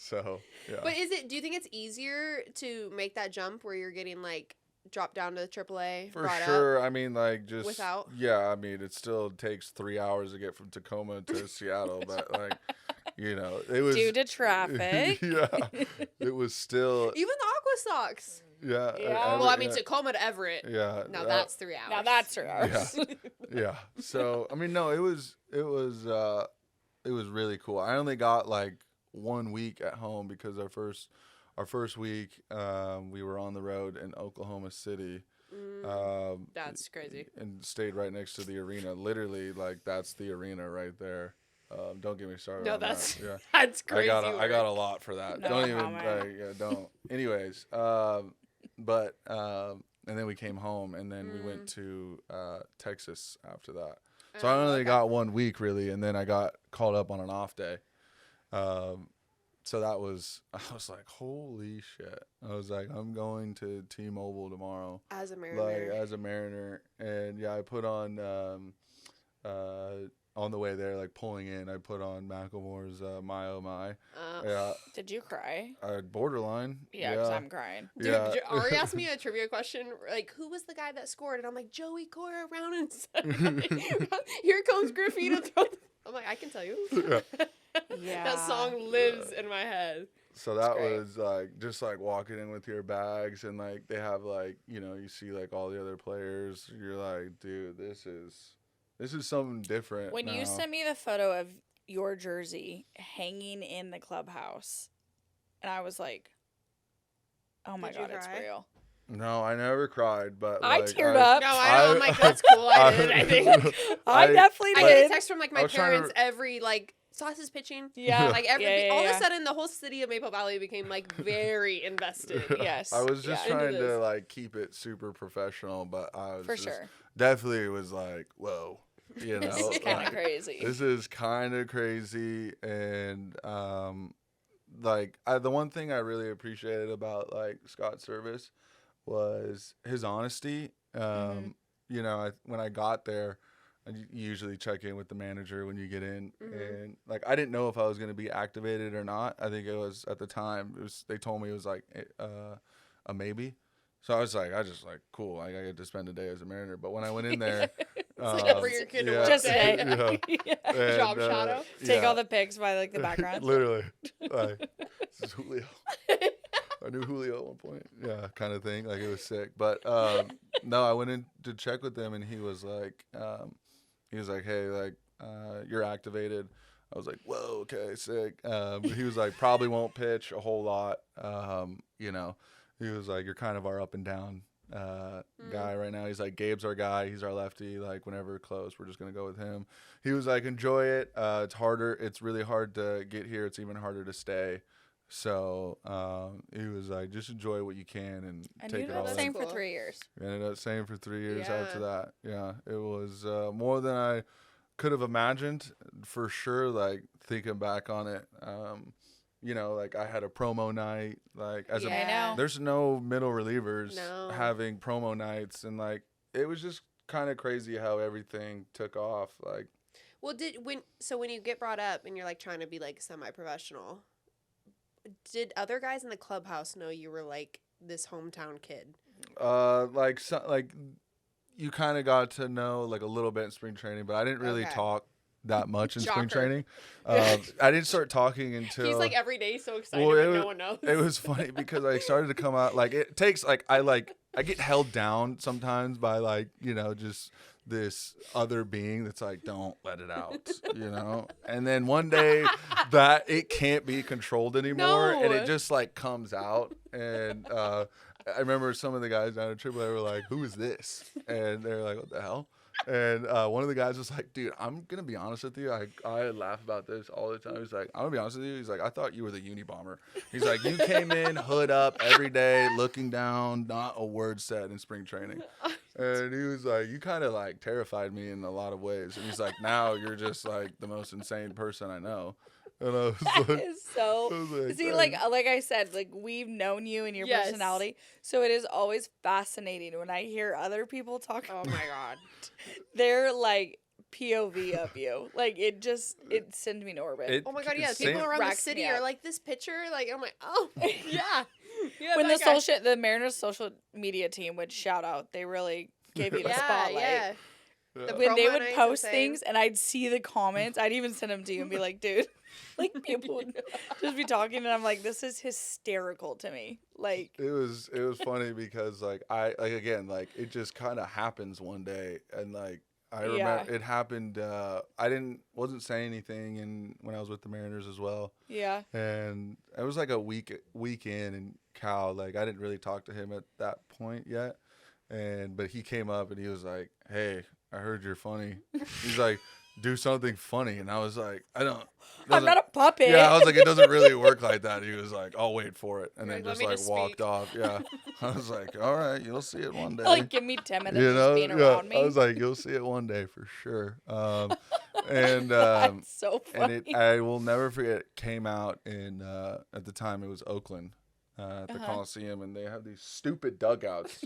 So yeah. But do you think it's easier to make that jump where you're getting like dropped down to AAA? For brought sure. Up? I mean, like just Without? Yeah, I mean, it still takes 3 hours to get from Tacoma to Seattle, but like, it was Due to traffic. yeah, it was still. Even the Aqua Sox. Yeah. Yeah. Well, I mean, Tacoma to Everett. Yeah. Now that's 3 hours. Now that's 3 hours. Yeah. So I mean, no, it was really cool. I only got like 1 week at home because our first week we were on the road in Oklahoma City. That's crazy. And stayed right next to the arena. Literally, like that's the arena right there. Don't get me started. No, on that's that. Yeah. that's crazy. I got a lot for that. No Don't even comment. don't. Anyways, and then we came home and then we went to Texas after that. So I only got 1 week really, and then I got called up on an off day. So I was like, holy shit. I was like, I'm going to T-Mobile tomorrow. As a Mariner. Like, as a Mariner. And yeah, I put on the way there, like pulling in, I put on Macklemore's My Oh My. Yeah. Did you cry? Borderline. Yeah, because I'm crying. Dude, Yeah. Ari asked me a trivia question, like, who was the guy that scored? And I'm like, Joey Cora around and said, here comes Griffey to throw. I'm like, I can tell you. Yeah. That song lives in my head. So that was like just like walking in with your bags and like they have like, you know, you see like all the other players. You're like, dude, this is something different. When you sent me the photo of your jersey hanging in the clubhouse, and I was like, oh my God, it's real. No, I never cried, but I like, teared up. No, I'm like, that's cool. I did, I think. I definitely I did. get a text from like my I was trying parents to- every like Sauce is pitching. Yeah. Like every Yeah, all of yeah. a sudden the whole city of Maple Valley became like very invested. Yes. I was just Yeah. trying Into to this. like keep it super professional, but I was For just sure. definitely was like, whoa, you know, This is kind of like, crazy. This is kind of crazy, and like the one thing I really appreciated about like Scott's service was his honesty. You know, when I got there, I usually check in with the manager when you get in, and like I didn't know if I was going to be activated or not. I think it was at the time. They told me it was like a maybe. So I was like, cool. I get to spend a day as a Mariner. But when I went in there, like for your kid to work Just day. today. And, Job shadow. Take all the pics by like the background. Literally, like, this is Julio. I knew Julio at one point. Yeah, kind of thing. Like it was sick. But no, I went in to check with them, and he was like, hey, like you're activated. I was like, whoa, okay, sick. But he was like, probably won't pitch a whole lot. You know. He was like, you're kind of our up and down guy right now. He's like, Gabe's our guy. He's our lefty. Like, whenever we're close, we're just going to go with him. He was like, enjoy it. It's harder. It's really hard to get here. It's even harder to stay. So he was like, just enjoy what you can and take it all in. Same for 3 years. Ended up staying for 3 years Yeah. after that. Yeah, it was more than I could have imagined for sure, like, thinking back on it. You know, like I had a promo night, like as I know. there's no middle relievers No. having promo nights, and like it was just kind of crazy how everything took off. Like, Well, when you get brought up and you're like trying to be like semi-professional, did other guys in the clubhouse know you were like this hometown kid? like you kind of got to know like a little bit in spring training, but I didn't really Okay. talk that much in spring Shocker. training. I didn't start talking until He's like every day so excited, Well, but no one knows. it was funny because I started to come out like it takes like I get held down sometimes by like, you know, just this other being that's like, don't let it out, you know? And then one day that it can't be controlled anymore and No. it just like comes out. And I remember some of the guys down at AAA were like, who is this? And they're like, what the hell? And one of the guys was like, dude, I'm going to be honest with you. I laugh about this all the time. He's like, I'm going to be honest with you. He's like, I thought you were the Unabomber. He's like, you came in, hood up every day, looking down, not a word said in spring training. And he was like, you kind of like terrified me in a lot of ways. And he's like, now you're just like the most insane person I know. And I was That like, is so. I was like, See, "Thanks." like I said, like we've known you and your Yes. personality, so it is always fascinating when I hear other people talk. Oh my god. Their like POV of you, like it sends me in orbit. Oh my god, yeah. it's People same- around the Racks city me are up. like, this picture, like, I'm like, oh, yeah. Yeah, when that guy. the Mariners social media team would shout out, they really gave you the Yeah, spotlight. yeah. Yeah. The When they promo would nights post insane. things and I'd see the comments, I'd even send them to you and be like, dude, Like, people would just be talking, and I'm like, this is hysterical to me. Like, it was funny because like it just kind of happens one day, and like I remember it happened. I wasn't saying anything, and when I was with the Mariners as well. Yeah. And it was like a week in, and Cal, like I didn't really talk to him at that point yet, but he came up and he was like, "Hey, I heard you're funny." He's like, "Do something funny," and I was like, I'm not a puppet. Yeah, I was like, it doesn't really work like that. He was like, I'll wait for it, and You're then like, just "Let me like just walked speak." off. Yeah, I was like, all right, you'll see it one day. Like, give me 10 minutes you of know, just being around me. I was like, you'll see it one day for sure. And That's so funny. I will never forget. It came out in at the time it was Oakland at the Coliseum, and they have these stupid dugouts.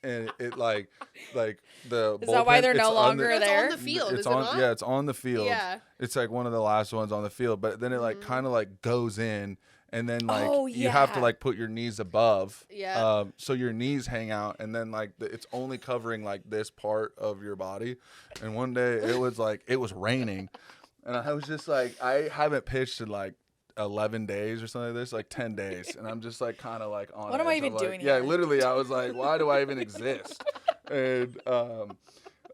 And it like the Is that why they're no longer It's there? on the field. It's is it on not? yeah, it's on the field. Yeah. It's like one of the last ones on the field, but then it like kind of like goes in, and then like you have to like put your knees above. Yeah. So your knees hang out, and then like it's only covering like this part of your body. And one day it was raining, and I was just like, I haven't pitched in like 11 days or something like this, like 10 days, and I'm just like kind of like on What am I edge. even I'm like, doing yeah, here? literally I was like, why do I even exist? And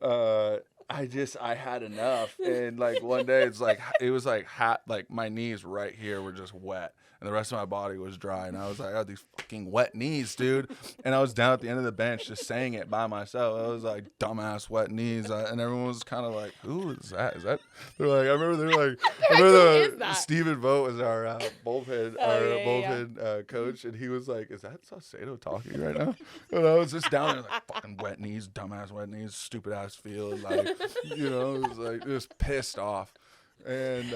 I had enough, and like one day it was like my knees right here were just wet, and the rest of my body was dry, and I was like, I have these fucking wet knees, dude. And I was down at the end of the bench just saying it by myself. I was like, dumbass wet knees, and everyone was kind of like, who is that? They're like, I remember Who is that? Stephen Vogt was our bullpen coach, and he was like, is that Saucedo talking right now? And I was just down there like, fucking wet knees, dumbass wet knees, stupid ass field, like, you know, it was like just pissed off. And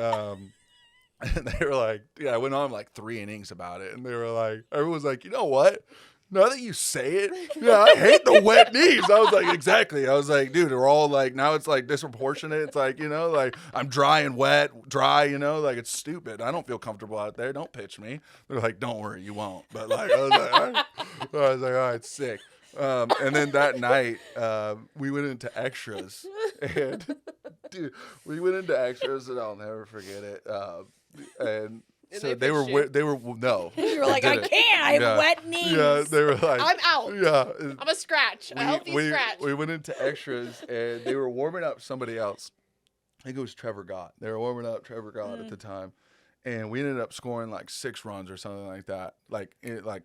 and they were like, I went on like 3 innings about it, and they were like, everyone was like, you know what? Now that you say it, I hate the wet knees. I was like, exactly. I was like, dude, we're all like, now it's like disproportionate. It's like, you know, like I'm dry and wet, you know, like it's stupid. I don't feel comfortable out there. Don't pitch me. They're like, don't worry, you won't. But like, I was like, all right, sick. And then that night, we went into extras, and dude, and I'll never forget it. And so they were no. You were like, I can't. I have wet knees. Yeah, they were like, I'm out. Yeah, I'm a scratch. A healthy scratch. We went into extras, and they were warming up somebody else. I think it was Trevor Gott. They were warming up Trevor Gott at the time, and we ended up scoring like 6 runs or something like that, like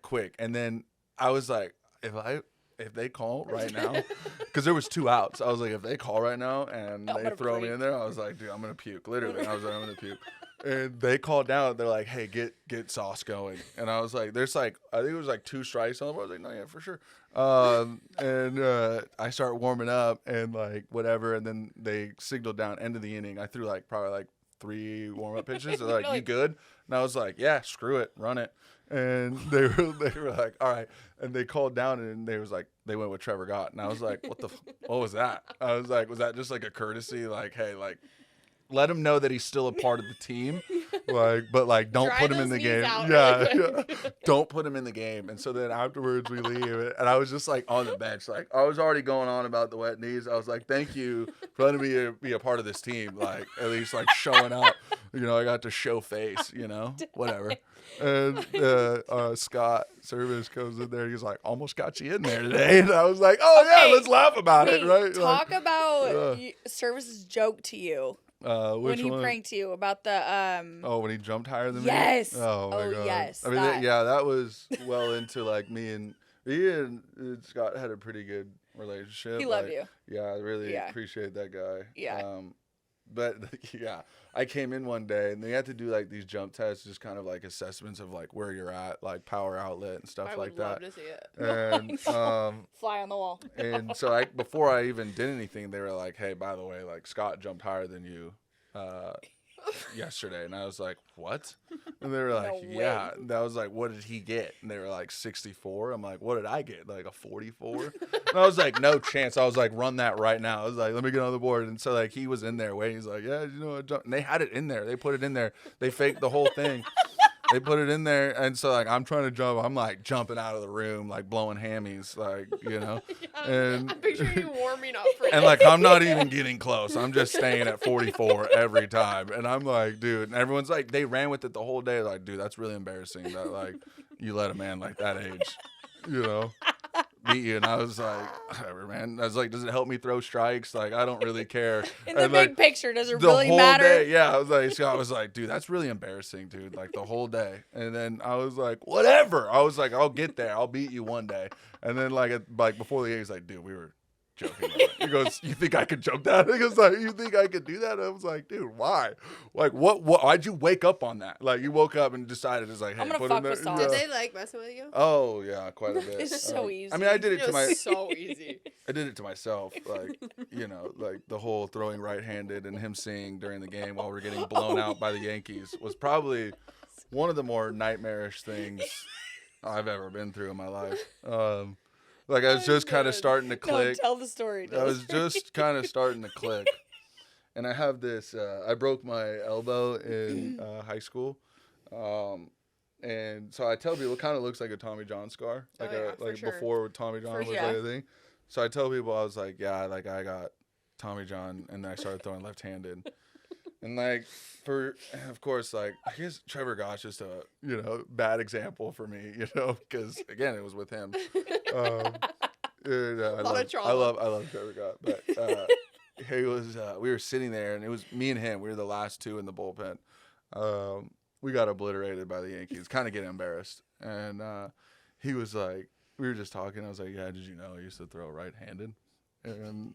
quick. And then I was like, if they call right now, because there was 2 outs, I was like, if they call right now and they throw me in there, I was like, dude, I'm gonna puke. Literally, I was like, I'm gonna puke. And they called down. They're like, hey, get Sauce going. And I was like, there's like, I think it was like 2 strikes on the board. I was like, no, yeah, for sure. And I start warming up and like whatever. And then they signaled down end of the inning. I threw like probably like 3 warm up pitches. They're like, you good? And I was like, yeah, screw it, run it. And they were like, all right. And they called down, and they went with Trevor Gott. And I was like, what was that? I was like, was that just like a courtesy? Like, hey, like, let him know that he's still a part of the team, but don't Dry put him those in the knees game. out Yeah, really quick. yeah, don't put him in the game. And so then afterwards we leave, and I was just like on the bench, like I was already going on about the wet knees. I was like, thank you for letting me be a part of this team, like at least like showing up. You know, I got to show face. You know, whatever. And Scott Service comes in there. He's like, almost got you in there today. And I was like, oh yeah, let's laugh about it, right? Talk about Service's joke to you. Which when he one? pranked you about the when he jumped higher than me. Yes. Oh my god. Yes. I mean, that was well into like me and Scott had a pretty good relationship. He loved you. Yeah, I really appreciate that guy. Yeah. But yeah, I came in one day and they had to do like these jump tests, just kind of like assessments of like where you're at, like power outlet and stuff like that. I would love to see it. And fly on the wall. and so before I even did anything, they were like, "Hey, by the way, like Scott jumped higher than you yesterday." And I was like, "What?" And they were like, No "Yeah." And I was like, "What did he get?" And they were like, 64. I'm like, "What did I get? Like a 44?" And I was like, "No chance." I was like, "Run that right now." I was like, "Let me get on the board." And so like he was in there waiting. He's like, "Yeah, you know, I jumped." And they had it in there. They put it in there. They faked the whole thing. They put it in there, and so like I'm trying to jump. I'm like jumping out of the room, like blowing hammies, like And I'm picturing you warming up for and like I'm not even getting close. I'm just staying at 44 every time, and I'm like, dude. And everyone's like, they ran with it the whole day. Like, dude, that's really embarrassing that like you let a man like that age, beat you. And I was like, whatever, man. I was like, does it help me throw strikes? Like, I don't really care. In the big picture, does it the really whole matter? Day, yeah, I was like, Scott was like, dude, that's really embarrassing, dude. Like the whole day. And then I was like, whatever. I was like, I'll get there. I'll beat you one day. And then like before the game, he's like, dude, we were joking. He goes, you think I could joke that? He goes like, you think I could do that? I was like, dude, why? Like, what? Why'd you wake up on that? Like, you woke up and decided it's like, hey, I'm gonna put fuck in there. with Sauce. Did they like messing with you? Oh yeah, quite a bit. It's so easy. I mean, I did it It to my. was so easy. I did it to myself, like like the whole throwing right-handed and him seeing during the game while we're getting blown out by the Yankees was probably one of the more nightmarish things I've ever been through in my life. Like I was just kind of starting to click. No, tell the story. I was just kind of starting to click, and I have this. I broke my elbow in high school, and so I tell people it kind of looks like a Tommy John scar, like sure. before Tommy John was like a thing. So I tell people I was like, yeah, like I got Tommy John, and then I started throwing left-handed. And like of course, like I guess Trevor Gott's just a bad example for me, because again it was with him. I love Trevor Gott, but he was. We were sitting there, and it was me and him. We were the last two in the bullpen. We got obliterated by the Yankees. Kind of getting embarrassed, and he was like, we were just talking. I was like, yeah, did you know I used to throw right-handed? And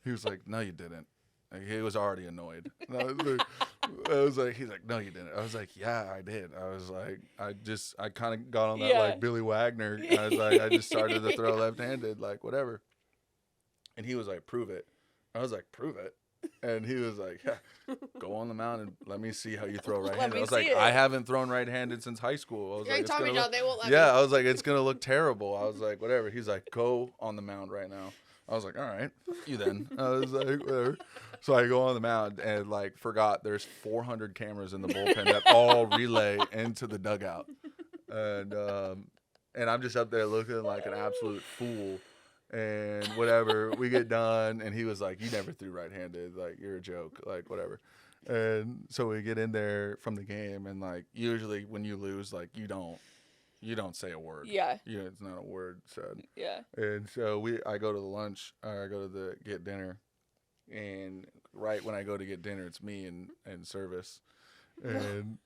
he was like, no, you didn't. Like, he was already annoyed. And I was like, he's like, no, you didn't. I was like, yeah, I did. I was like, I kind of got on that like Billy Wagner. I was like, I just started to throw left-handed, like whatever. And he was like, prove it. I was like, prove it. And he was like, yeah, go on the mound and let me see how you throw right-handed. I was like, I haven't thrown right-handed since high school. I was like, Tommy John, they won't let me. I was like, it's gonna look terrible. I was like, whatever. He's like, go on the mound right now. I was like, all right, you then. I was like, whatever. So I go on the mound and like forgot there's 400 cameras in the bullpen that all relay into the dugout, and I'm just up there looking like an absolute fool, and whatever. We get done, and he was like, you never threw right-handed, like you're a joke, like whatever. And so we get in there from the game, and like usually when you lose, like you don't say a word. Yeah. It's not a word said. Yeah. And so I go to the lunch, or I go to get dinner, and right when I go to get dinner, it's me and service. And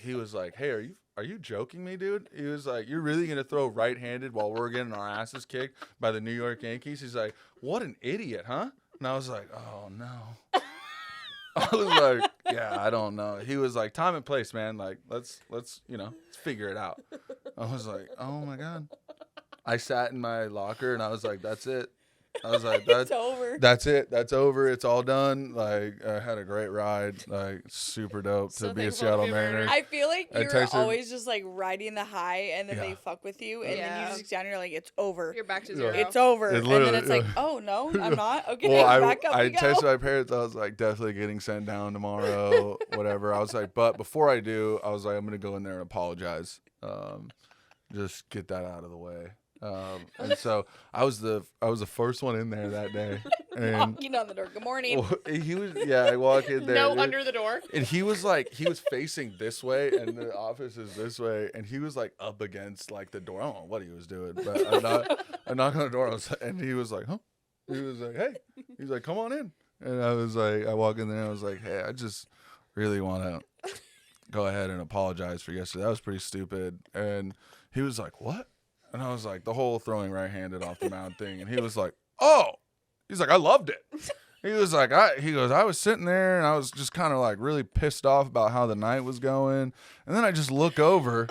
he was like, hey, are you joking me, dude? He was like, you're really going to throw right-handed while we're getting our asses kicked by the New York Yankees? He's like, what an idiot, huh? And I was like, oh, no. I was like, yeah, I don't know. He was like, time and place, man. Like, let's figure it out. I was like, oh my God. I sat in my locker and I was like, that's it. I was like, it's over. That's it. That's over. It's all done. Like, I had a great ride. Like, super dope to be a Seattle Mariner. I feel like you're always just like riding the high, and then they fuck with you, and then you just get down and you're like, it's over. You're back to zero. It's over. And then it's like, oh, no, I'm not. Okay, well, back up I texted my parents. I was like, definitely getting sent down tomorrow, whatever. I was like, but before I do, I was like, I'm going to go in there and apologize. Just get that out of the way. And so I was the first one in there that day. And walking on the door. Good morning. Well, he was, I walk in there. No, under the door. And he was facing this way, and the office is this way, and he was like up against like the door. I don't know what he was doing, but I knocked on the door, and he was like, huh? He was like, hey. He's like, come on in. And I was like, I walk in there, and I was like, hey, I just really want to go ahead and apologize for yesterday. That was pretty stupid. And he was like, what? And I was like, the whole throwing right-handed off the mound thing. And he was like, oh. He's like, I loved it. He was like, I was sitting there and I was just kind of like really pissed off about how the night was going. And then I just look over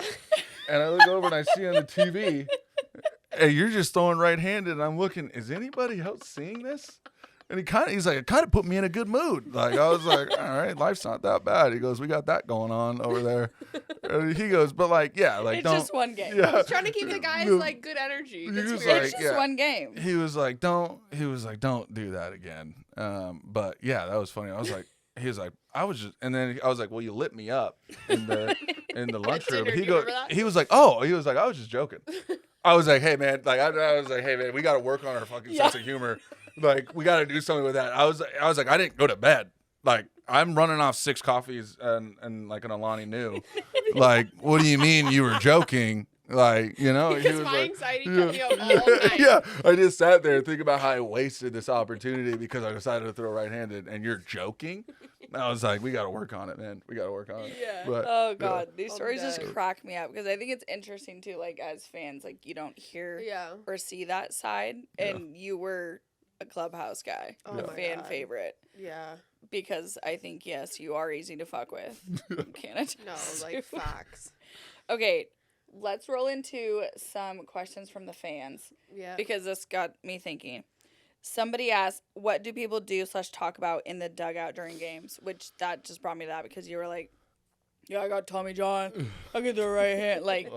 and I see on the TV, hey, you're just throwing right-handed. And I'm looking, is anybody else seeing this? And he's like, it kind of put me in a good mood. Like, I was like, all right, life's not that bad. He goes, we got that going on over there. And he goes, but like, yeah, like, it's just one game. Yeah. He's trying to keep the guys like good energy. Good was spirit. It's just one game. He was like, don't do that again. But yeah, that was funny. I was like, he was like, I was just, and then I was like, well, you lit me up in the lunchroom. dinner, do He you goes, remember that? he was like, oh, he was like, I was just joking. I was like, hey man, like I was like, hey man, we got to work on our fucking sense of humor. Like we got to do something with that. I was like, I didn't go to bed. Like I'm running off 6 coffees and like an Alani New. Like, what do you mean you were joking? Like, you know, Because he was my like, anxiety kept me up all night. yeah, I just sat there and think about how I wasted this opportunity because I decided to throw right-handed, and you're joking. I was like, we got to work on it, man. We got to work on it. Yeah. But, Oh God, I'm these stories just dead. crack me up because I think it's interesting too. Like as fans, like you don't hear Yeah. or see that side, and you were a Clubhouse guy, Oh a my fan God. favorite. Yeah. Because I think yes, you are easy to fuck with. Canada. No, like facts. Okay, let's roll into some questions from the fans Yeah. because this got me thinking. Somebody asked, "What do people do / talk about in the dugout during games?" Which that just brought me that because you were like, "Yeah, I got Tommy John. I get the right hand." Like,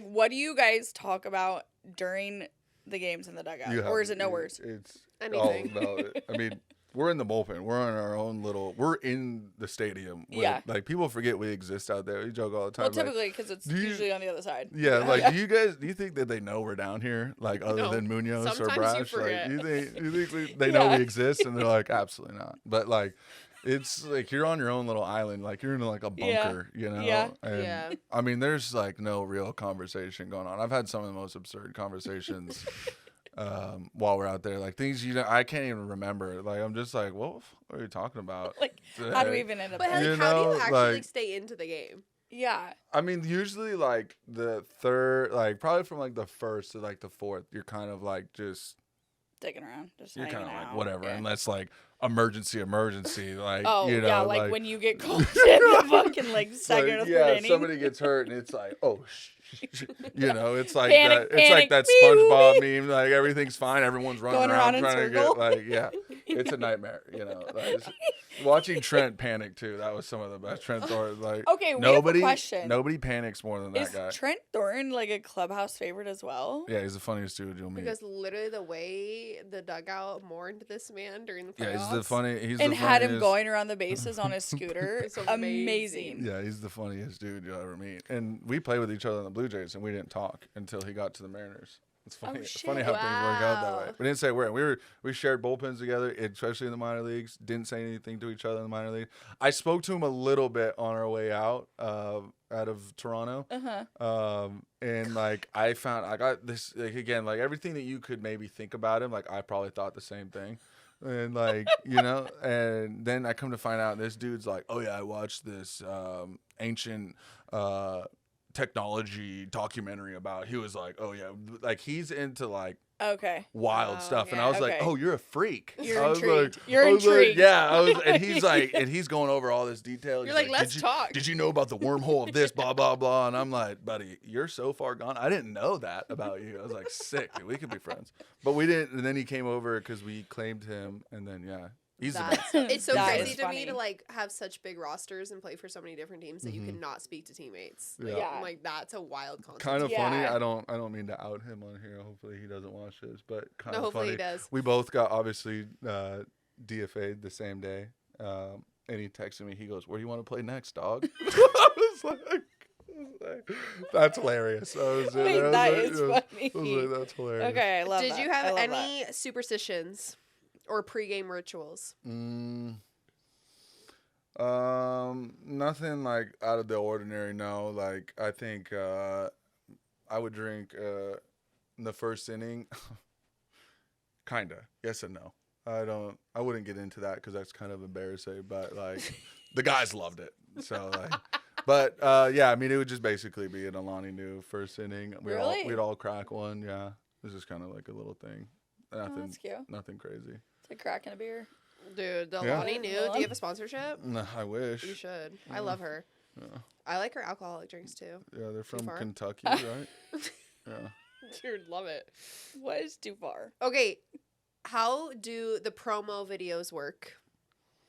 what do you guys talk about during the games in the dugout, or is it no words? It's Anything. Oh no! I mean, we're in the bullpen. We're on our own little. We're in the stadium. Yeah. Like people forget we exist out there. We joke all the time. Well, like, typically because it's do you- usually on the other side. yeah, like do you think that they know we're down here? Like other No. than Munoz or Sometimes you Brash? forget. Like you think they know Yeah. we exist? And they're like, absolutely not. But like, it's like you're on your own little island. Like you're in like a bunker, you know? Yeah. And, Yeah. I mean, there's like no real conversation going on. I've had some of the most absurd conversations. While we're out there, like things I can't even remember. Like I'm just like, what are you talking about? Like, how do we even end up But there? You like, how do know, you actually like- stay into the game? Yeah. I mean, usually like the third, like probably from like the first to like the fourth, you're kind of like just Sticking around. Just you're kind hanging of like out. whatever, Yeah. unless like emergency, like Oh, you know, yeah, like when you get called in the fucking like second or third yeah, inning. somebody gets hurt and it's like, oh, you know, it's like Panic, that. It's like panic, that meow, SpongeBob meme. Like everything's fine, everyone's running Going around in trying to circle. get like, yeah, it's a nightmare. You know, watching Trent panic too. That was some of the best. Trent Thornton, like Okay, we have a question. Nobody panics more than that Is guy. Trent Thornton like a Clubhouse favorite as well? Yeah, he's the funniest dude you'll meet. Because literally the way the dugout mourned this man during the playoffs. Yeah, he's And the had him funniest- going around the bases on his scooter. It's amazing. Amazing. Yeah, he's the funniest dude you'll ever meet. And we played with each other in the Blue Jays, and we didn't talk until he got to the Mariners. It's funny. It's funny shit. how things work out that way. Wow. We didn't say where. We shared bullpens together, especially in the minor leagues. Didn't say anything to each other in the minor league. I spoke to him a little bit on our way out of Toronto. And like I got this like again, like everything that you could maybe think about him, like I probably thought the same thing. And like, you know, and then I come to find out this dude's like, oh yeah, I watched this ancient technology documentary about. He was like, oh yeah, like he's into like Okay. wild Oh, stuff, and yeah. I was like, Okay. oh, you're a freak. You're I was intrigued. Like, You're I was like, intrigued. yeah, and he's like, and he's going over all this detail. You're He's like, let's did you, talk. Did you know about the wormhole of this? Blah blah blah. And I'm like, buddy, you're so far gone. I didn't know that about you. I was like, sick. Dude, we could be friends, but we didn't. And then he came over because we claimed him, and then yeah. He's the That's, best. it's so That crazy is to funny. me to like have such big rosters and play for so many different teams that you cannot speak to teammates. Like, Yeah. I'm like, that's a wild concept. Kind of Yeah. funny. I don't mean to out him on here. Hopefully he doesn't watch this, but kind No, of hopefully funny. he does. We both got obviously DFA'd the same day, and he texted me. He goes, "Where do you want to play next, dog?" I was like, "That's hilarious." Wait, that is funny. I was like, "That's hilarious." Okay, I love that. Did you I have love any superstitions or pregame rituals? Nothing like out of the ordinary. No, like I think I would drink in the first inning. Kinda, yes and no. I wouldn't get into that because that's kind of embarrassing. But like, the guys loved it. So like, but yeah, I mean, it would just basically be an Alani New first inning. Really? We'd all crack one. Yeah, this is kind of like a little thing. that? Nothing, Oh, that's cute. nothing crazy. It's like cracking a beer. Dude, the Yeah. Lonnie knew. Do you have a sponsorship? No, I wish. You should. I love her. Yeah. I like her alcoholic drinks too. Yeah, they're from far? Kentucky, right? Yeah. Dude, love it. What is too far? Okay, how do the promo videos work?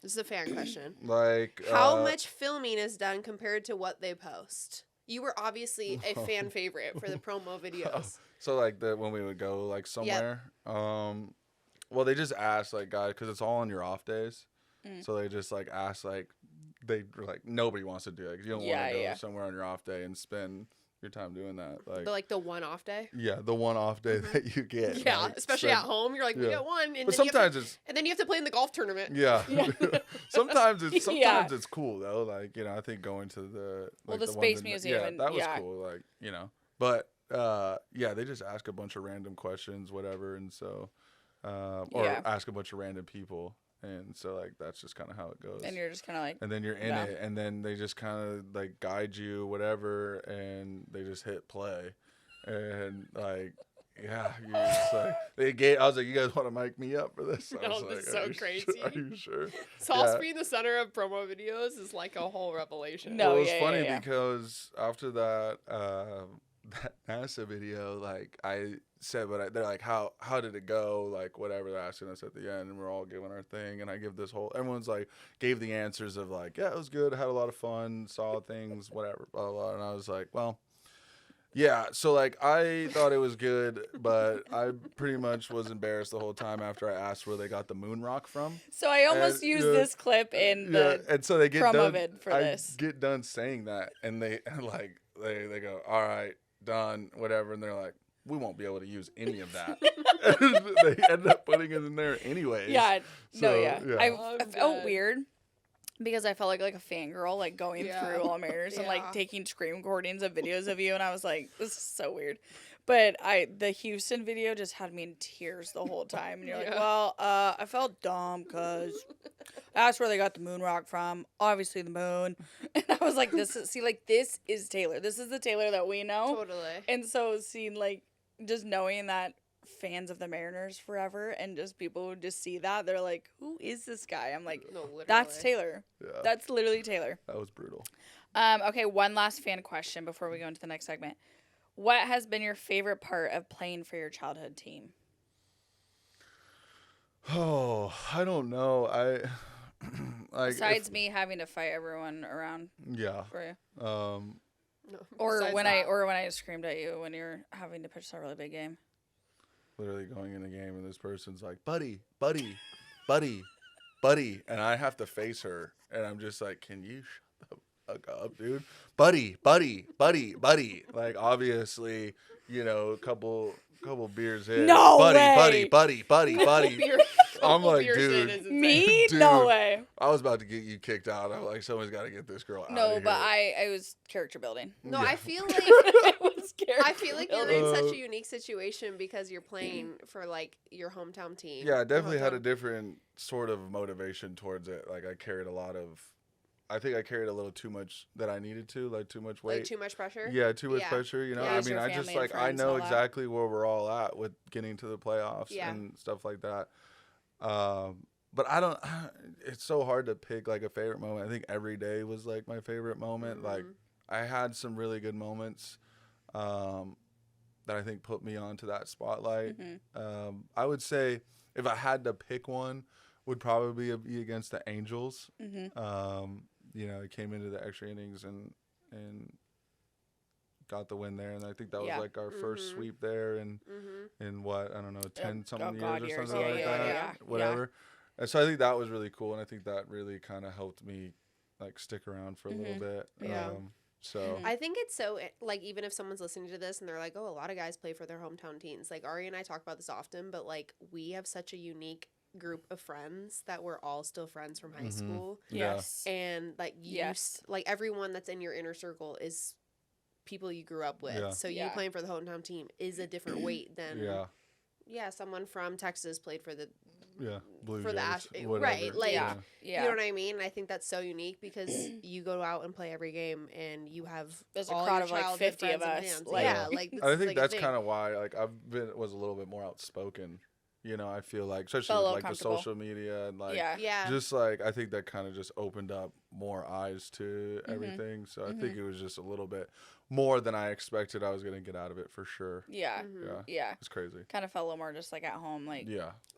This is a fan question. Like How much filming is done compared to what they post? You were obviously a fan favorite for the promo videos. So like when we would go like somewhere, well they just asked like guys because it's all on your off days. So they just like ask like they were like nobody wants to do it. 'Cause you don't want to go somewhere on your off day and spend your time doing that. Like the one off day. yeah, the one off day that you get. Yeah, like, especially at home. You're like, we got one, and but then sometimes it's and then you have to play in the golf tournament. yeah. sometimes it's cool though. Like I think going to the the Space Museum. that was cool. Like but they just ask a bunch of random questions, whatever, and so or ask a bunch of random people. And so, like, that's just kind of how it goes. And you're just kind of like... And then you're in it, and then they just kind of, like, guide you, whatever, and they just hit play. And, like, yeah, you're just like... I was like, you guys want to mic me up for this? I was this is so crazy. Are you sure? Sauce being the center of promo videos is, like, a whole revelation. No, well, it was funny because after that NASA video, like, I said, they're like, how did it go? Like, whatever, they're asking us at the end, and we're all giving our thing, and I give everyone's like, gave the answers of like, yeah, it was good, had a lot of fun, saw things, whatever, blah, blah, blah. And I was like, well, yeah, so like, I thought it was good, but I pretty much was embarrassed the whole time after I asked where they got the moon rock from. So I almost used this clip in the and so they get promo done, for this. I get done saying that, and they like, they go, all right, done, whatever, and they're like, we won't be able to use any of that. They end up putting it in there anyways. Yeah. So, I felt weird because I felt like a fangirl, like going through all Mariners and like taking screen recordings of videos of you, and I was like, this is so weird. But the Houston video just had me in tears the whole time. And you're like, well, I felt dumb because that's where they got the moon rock from. Obviously the moon. And I was like, this is Tayler. This is the Tayler that we know. Totally. And so just knowing that fans of the Mariners forever and just people who just see that, they're like, who is this guy? I'm like, no, that's Tayler. Yeah. That's literally Tayler. That was brutal. Okay, one last fan question before we go into the next segment. What has been your favorite part of playing for your childhood team? Oh, I don't know. Besides me having to fight everyone around. Yeah. For you. No, or when I screamed at you when you're having to pitch a really big game. Literally going in a game and this person's like, buddy, buddy, buddy, buddy, and I have to face her, and I'm just like, can you shut the fuck up, dude? Buddy, buddy, buddy, buddy. Like, obviously, a couple beers in. No buddy, way. buddy. I'm like, dude. Me? Dude, no way. I was about to get you kicked out. I'm like, someone's got to get this girl out of here. No, but I was character building. No, yeah. I feel like you're in such a unique situation because you're playing for like your hometown team. Yeah, I definitely had a different sort of motivation towards it. Like I think I carried a little too much that I needed to, like too much weight. Like too much pressure? Yeah, too much pressure, Yeah, I mean, I just I know exactly where we're all at with getting to the playoffs and stuff like that. But it's so hard to pick like a favorite moment. I think every day was like my favorite moment. Mm-hmm. Like I had some really good moments that I think put me onto that spotlight. Mm-hmm. I would say if I had to pick one, would probably be against the Angels. Mm-hmm. It came into the extra innings and got the win there, and I think that was like our first sweep there in what, I don't know, 10 something years or something like that. Whatever. Yeah. And so I think that was really cool, and I think that really kind of helped me like stick around for a little bit. Yeah. So I think it's so, like, even if someone's listening to this and they're like, oh, a lot of guys play for their hometown teams. Like, Ari and I talk about this often, but, like, we have such a unique group of friends that we're all still friends from high school. Yes. And, like, like, everyone that's in your inner circle is people you grew up with. Yeah. So you playing for the hometown team is a different weight than someone from Texas played for the Blue for Jays, the right, like you know what I mean. I think that's so unique because you go out and play every game and you have there's a crowd of like 50 of us. Like I think that's kind of why like was a little bit more outspoken. I feel like, especially with like the social media and like just like I think that kind of just opened up more eyes to everything. So I think it was just a little bit more than I expected I was gonna get out of it for sure. Yeah. It's crazy. Kind of felt a little more just like at home, like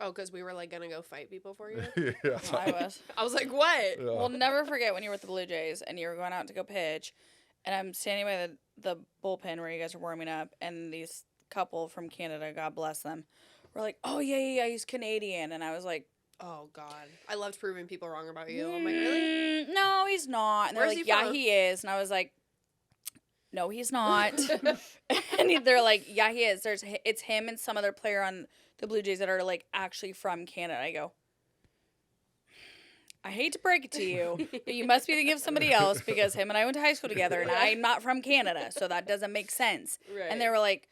Oh, because we were like gonna go fight people for you. Yeah. I was like, what? Yeah. We'll never forget when you were with the Blue Jays and you were going out to go pitch, and I'm standing by the bullpen where you guys are warming up, and these couple from Canada, God bless them, were like, oh yeah, he's Canadian, and I was like, Oh God, I loved proving people wrong about you. I'm like, really? No, he's not. And they're Where's like, he yeah, from? he is. And I was like, no, he's not. And they're like, yeah, he is. It's him and some other player on the Blue Jays that are like actually from Canada. I go, I hate to break it to you, but you must be thinking of somebody else because him and I went to high school together, and I'm not from Canada, so that doesn't make sense. Right. And they were like,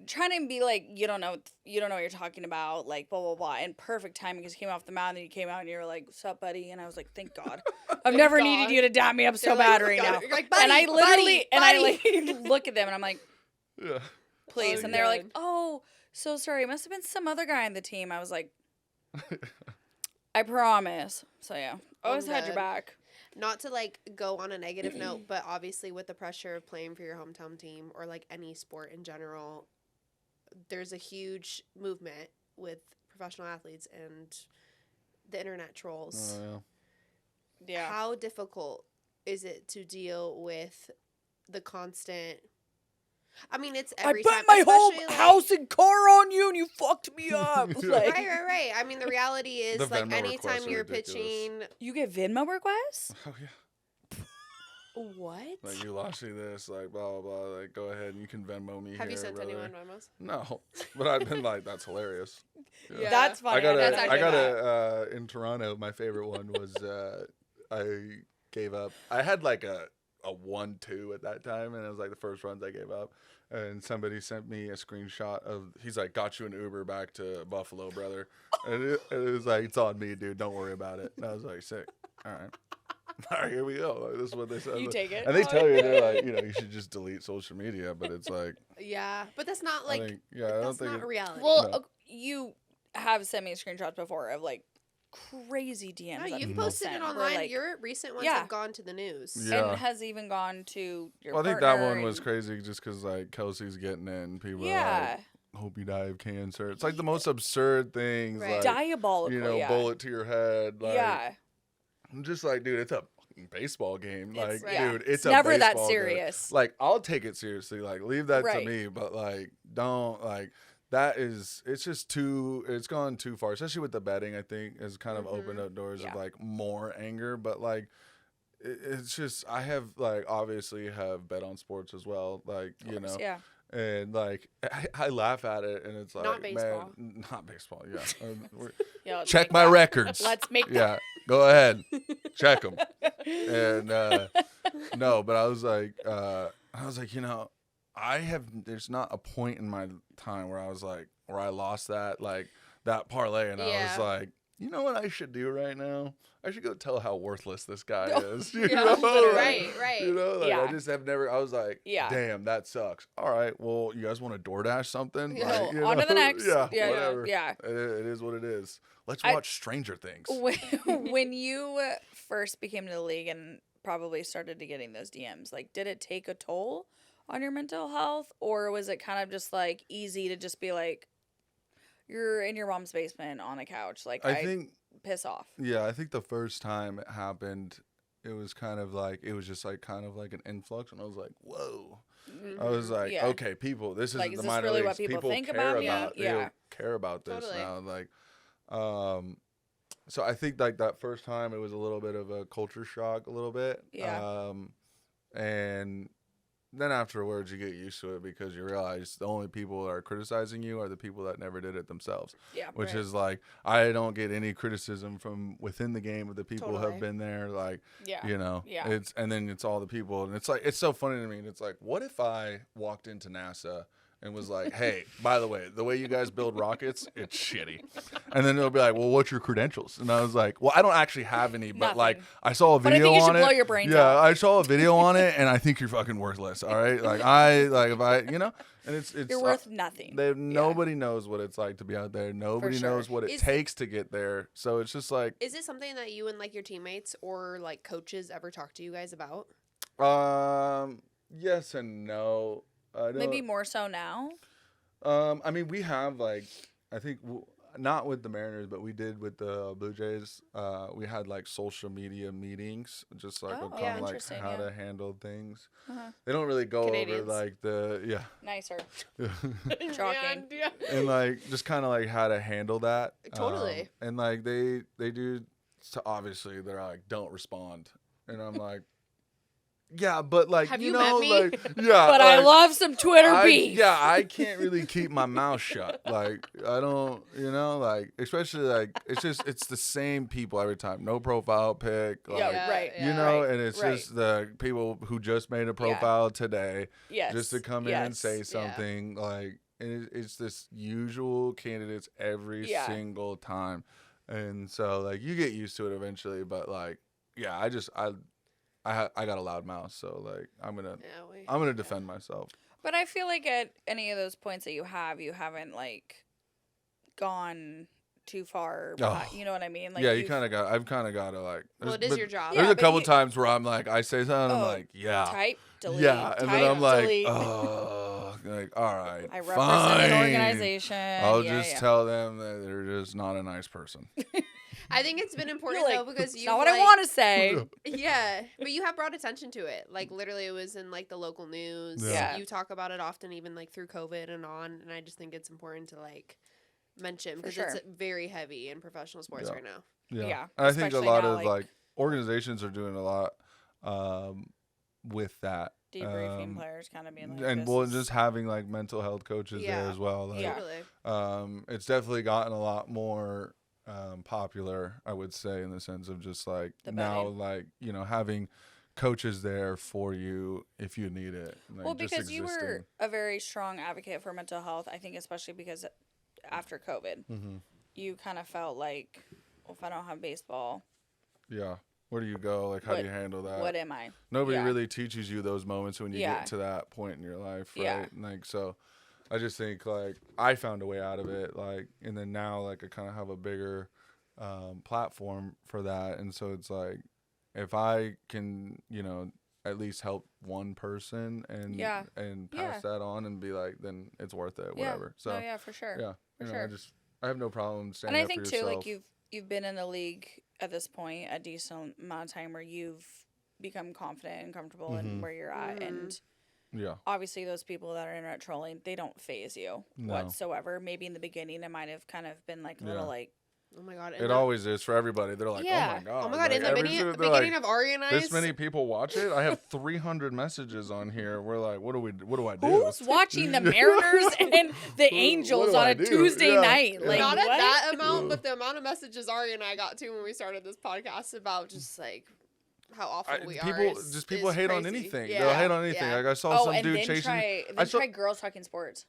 trying to be like, you don't know what you're talking about, like blah blah blah. And perfect timing because you came off the mound and you came out and you were like, "What's up, buddy?" And I was like, "Thank God, I've never needed you to dap me up so bad right now." You're like, buddy, and I literally, buddy. I like look at them and I'm like, Yeah. "Please," Oh, and they're like, God. "Oh, so sorry. It must have been some other guy on the team." I was like, "I promise." So yeah, always had your good. back. Not to like go on a negative note, but obviously with the pressure of playing for your hometown team or like any sport in general, there's a huge movement with professional athletes and the internet trolls. Oh, Yeah. How difficult is it to deal with the constant? I mean, it's every time. I bet my whole especially, like, house and car on you, and you fucked me up. Like, Right. I mean, the reality is, The like, Venmo anytime requests are you're ridiculous. pitching. you get Venmo requests? Oh yeah. What? Like you lost me this, like blah blah blah. Like go ahead and you can Venmo me. Have you here, sent brother. anyone Memos? No, but I've been like, that's hilarious. Yeah. That's funny. I got That's a, actually I got a in Toronto. My favorite one was I gave up. I had like a 1-2 at that time, and it was like the first runs I gave up. And somebody sent me a screenshot of. He's like, got you an Uber back to Buffalo, brother. And it was like, it's on me, dude. Don't worry about it. And I was like, sick. All right. All right, here we go. Like, this is what they said. You take it. And they tell you, they're like, you should just delete social media. But it's like, Yeah, but that's not like. I think, I don't That's think not reality. Well, No. you have sent me screenshots before of like crazy DMs. No, that you've people posted sent it where, online. like, Your recent ones Yeah. have gone to the news. Yeah. and has even gone to your. Well, I think that partner one was and- crazy just because like Kelsey's getting it, and people are Yeah, like, hope you die of cancer. It's like the most absurd things, Right. like diabolical. Yeah, bullet to your head. Like, yeah. I'm just like, dude, it's a fucking baseball game. Like, It's- yeah. dude, it's never a that baseball game. serious. Like, I'll take it seriously. Like, leave that Right. to me. But like, don't like. That is, it's just too. It's gone too far, especially with the betting. I think has kind of opened up doors Yeah. of like more anger. But like, it's just I have like obviously have bet on sports as well. Like Of course, yeah. and like I laugh at it, and it's like Not baseball. man, not baseball. Yeah, Yeah. let's check make my that- records. Let's make that. Yeah, go ahead, check them. And no, but I was like, there's not a point in my time where I was like, where I lost that parlay, and I was Yeah. like, you know what I should do right now? I should go tell how worthless this guy is. You Yeah, know? right, right. You know, like, Yeah. I just have never. I was like, Yeah. damn, that sucks. All right, well, you guys want to DoorDash something? Yeah. Like, you On to know? the next. Yeah, Yeah, whatever. yeah. It is what it is. Let's I- watch Stranger Things. When you first became to the league and probably started to getting those DMs, like, did it take a toll on your mental health, or was it kind of just like easy to just be like, you're in your mom's basement on a couch, like I think. piss off? Yeah, I think the first time it happened, it was kind of like an influx, and I was like, whoa. I was like, Yeah. okay, people, this is Like, the is this minor really leagues. what people think care about me? about. Yeah. They care about this Totally. now. Like, so I think like that first time it was a little bit of a culture shock, a little bit. Yeah. And then afterwards you get used to it because you realize the only people that are criticizing you are the people that never did it themselves. Yeah. Which Right. is like, I don't get any criticism from within the game of the people who Totally. have been there. Like, Yeah. you know, Yeah. and then it's all the people, and it's like, it's so funny to me. And it's like, what if I walked into NASA and was like, hey, by the way you guys build rockets, it's shitty. And then they'll be like, well, what's your credentials? And I was like, well, I don't actually have any, but like, Nothing. I saw a But I video think you on should it. blow your brains yeah, out. I saw a video on it, and I think you're fucking worthless. All right, like if I, you know, and it's You're worth nothing. nobody knows what it's like to be out there. Nobody sure. knows what it takes to get there. So it's just like, Is it something that you and like your teammates or like coaches ever talk to you guys about? yes and no. I don't, Maybe more so now. I mean, we have like, I think not with the Mariners, but we did with the Blue Jays. We had like social media meetings, just like Oh, on yeah, like interesting, how yeah. to handle things. Uh-huh. They don't really go Canadians. over like the Nicer. Shocking. Yeah. and like just kind of like how to handle that. Totally. And like they do. So obviously they're like, don't respond, and I'm like. Yeah, but like Have you you know, met me? like yeah, But like, I love some Twitter beef. Yeah, I can't really keep my mouth shut. Like I don't, you know, like especially like it's the same people every time. No profile pic. Like, Yeah, right. You know, Right, and it's right. just the people who just made a profile today, Yes. just to come in and yes. say something. Like and it's this usual candidates every single time, and so like you get used to it eventually. But like, yeah, I got a loud mouth, so like I'm gonna defend myself. But I feel like at any of those points that you haven't like gone too far. Behind, you know what I mean? Like yeah, I've kind of got to like. Well, it is your job. There's Yeah, a couple but times where I'm like, I say something, I'm Oh, like, yeah, type, delete. yeah, and type, then I'm like, delete. oh, like all right, I represent fine. an organization. I'll Yeah, just yeah. tell them that they're just not a nice person. I think it's been important You're though like, because it's you not what I want to say. Yeah, but you have brought attention to it. Like literally, it was in like the local news. Yeah. You talk about it often, even like through COVID and on. And I just think it's important to like mention because it's very heavy in professional sports right now. Yeah, and I think a lot now, of like organizations are doing a lot with that. debriefing players, kind of being like, And well, just having like mental health coaches there as well. Like, Totally. It's definitely gotten a lot more popular, I would say, in the sense of just like now, like, you know, having coaches there for you if you need it. Like, well, because you were a very strong advocate for mental health, I think, especially because after COVID, you kind of felt like, well, if I don't have baseball, where do you go? Like, how do you handle that? What am I? Nobody really teaches you those moments when you get to that point in your life, right? Yeah. And like, so I just think like I found a way out of it, like, and then now like I kind of have a bigger platform for that, and so it's like if I can, you know, at least help one person and pass that on and be like, then it's worth it, whatever. So for sure. Yeah, for you sure. know, I have no problem standing and up I think for too, yourself. like you've been in the league at this point a decent amount of time where you've become confident and comfortable in where you're at, and obviously those people that are internet trolling, they don't faze you whatsoever. Maybe in the beginning it might have kind of been like a little like, oh my god, it always is for everybody. They're like, oh my god, oh my god. Like, In the beginning of Ari and I, this many people watch it. I have 300 messages on here. We're like, what do I do? Who's watching the Mariners and the Angels on a Tuesday night? Like, not what? at that amount, but the amount of messages Ari and I got to when we started this podcast about just like how awful we people, are. People hate on crazy. anything. Yeah. They'll hate on anything. Like I saw some dude chasing. Try girls talking sports.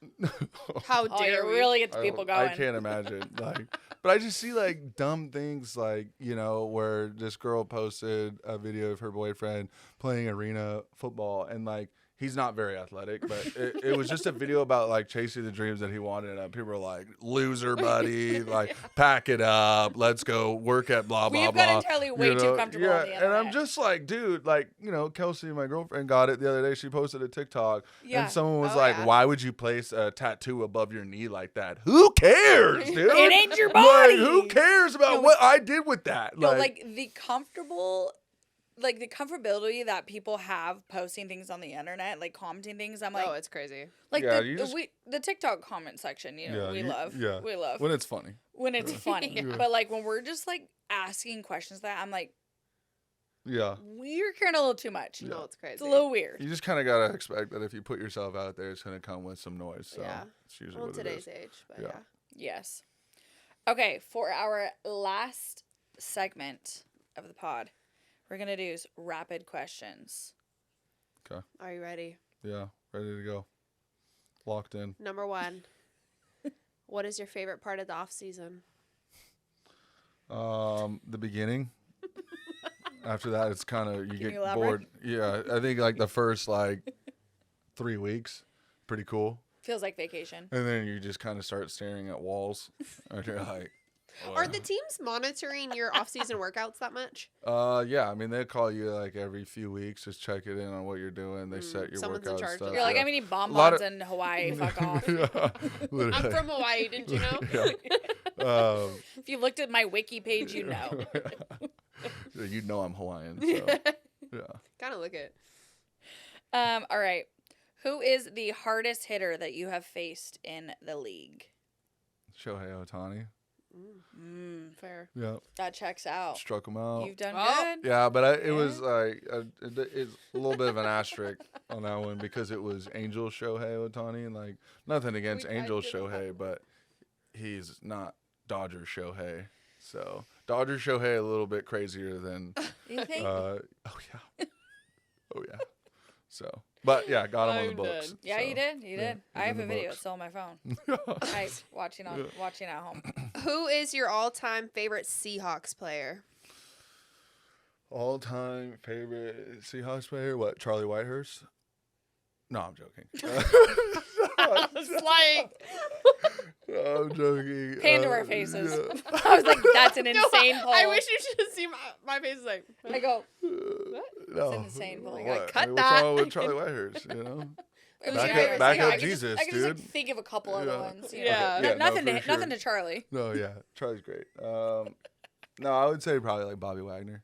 How dare you we? really get the people going. I can't imagine. Like, but I just see like dumb things, like, you know, where this girl posted a video of her boyfriend playing arena football, and like he's not very athletic, but it was just a video about like chasing the dreams that he wanted. And people were like, "Loser, buddy! Like, pack it up. Let's go work at blah blah blah." We've got entirely way too comfortable on the internet. And I'm just like, dude, like, you know, Kelsey, my girlfriend, got it the other day. She posted a TikTok, and someone was like, "Why would you place a tattoo above your knee like that? Who cares, dude? It ain't your body. Like, who cares about what I did with that? Like the comfortable." Like the comfortability that people have posting things on the internet, like commenting things, I'm like, oh, it's crazy. Like the TikTok comment section, you know, we love when it's funny. But like when we're just like asking questions that I'm like, yeah, we're caring a little too much. No, it's crazy. It's a little weird. You just kind of gotta expect that if you put yourself out there, it's gonna come with some noise. So it's usually what today's it is. age, but Yes. Okay, for our last segment of the pod, we're going to do rapid questions. Okay. Are you ready? Yeah, ready to go. Locked in. Number 1. What is your favorite part of the off season? The beginning. After that, it's kind of, you get elaborate? bored. Yeah, I think like the first like 3 weeks, pretty cool. Feels like vacation. And then you just kind of start staring at walls. And you're like, are the teams monitoring your off-season workouts that much? Yeah. I mean, they call you like every few weeks, just check it in on what you're doing. They set your workout stuff. You're like, I'm eating bonbons in Hawaii. Fuck off. Yeah, I'm from Hawaii. Didn't you know? If you looked at my wiki page, you know. You know I'm Hawaiian, so yeah. Kind of look it. All right. Who is the hardest hitter that you have faced in the league? Shohei Ohtani. Fair. Yeah. That checks out. Struck him out. You've done Oh. good. Yeah, but it was like it's a little bit of an asterisk on that one because it was Angel Shohei Ohtani, and like nothing against Angel Shohei, but he's not Dodger Shohei. So Dodger Shohei a little bit crazier than. You think? Oh yeah. So, but yeah, got him on the I'm books. done. Yeah, so, you did. You did. I he's have in a the video. books. It's still on my phone. I watching at home. Who is your all-time favorite Seahawks player? All-time favorite Seahawks player? What? Charlie Whitehurst? No, I'm joking. It's like No, I'm joking. Hand to our faces. Yeah. I was like, that's an insane poll. I wish you should have seen my face. Is like, I go, No. It's insane poll. What? Cut What's that. wrong with Charlie Whitehurst? You know. it was Back your up- favorite back Seahawks. up I could Jesus, just, I could just like, dude. think of a couple other Yeah. ones. You know? Yeah. Yeah, Nothing, no, for sure. nothing to Charlie. No, yeah, Charlie's great. No, I would say probably like Bobby Wagner.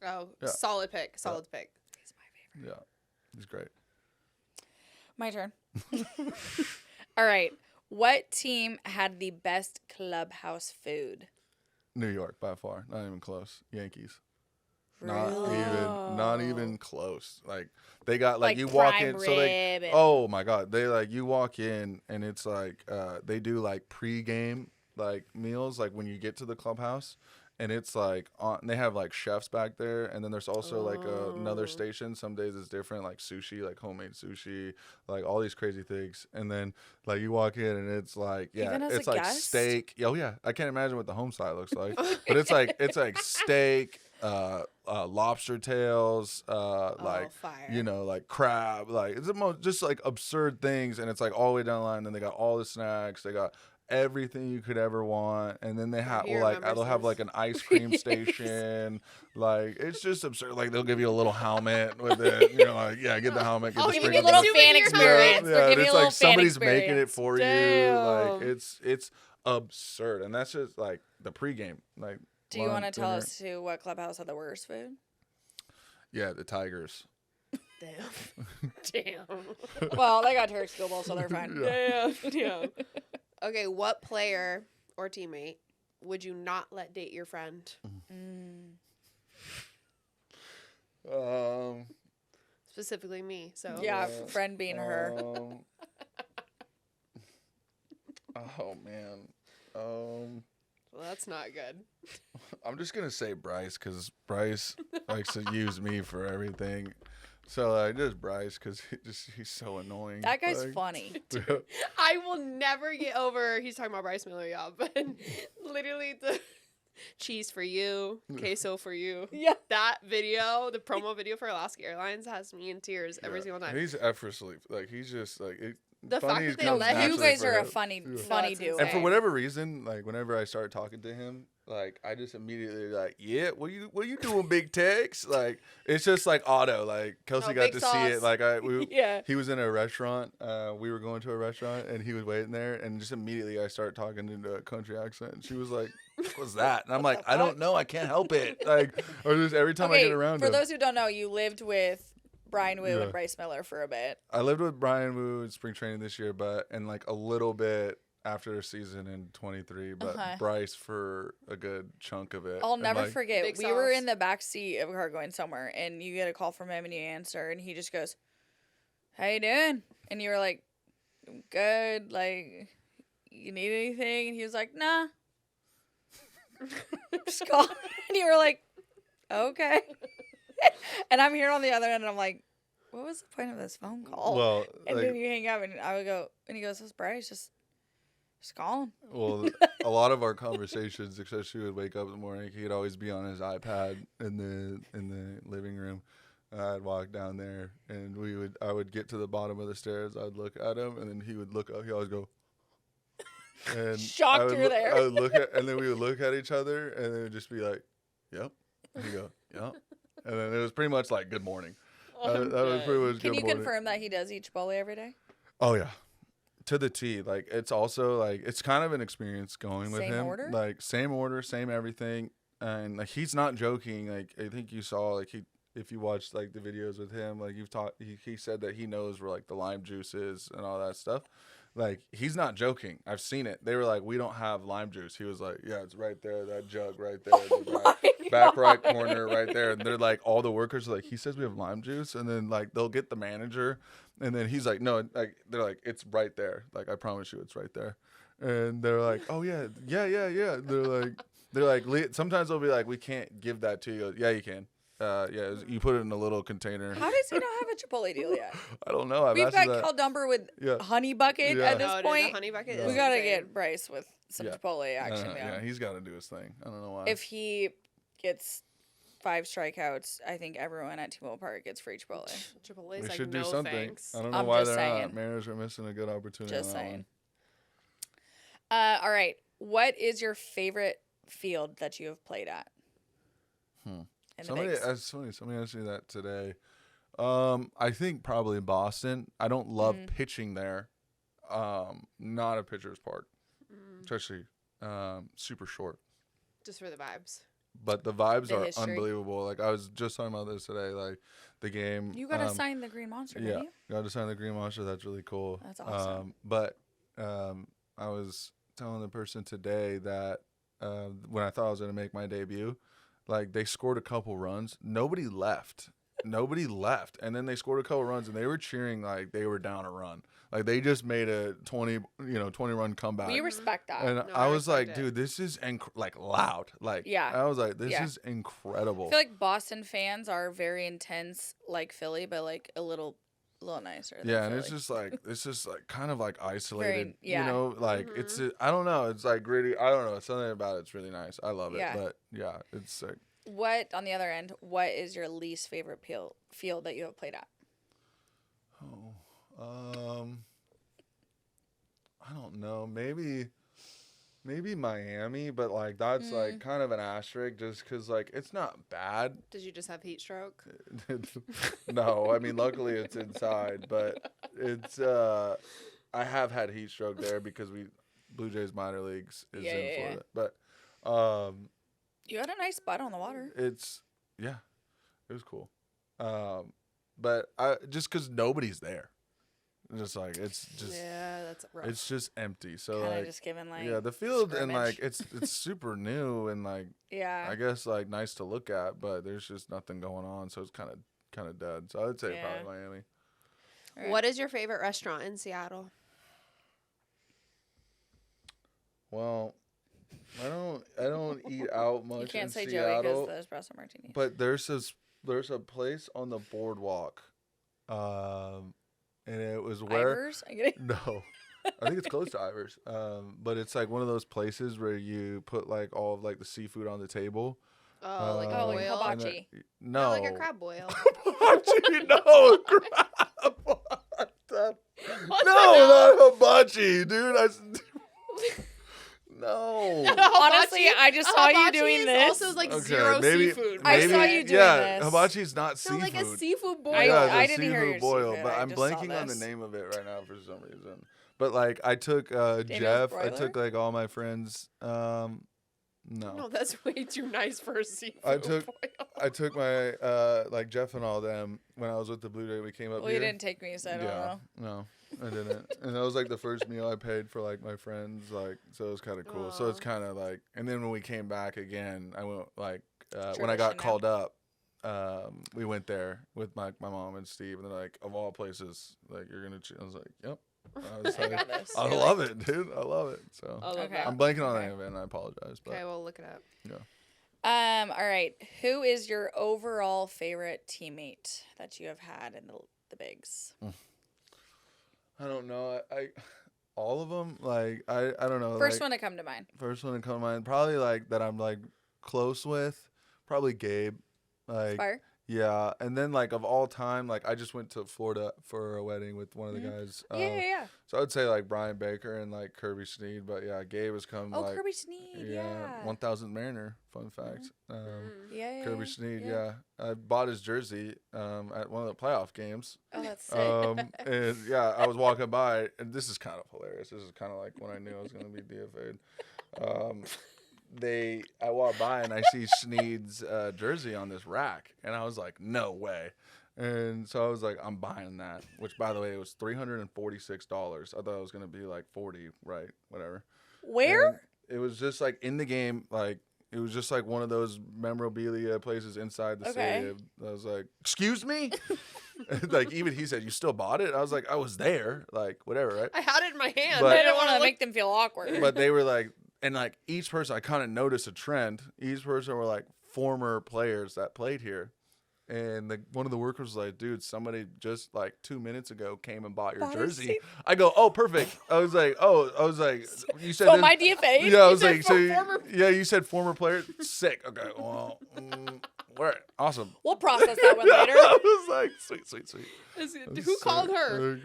oh, Yeah. solid pick. Solid pick. He's my favorite. Yeah, he's great. My turn. All right. What team had the best clubhouse food? New York by far, not even close. Yankees. Really? Not even close. Like they got like you prime walk in, so like rib and- oh my god, they like you walk in and it's like they do like pregame like meals like when you get to the clubhouse, and it's like they have like chefs back there, and then there's also like another station. Some days it's different, like sushi, like homemade sushi, like all these crazy things. And then like you walk in and it's like Even as it's a like guest? steak. Oh yeah, I can't imagine what the home side looks like, but it's like steak. Lobster tails, like fire. you know, like crab, like it's the most just like absurd things, and it's like all the way down the line. Then they got all the snacks, they got everything you could ever want, and then they have He like remembers they'll have this. like an ice cream station, like it's just absurd. Like they'll give you a little helmet with it, you know, like yeah, get the helmet, get Oh, the you Give get you a sprinkles. little the fan souvenir experience. Yeah, They're and giving you it's a little like fan somebody's making it experience. for Damn. you. Like it's absurd, and that's just like the pregame. Like, Do you want to lunch, tell dinner. us to what clubhouse had the worst food? Yeah, the Tigers. Damn. Damn. Well, they got Turks School Bowl, so they're fine. Damn. Damn. Okay, what player or teammate would you not let date your friend? Specifically me. So Yeah, friend being her. Oh man. well, that's not good. I'm just gonna say Bryce because Bryce likes to use me for everything. So just Bryce because he's so annoying. That guy's Like, funny. I will never get over. He's talking about Bryce Miller, y'all, but literally the cheese for you, queso for you. Yeah. That video, the promo video for Alaska Airlines, has me in tears every single time. He's effortlessly like he's just like The funny fact that they comes let him- You naturally guys for are a him. funny Yeah. funny it's duo. insane. And for whatever reason, like whenever I start talking to him, like I just immediately like, yeah, what you doing, Big Tex? Like it's just like auto. Like Kelsey Oh, got big to sauce. see it. Like Yeah. he was in a restaurant. We were going to a restaurant, and he was waiting there, and just immediately I start talking into a country accent, and she was like, "What was that?" And I'm like, "I don't know. I can't help it." Like, or just every time I get around for him. those who don't know, you lived with Brian Wu Yeah. and Bryce Miller for a bit. I lived with Brian Wu in spring training this year, and like a little bit after the season in 23, but Uh-huh. Bryce for a good chunk of it. I'll And, never like, forget. Big We were sauce. in the back seat of a car going somewhere, and you get a call from him, and you answer, and he just goes, "How you doing?" And you were like, "Good." Like, you need anything? And he was like, "Nah." Just call. And you were like, "Okay." And I'm here on the other end, and I'm like, "What was the point of this phone call?" Well, and like, then you hang up, and I would go, and he goes, "It's Bryce, just calling." well, a lot of our conversations, especially would wake up in the morning, he'd always be on his iPad in the living room. I'd walk down there, and I would get to the bottom of the stairs. I'd look at him, and then he would look up. He always go, and Shocked I would you're there. I would look at, and then we would look at each other, and then it would just be like, "Yep." And he'd go, "Yep," and then it was pretty much like, "Good morning." That was pretty much Can good you morning. confirm that he does eat Chipotle every day? Oh yeah, to the T. Like it's also like it's kind of an experience going with Same him. order? Like same order, same everything, and like he's not joking. Like I think you saw like if you watched like the videos with him, like he said that he knows where like the lime juice is and all that stuff. Like he's not joking. I've seen it. They were like, we don't have lime juice. He was like, yeah, it's right there, that jug right there, in the back right corner right there. And they're like, all the workers are like, he says we have lime juice, and then like they'll get the manager, and then he's like, no, like they're like, it's right there. Like I promise you, it's right there. And they're like, oh yeah. They're like, sometimes they'll be like, we can't give that to you. Yeah, you can. Yeah, you put it in a little container. How does he not have a Chipotle deal yet? I don't know. We've got Cal Dumber with Honey Bucket at this point. Honey Bucket We is gotta insane. get Bryce with some Chipotle action. Yeah, he's got to do his thing. I don't know why. If he gets 5 strikeouts, I think everyone at T-Mobile Park gets free Chipotle. Chipotle's we like, should no do something. thanks. I don't know I'm why just they're saying. not. Mariners are missing a good opportunity. Just on that saying. All right. What is your favorite field that you have played at? Somebody asked me that today. I think probably Boston. I don't love pitching there. Not a pitcher's park, especially super short. Just for the vibes. But the vibes The are history. unbelievable. Like I was just talking about this today. Like the game. You got to sign the Green Monster, didn't you? Got to sign the Green Monster. That's really cool. That's awesome. But I was telling the person today that when I thought I was going to make my debut, like they scored a couple runs. Nobody left. And then they scored a couple runs, and they were cheering like they were down a run. Like they just made a 20 run comeback. We respect that. And No, I I was like, respect it. dude, this is like loud. Like Yeah. I was like, this Yeah. is incredible. I feel like Boston fans are very intense, like Philly, but like a little nicer. Than Yeah, and Philly. it's just like kind of like isolated, yeah. you know, like it's I don't know, it's like gritty. I don't know, something about it's really nice. I love it, Yeah. but yeah, it's sick. What, on the other end, what is your least favorite field that you have played at? I don't know, maybe Miami, but like that's like kind of an asterisk just because like it's not bad. Did you just have heat stroke? No, I mean luckily it's inside, but it's I have had heat stroke there because Blue Jays minor leagues is in Florida, but You had a nice spot on the water. it was cool, but I just because nobody's there, just like it's just That's rough. it's just empty. So Kind of like just giving like the field and scrimmage. like it's super new and like I guess like nice to look at, but there's just nothing going on, so it's kind of dead. So I'd say probably Miami. Right. What is your favorite restaurant in Seattle? Well, I don't eat out much You can't in say Joey Seattle, because the espresso martini. but there's a place on the boardwalk, and it was where Ivers? I get it. no, I think it's close to Ivers, but it's like one of those places where you put like all of like the seafood on the table. Oh, like a Oh, like boil? hibachi. No, Not like a crab boil. hibachi, no, crab. What the- no, not hibachi, dude. No. Honestly, I just saw you Hibachi doing is this. Also, like Okay, zero maybe, seafood. I maybe, saw you doing yeah, this. hibachi's not No, seafood. like a seafood boil. I the didn't hear your boil, seafood, but I I'm just saw blanking on the this. name of it right now for some reason. But like, I took Jeff. I broiler? took like all my friends. No, No, that's way too nice for a seafood I took boil. I took my like Jeff and all them when I was with the Blue Jay. We came up Well, here. you didn't take me, so I don't know. No, I didn't. And that was like the first meal I paid for like my friends. Like, so it was kind of cool. So it's Aw. kind of like, and then when we came back again, I went like when I got Tradition now. called up. We went there with my mom and Steve, and they're like, of all places, like you're gonna. I was like, yep. I was I like, got this. I You're love like- it, dude. I love it. So I love Okay. that. I'm blanking on the Okay. name of it, and I apologize. But Okay, well, look it up. yeah. All right. Who is your overall favorite teammate that you have had in the bigs? I don't know. I all of them. Like I don't know. First like, one to come to mind. First one to come to mind. Probably like that I'm like close with. Probably Gabe. Like Fire. Yeah, and then like of all time, like I just went to Florida for a wedding with one of the guys. Yeah. So I'd say like Brian Baker and like Kirby Sneed, but yeah, Gabe has come Oh, like Kirby Sneed, yeah. 1000th Mariner. Fun fact. Yeah. Kirby Sneed, yeah. I bought his jersey at one of the playoff games. Oh, that's sick. And yeah, I was walking by, and this is kind of hilarious. This is kind of like when I knew I was going to be DFA'd. I walked by and I see Sneed's jersey on this rack, and I was like, no way. And so I was like, I'm buying that, which by the way, it was $346. I thought it was going to be like 40, right? Whatever. Where? And it was just like in the game, like it was just like one of those memorabilia places inside the stadium. I was like, excuse me? Like even he said, you still bought it? I was like, I was there, like whatever, right? I had it in my hand. But- I didn't want to make them feel awkward. But they were like, and like each person, I kind of noticed a trend. Each person were like former players that played here. And one of the workers was like, dude, somebody just like 2 minutes ago came and bought your jersey. I go, oh, perfect. I was like, you said so my DFA? Yeah, I was said like, so former- you said former player? Sick. Okay, well, all right, awesome. We'll process that one later. I was like, sweet. Who called her?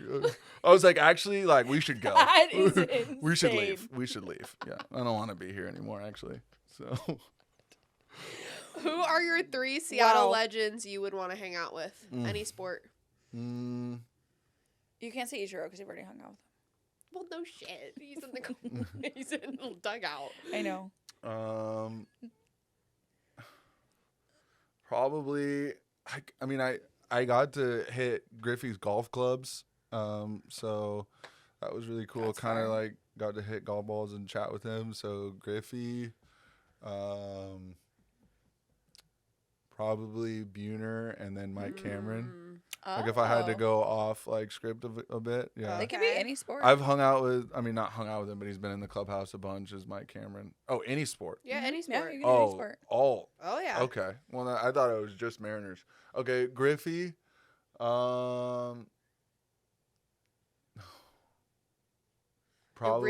I was like, actually, like, we should go. That is We should insane. leave. We should leave. Yeah, I don't want to be here anymore, actually. So, Who are your 3 Seattle Wow. legends you would want to hang out with? Any sport. You can't say Ichiro because you've already hung out with him. Well, no shit. He's in the he's in the dugout. I know. Probably. I mean, I got to hit Griffey's golf clubs, so that was really cool. That's Kind of fun. like got to hit golf balls and chat with him. So Griffey, probably Buhner, and then Mike Cameron. Like if I had to go off like script a bit, yeah. They can be any sport. I've hung out with. I mean, not hung out with him, but he's been in the clubhouse a bunch. Is Mike Cameron? Oh, any sport. Yeah, any Yeah, sport. you can do any sport. Oh, Oh yeah. okay. Well, I thought it was just Mariners. Okay, Griffey. Probably.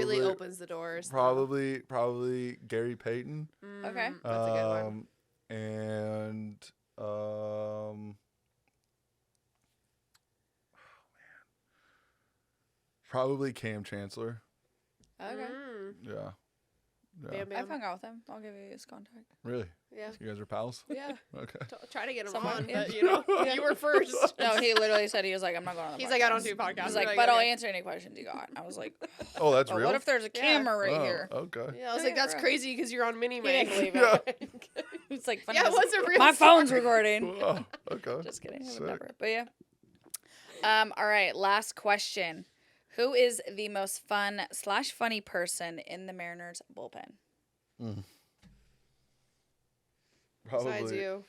It really opens the doors. though. Probably Gary Payton. Okay. That's a good one. And probably Cam Chancellor. Okay. Yeah. Bam, I've bam. hung out with him. I'll give you his contact. Really? Yeah. You guys are pals? Yeah. Okay. Try to get him Someone- on, yeah. but you know, you were first. No, he literally said he was like, I'm not going on the He's podcast. like, I don't do podcasts. He's I'm like, but I'll okay. answer any questions you got. I was like, Oh, that's but real? what if there's a Yeah. camera right Oh, here? Okay. Yeah, I was Yeah, like, that's right. crazy because you're on Mini He didn't Mic. believe Yeah. it. It's like, funny Yeah, it as- was a real my phone's story. recording. Oh, okay. Just kidding. I would Sick. never. But yeah. All right. Last question. Who is the most fun/funny person in the Mariners bullpen? Probably. Besides you.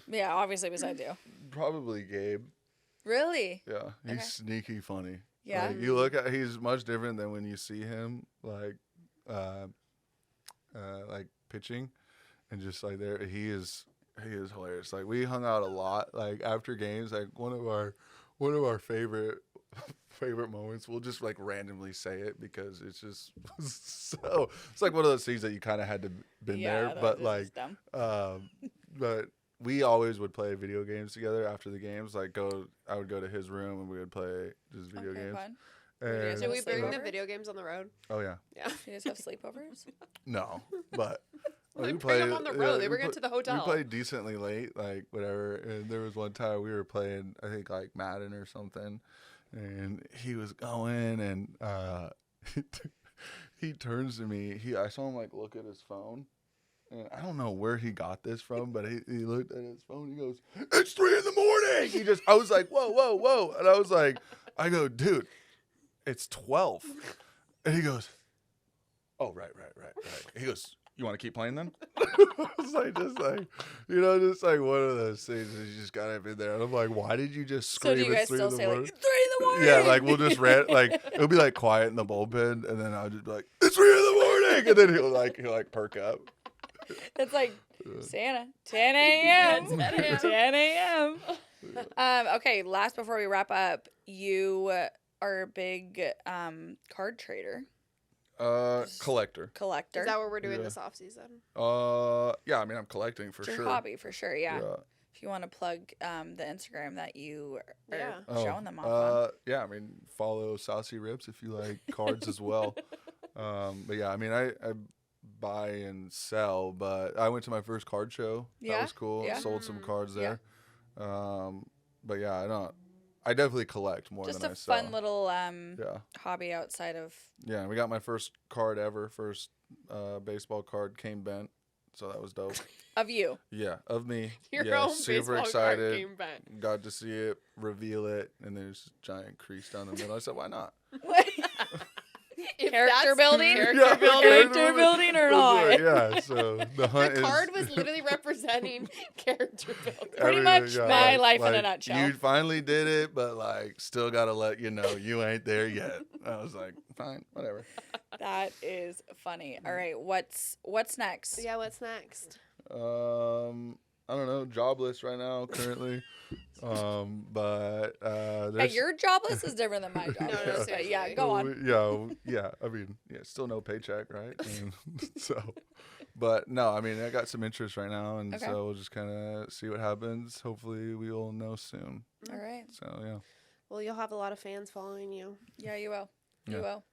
Yeah, obviously besides you. Probably Gabe. Really? Yeah, he's Okay. sneaky funny. Yeah. Like, you look at he's much different than when you see him like pitching, and just like there he is hilarious. Like we hung out a lot. Like after games, like one of our favorite moments. We'll just like randomly say it because it's just so. It's like one of those things that you kind of had to been there, that but was like just dumb. but we always would play video games together after the games. Like I would go to his room and we would play just video Okay, games. fun. And, Should we bring the Sleepover? video games on the road? oh yeah, Yeah. You just have sleepovers? no, but Like, bring them on the road. They bring it to the hotel. We played decently late, like whatever. And there was one time we were playing, I think like Madden or something, and he was going and he turns to me. I saw him like look at his phone. And I don't know where he got this from, but he looked at his phone. He goes, "It's 3 a.m." I was like, whoa. And I go, dude, it's 12. And he goes, oh, right. He goes, you want to keep playing then? I was like, just like one of those things that you just got to be there. And I'm like, why did you just So scream do you at guys 3 still in the say morning? like 3 in the morning? Yeah, like we'll just it'll be like quiet in the bullpen, and then I'll just be like, it's 3 in the morning, and then he'll perk up. It's like Santa, 10 a.m. 10 a.m. Okay, last before we wrap up, you are a big card trader, Collector. collector. Is that what we're doing Yeah. this off season? Yeah, I mean I'm collecting for It's your sure. hobby for sure, yeah. if you want to plug the Instagram that you are Yeah. showing them off on. Yeah, I mean, follow Saucy Rips if you like cards as well. But yeah, I mean, I buy and sell, but I went to my first card show. Yeah? That was cool. Yeah. Sold some cards Yeah. there. But yeah, I definitely collect more Just than a I sell. fun little Yeah. hobby outside of. Yeah, we got my first card ever. First baseball card came bent, so that was dope. Of you. Yeah, of me. Your yeah, own super baseball excited. card came bent. Got to see it, reveal it, and there's a giant crease down the middle. I said, why not? If Character that's building? Character Yeah. building. Character building or not? Yeah, so the hunt The card is, was literally representing character building. Pretty much my life in a like, nutshell. You finally did it, but like still gotta let you know you ain't there yet. I was like, fine, whatever. That is funny. All right, what's next? Yeah, what's next? I don't know, jobless right now currently. But Hey, there's your jobless is different than my job. No, But seriously. yeah, go on. Yeah. I mean, yeah, still no paycheck, right? And so, but no, I mean, I got some interest right now, and Okay. so we'll just kind of see what happens. Hopefully, we will know soon. All right. So yeah, Well, you'll have a lot of fans following you. Yeah, you will. You Yeah. will.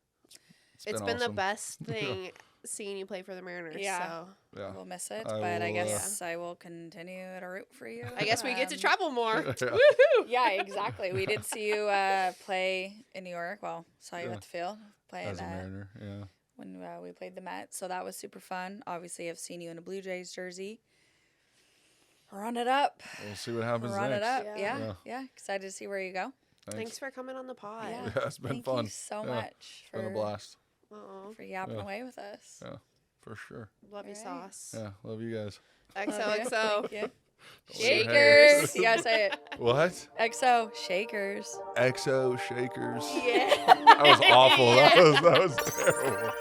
It's been the awesome. best thing seeing you play for the Mariners. Yeah. So Yeah. We'll miss it, I but I will, guess I will continue to root for you. I guess we get to Um, travel more. Yeah. Woohoo! Yeah, exactly. We did see you play in New York. Well, saw you Yeah. at the field playing As a Mariner, yeah. when we played the Mets. So that was super fun. Obviously, I've seen you in a Blue Jays jersey. Run it up. We'll see what happens Run next. it up. Yeah. Yeah. Yeah. Excited to see where you go. Thanks for coming on the pod. Yeah. Yeah, it's been Thank fun. you so Yeah. much It's been a blast, Aw, for yapping Yeah. away with us. Yeah. for sure. love you, Alright. Sauce. Yeah, love you guys. Love you. XOXO. Thank you. Don't say Shakers. You gotta say it. What? XO. Shakers. XO Shakers. Yeah. That was awful. That was terrible.